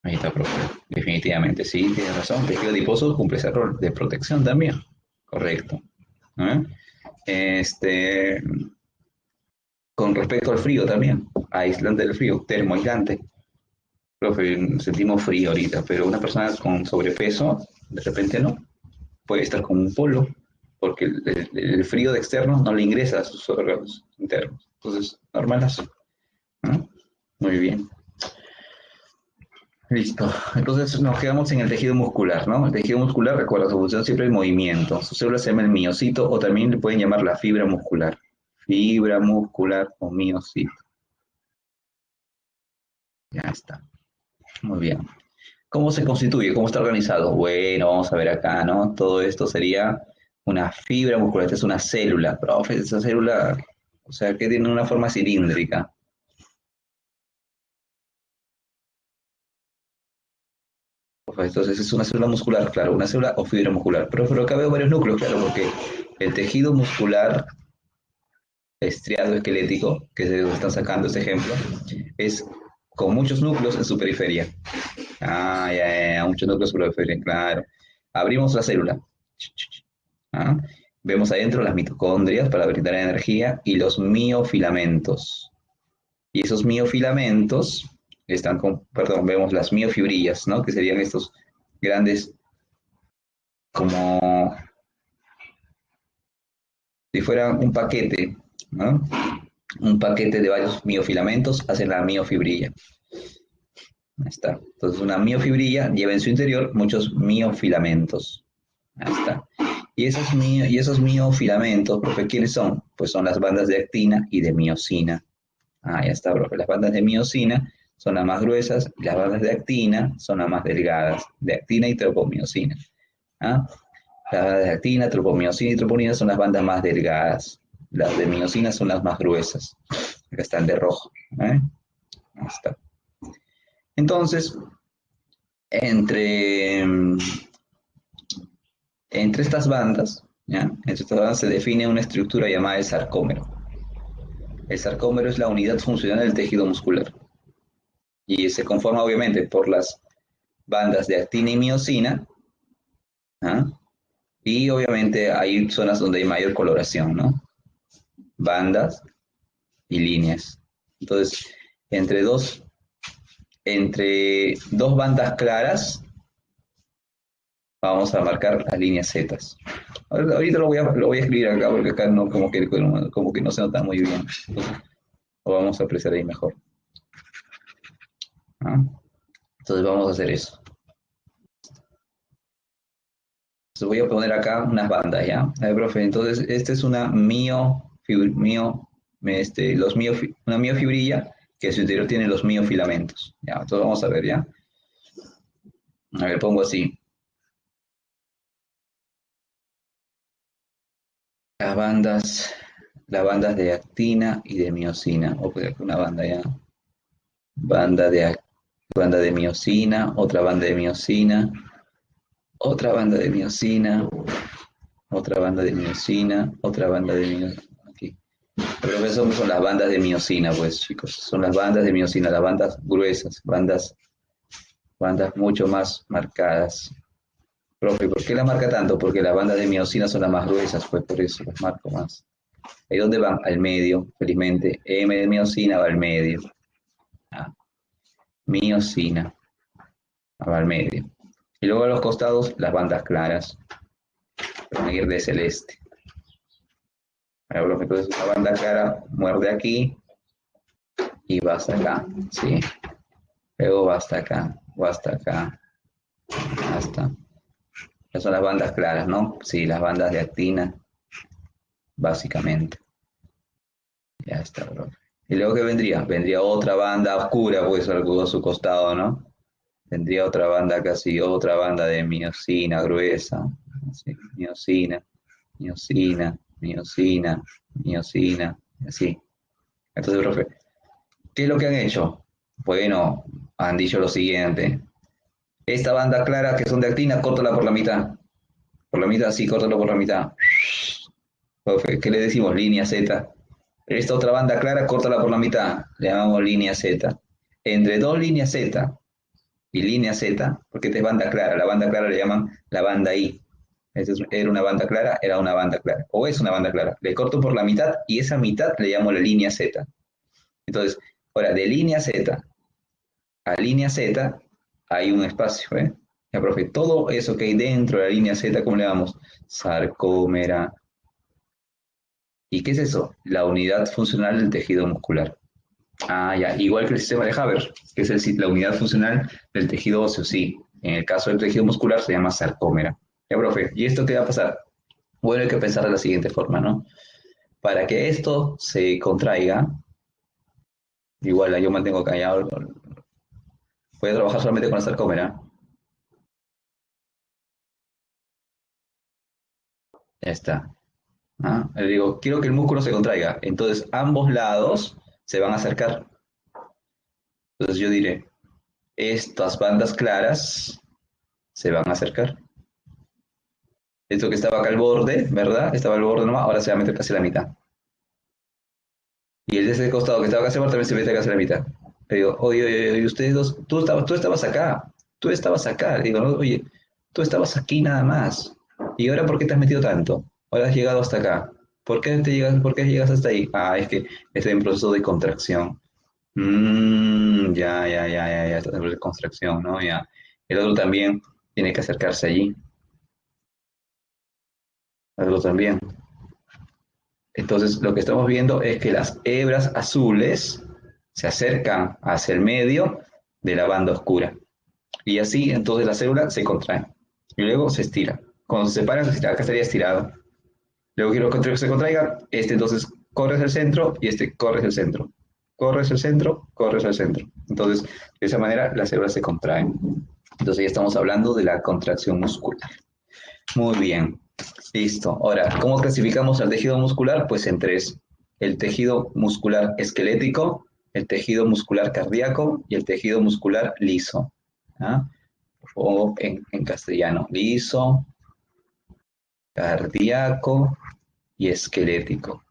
Ahí está, profe. Definitivamente, sí, tienes razón. Tejido adiposo cumple ese rol de protección también. Correcto. ¿No? Este, con respecto al frío también, aislante del frío, termoaislante. Profe, sentimos frío ahorita, pero una persona con sobrepeso, de repente no, puede estar con un polo, porque el frío de externo no le ingresa a sus órganos internos. Entonces, normalazo, ¿no? Muy bien. Listo. Entonces nos quedamos en el tejido muscular, ¿no? El tejido muscular, recuerda, su función siempre es movimiento. Su célula se llama el miocito o también le pueden llamar la fibra muscular. Fibra muscular o miocito. Ya está. Muy bien. ¿Cómo se constituye? ¿Cómo está organizado? Bueno, vamos a ver acá, ¿no? Todo esto sería una fibra muscular. Esta es una célula, profe. Esa célula, o sea, que tiene una forma cilíndrica. Entonces es una célula muscular, claro, una célula o fibra muscular. Pero acá veo varios núcleos, claro, porque el tejido muscular estriado esquelético, que es de donde están sacando este ejemplo, es con muchos núcleos en su periferia. Ah, ya, muchos núcleos en su periferia, claro. Abrimos la célula. ¿Ah? Vemos adentro las mitocondrias para brindar energía y los miofilamentos. Y esos miofilamentos están con, perdón, vemos las miofibrillas, ¿no? Que serían estos grandes, como si fuera un paquete, ¿no? Un paquete de varios miofilamentos hacen la miofibrilla. Ahí está. Entonces, una miofibrilla lleva en su interior muchos miofilamentos. Ahí está. Y esos miofilamentos, profe, ¿quiénes son? Pues son las bandas de actina y de miosina. Ah, ya está, profe. Las bandas de miosina son las más gruesas y las bandas de actina son las más delgadas. De actina y tropomiosina. ¿Ah? Las bandas de actina, tropomiosina y troponina son las bandas más delgadas. Las de miosina son las más gruesas. Acá están de rojo. ¿Eh? Ahí está. Entonces, entre, entre estas bandas, ¿ya? Entre estas bandas se define una estructura llamada el sarcómero. El sarcómero es la unidad funcional del tejido muscular y se conforma obviamente por las bandas de actina y miosina, ¿ah? Y obviamente hay zonas donde hay mayor coloración, ¿no? Bandas y líneas. Entonces, entre dos, entre dos bandas claras vamos a marcar las líneas Z. Ahorita lo voy a escribir acá porque acá no, como que no se nota muy bien. Entonces, lo vamos a apreciar ahí mejor. ¿Ah? Entonces vamos a hacer eso. Entonces voy a poner acá unas bandas, ¿ya? A ver, profe, entonces esta es una una miofibrilla que en su interior tiene los miofilamentos. Ya, entonces vamos a ver, ¿ya? A ver, pongo así. Las bandas, las bandas de actina y de miosina. O pues una banda, ¿ya? Banda de, banda de miosina, otra banda de miosina, otra banda de miosina, otra banda de miosina, otra banda de miosina. Aquí. Pero eso son las bandas de miosina, pues, chicos. Son las bandas de miosina, las bandas gruesas, bandas mucho más marcadas. Profe, ¿por qué las marca tanto? Porque las bandas de miosina son las más gruesas, pues por eso las marco más. ¿Ahí dónde van? Al medio, felizmente. M de miosina va al medio. Ah, miosina va al medio. Y luego a los costados, las bandas claras. Van a ir de celeste. Ahora, profe, entonces una banda clara muerde aquí y va hasta acá, ¿sí? Luego va hasta acá, va hasta acá, hasta. Esas son las bandas claras, ¿no? Sí, las bandas de actina, básicamente. Ya está, bro. ¿Y luego qué vendría? Vendría otra banda oscura, pues, algo a su costado, ¿no? Vendría otra banda casi, otra banda de miosina gruesa. Así, miosina, miosina, miosina, miosina, así. Entonces, profe, ¿qué es lo que han hecho? Bueno, han dicho lo siguiente. Esta banda clara que son de actina, córtala por la mitad. Por la mitad, sí, córtalo por la mitad. Profe, ¿qué le decimos? Línea Z. Esta otra banda clara, córtala por la mitad. Le llamamos línea Z. Entre dos líneas Z y línea Z, porque esta es banda clara. La banda clara le llaman la banda I. Era una banda clara, era una banda clara. O es una banda clara. Le corto por la mitad y esa mitad le llamo la línea Z. Entonces, ahora, de línea Z a línea Z hay un espacio, ¿eh? Ya, profe, todo eso que hay dentro de la línea Z, ¿cómo le damos? Sarcómera. ¿Y qué es eso? La unidad funcional del tejido muscular. Ah, ya, igual que el sistema de Haber, que es la unidad funcional del tejido óseo, sí. En el caso del tejido muscular se llama sarcómera. Ya, profe, ¿y esto qué va a pasar? Bueno, hay que pensar de la siguiente forma, ¿no? Para que esto se contraiga, igual yo mantengo callado, voy a trabajar solamente con la sarcómera. Ya está. ¿Ah? Le digo, quiero que el músculo se contraiga. Entonces, ambos lados se van a acercar. Entonces, yo diré, estas bandas claras se van a acercar. Esto que estaba acá al borde, ¿verdad? Estaba al borde nomás, ahora se va a meter casi a la mitad. Y el de ese costado que estaba casi al borde también se mete casi a la mitad. Le digo, oye, oye, oye, ustedes dos, tú estabas acá, tú estabas acá. Le digo, "No, oye, tú estabas aquí nada más. ¿Y ahora por qué te has metido tanto? Ahora has llegado hasta acá. ¿Por qué llegas hasta ahí? Ah, es que estoy en proceso de contracción. Ya, ya, ya, ya, ya, está en proceso de contracción, ¿no? Ya. El otro también tiene que acercarse allí. El otro también. Entonces, lo que estamos viendo es que las hebras azules se acercan hacia el medio de la banda oscura. Y así, entonces, la célula se contrae. Y luego se estira. Cuando se separa, se estira. Acá estaría estirado. Luego quiero que se contraiga. Este entonces corre hacia el centro y este corre hacia el centro. Corre hacia el centro, corre hacia el centro. Entonces, de esa manera, las células se contraen. Entonces, ya estamos hablando de la contracción muscular. Muy bien. Listo. Ahora, ¿cómo clasificamos al tejido muscular? Pues en tres. El tejido muscular esquelético, el tejido muscular cardíaco y el tejido muscular liso. ¿Ah? O en castellano, liso, cardíaco y esquelético.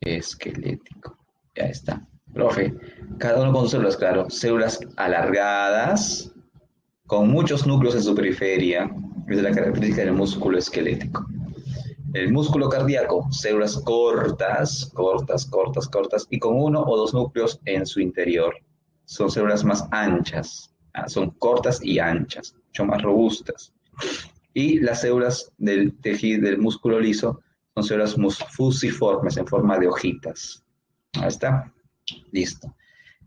Esquelético. Ya está. Profe, cada uno con sus células, claro. Células alargadas, con muchos núcleos en su periferia. Esa es la característica del músculo esquelético. El músculo cardíaco, células cortas, cortas, cortas, cortas, y con uno o dos núcleos en su interior. Son células más anchas, son cortas y anchas, mucho más robustas. Y las células del tejido del músculo liso son células fusiformes en forma de hojitas. Ahí está, listo.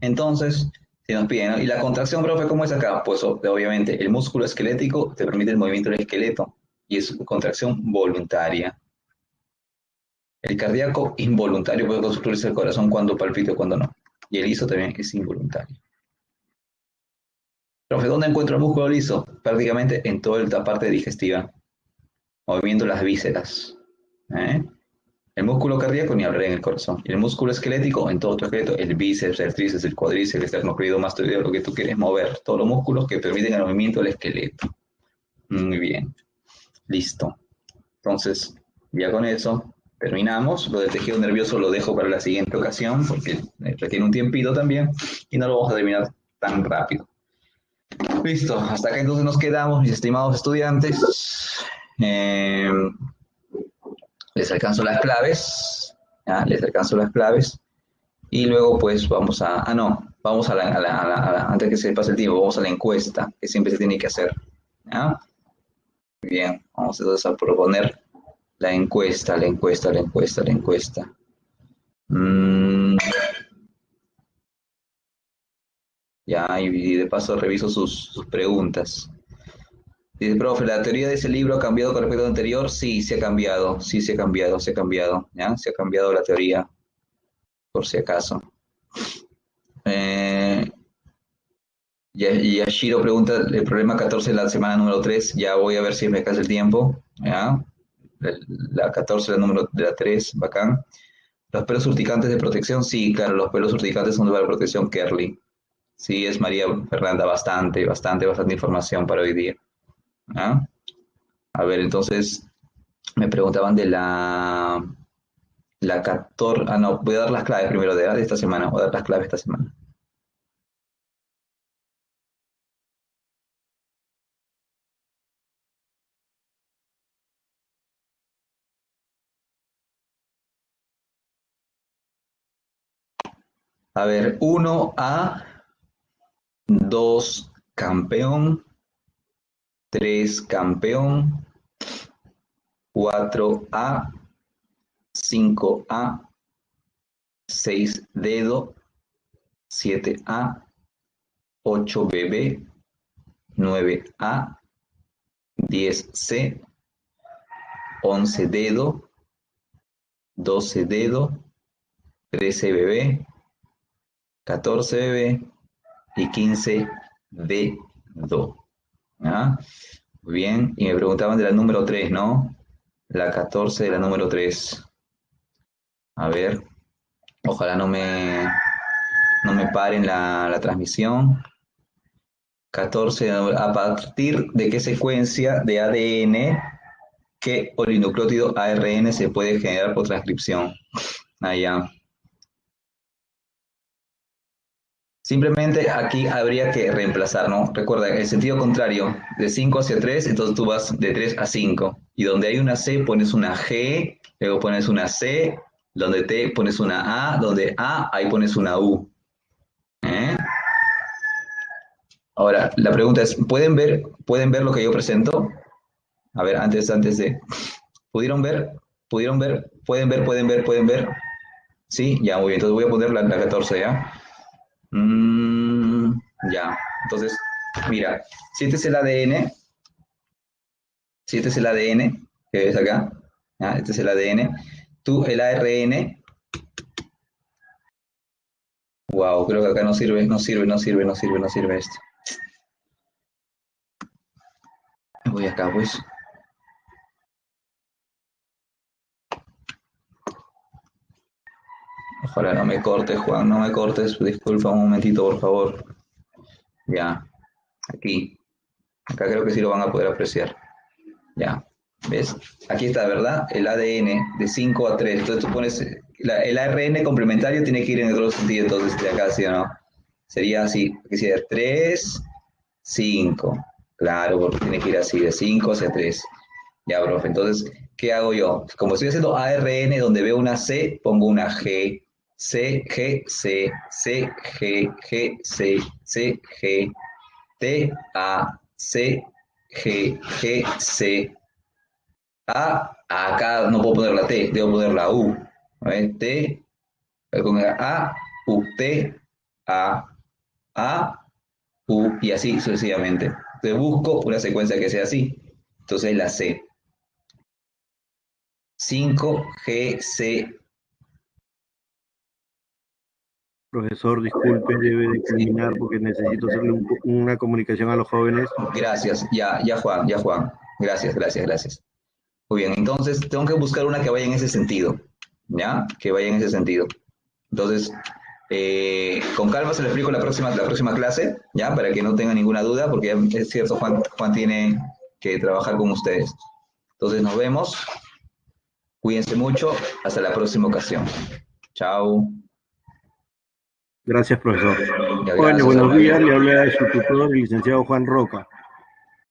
Entonces, si nos piden, ¿no? ¿Y la contracción, profe, cómo es acá? Pues obviamente el músculo esquelético te permite el movimiento del esqueleto y es contracción voluntaria. El cardíaco involuntario puede construirse el corazón cuando palpita o cuando no. Y el liso también es involuntario. Profe, ¿dónde encuentro el músculo liso? Prácticamente en toda la parte digestiva, moviendo las vísceras. ¿Eh? El músculo cardíaco ni hablaré en el corazón. Y el músculo esquelético en todo tu esqueleto, el bíceps, el tríceps, el cuádriceps, el esternocleidomastoideo, lo que tú quieres mover. Todos los músculos que permiten el movimiento del esqueleto. Muy bien. Listo. Entonces, ya con eso terminamos. Lo del tejido nervioso lo dejo para la siguiente ocasión porque requiere un tiempito también y no lo vamos a terminar tan rápido. Listo, hasta acá entonces nos quedamos, mis estimados estudiantes. Eh, les alcanzo las claves, ¿ya? Les alcanzo las claves y luego pues vamos a, no, vamos antes que se pase el tiempo, vamos a la encuesta que siempre se tiene que hacer. ¿Ya? Bien, vamos entonces a proponer la encuesta, la encuesta, la encuesta, la encuesta. Mm, ya, y de paso reviso sus preguntas. Dice, profe, ¿la teoría de ese libro ha cambiado con respecto al anterior? Sí, se ha cambiado, sí, se ha cambiado, se ha cambiado, ¿ya? Se ha cambiado la teoría, por si acaso. Eh, y Yashiro pregunta el problema 14 de la semana número 3. Ya voy a ver si me alcanza el tiempo, ¿ya? La 14, la número de la 3, bacán. Los pelos urticantes de protección, sí, claro, los pelos urticantes son de la protección Kerley. Sí, es María Fernanda, bastante, bastante, bastante información para hoy día. ¿Ah? A ver, entonces me preguntaban de la 14. Ah, no, voy a dar las claves primero de esta semana. Voy a dar las claves esta semana. A ver, 1A. 2 campeón, 3 campeón, 4A, 5A, 6 dedo, 7A, 8 bebé, 9A, 10C, 11 dedo, 12 dedo, 13 bebé, 14 bebé y 15 dedo. ¿Ah? Muy bien, y me preguntaban de la número 3, ¿no? La 14 de la número 3. A ver, ojalá no me paren la transmisión. 14, ¿a partir de qué secuencia de ADN, qué polinucleótido ARN se puede generar por transcripción? Allá. Simplemente aquí habría que reemplazar, ¿no? Recuerda, el sentido contrario, de 5 hacia 3, entonces tú vas de 3 a 5. Y donde hay una C pones una G, luego pones una C, donde T pones una A, donde A, ahí pones una U. ¿Eh? Ahora, la pregunta es, pueden ver lo que yo presento? A ver, antes de... ¿Pudieron ver? ¿Pudieron ver? Pueden ver? Sí, ya, muy bien. Entonces voy a poner la 14, ¿ya? Ya. Entonces, mira, si este es el ADN, si este es el ADN, que ves acá, ¿ya? Este es el ADN, tú el ARN, wow, creo que acá no sirve esto. Voy acá, pues. Ojalá no me cortes, Juan, no me cortes, disculpa un momentito, por favor. Ya, aquí. Acá creo que sí lo van a poder apreciar. Ya, ¿ves? Aquí está, ¿verdad? El ADN de 5 a 3. Entonces tú pones, el ARN complementario tiene que ir en el otro sentido, entonces de acá, ¿sí o no? Sería así, que sería 3, 5. Claro, porque tiene que ir así, de 5 hacia 3. Ya, profe, entonces, ¿qué hago yo? Como estoy haciendo ARN, donde veo una C, pongo una G. C, G, C, C, G, G, C, C, G, T, A, C, G, G, C, A, acá no puedo poner la T, debo poner la U. ¿Ves? T, con A, U, T, A, U, y así sucesivamente. Entonces busco una secuencia que sea así. Entonces la C. 5G, C. Profesor, disculpe, debe de culminar porque necesito hacerle una comunicación a los jóvenes. Gracias, ya Juan, ya Juan. Gracias. Muy bien, entonces tengo que buscar una que vaya en ese sentido, ¿ya? Que vaya en ese sentido. Entonces, con calma se lo explico la próxima clase, ¿ya? Para que no tenga ninguna duda, porque ya es cierto, Juan tiene que trabajar con ustedes. Entonces, nos vemos. Cuídense mucho. Hasta la próxima ocasión. Chao. Gracias, profesor. Ya, Jóvenes, gracias, buenos días. hermano. Le habla de su tutor, el licenciado Juan Roca.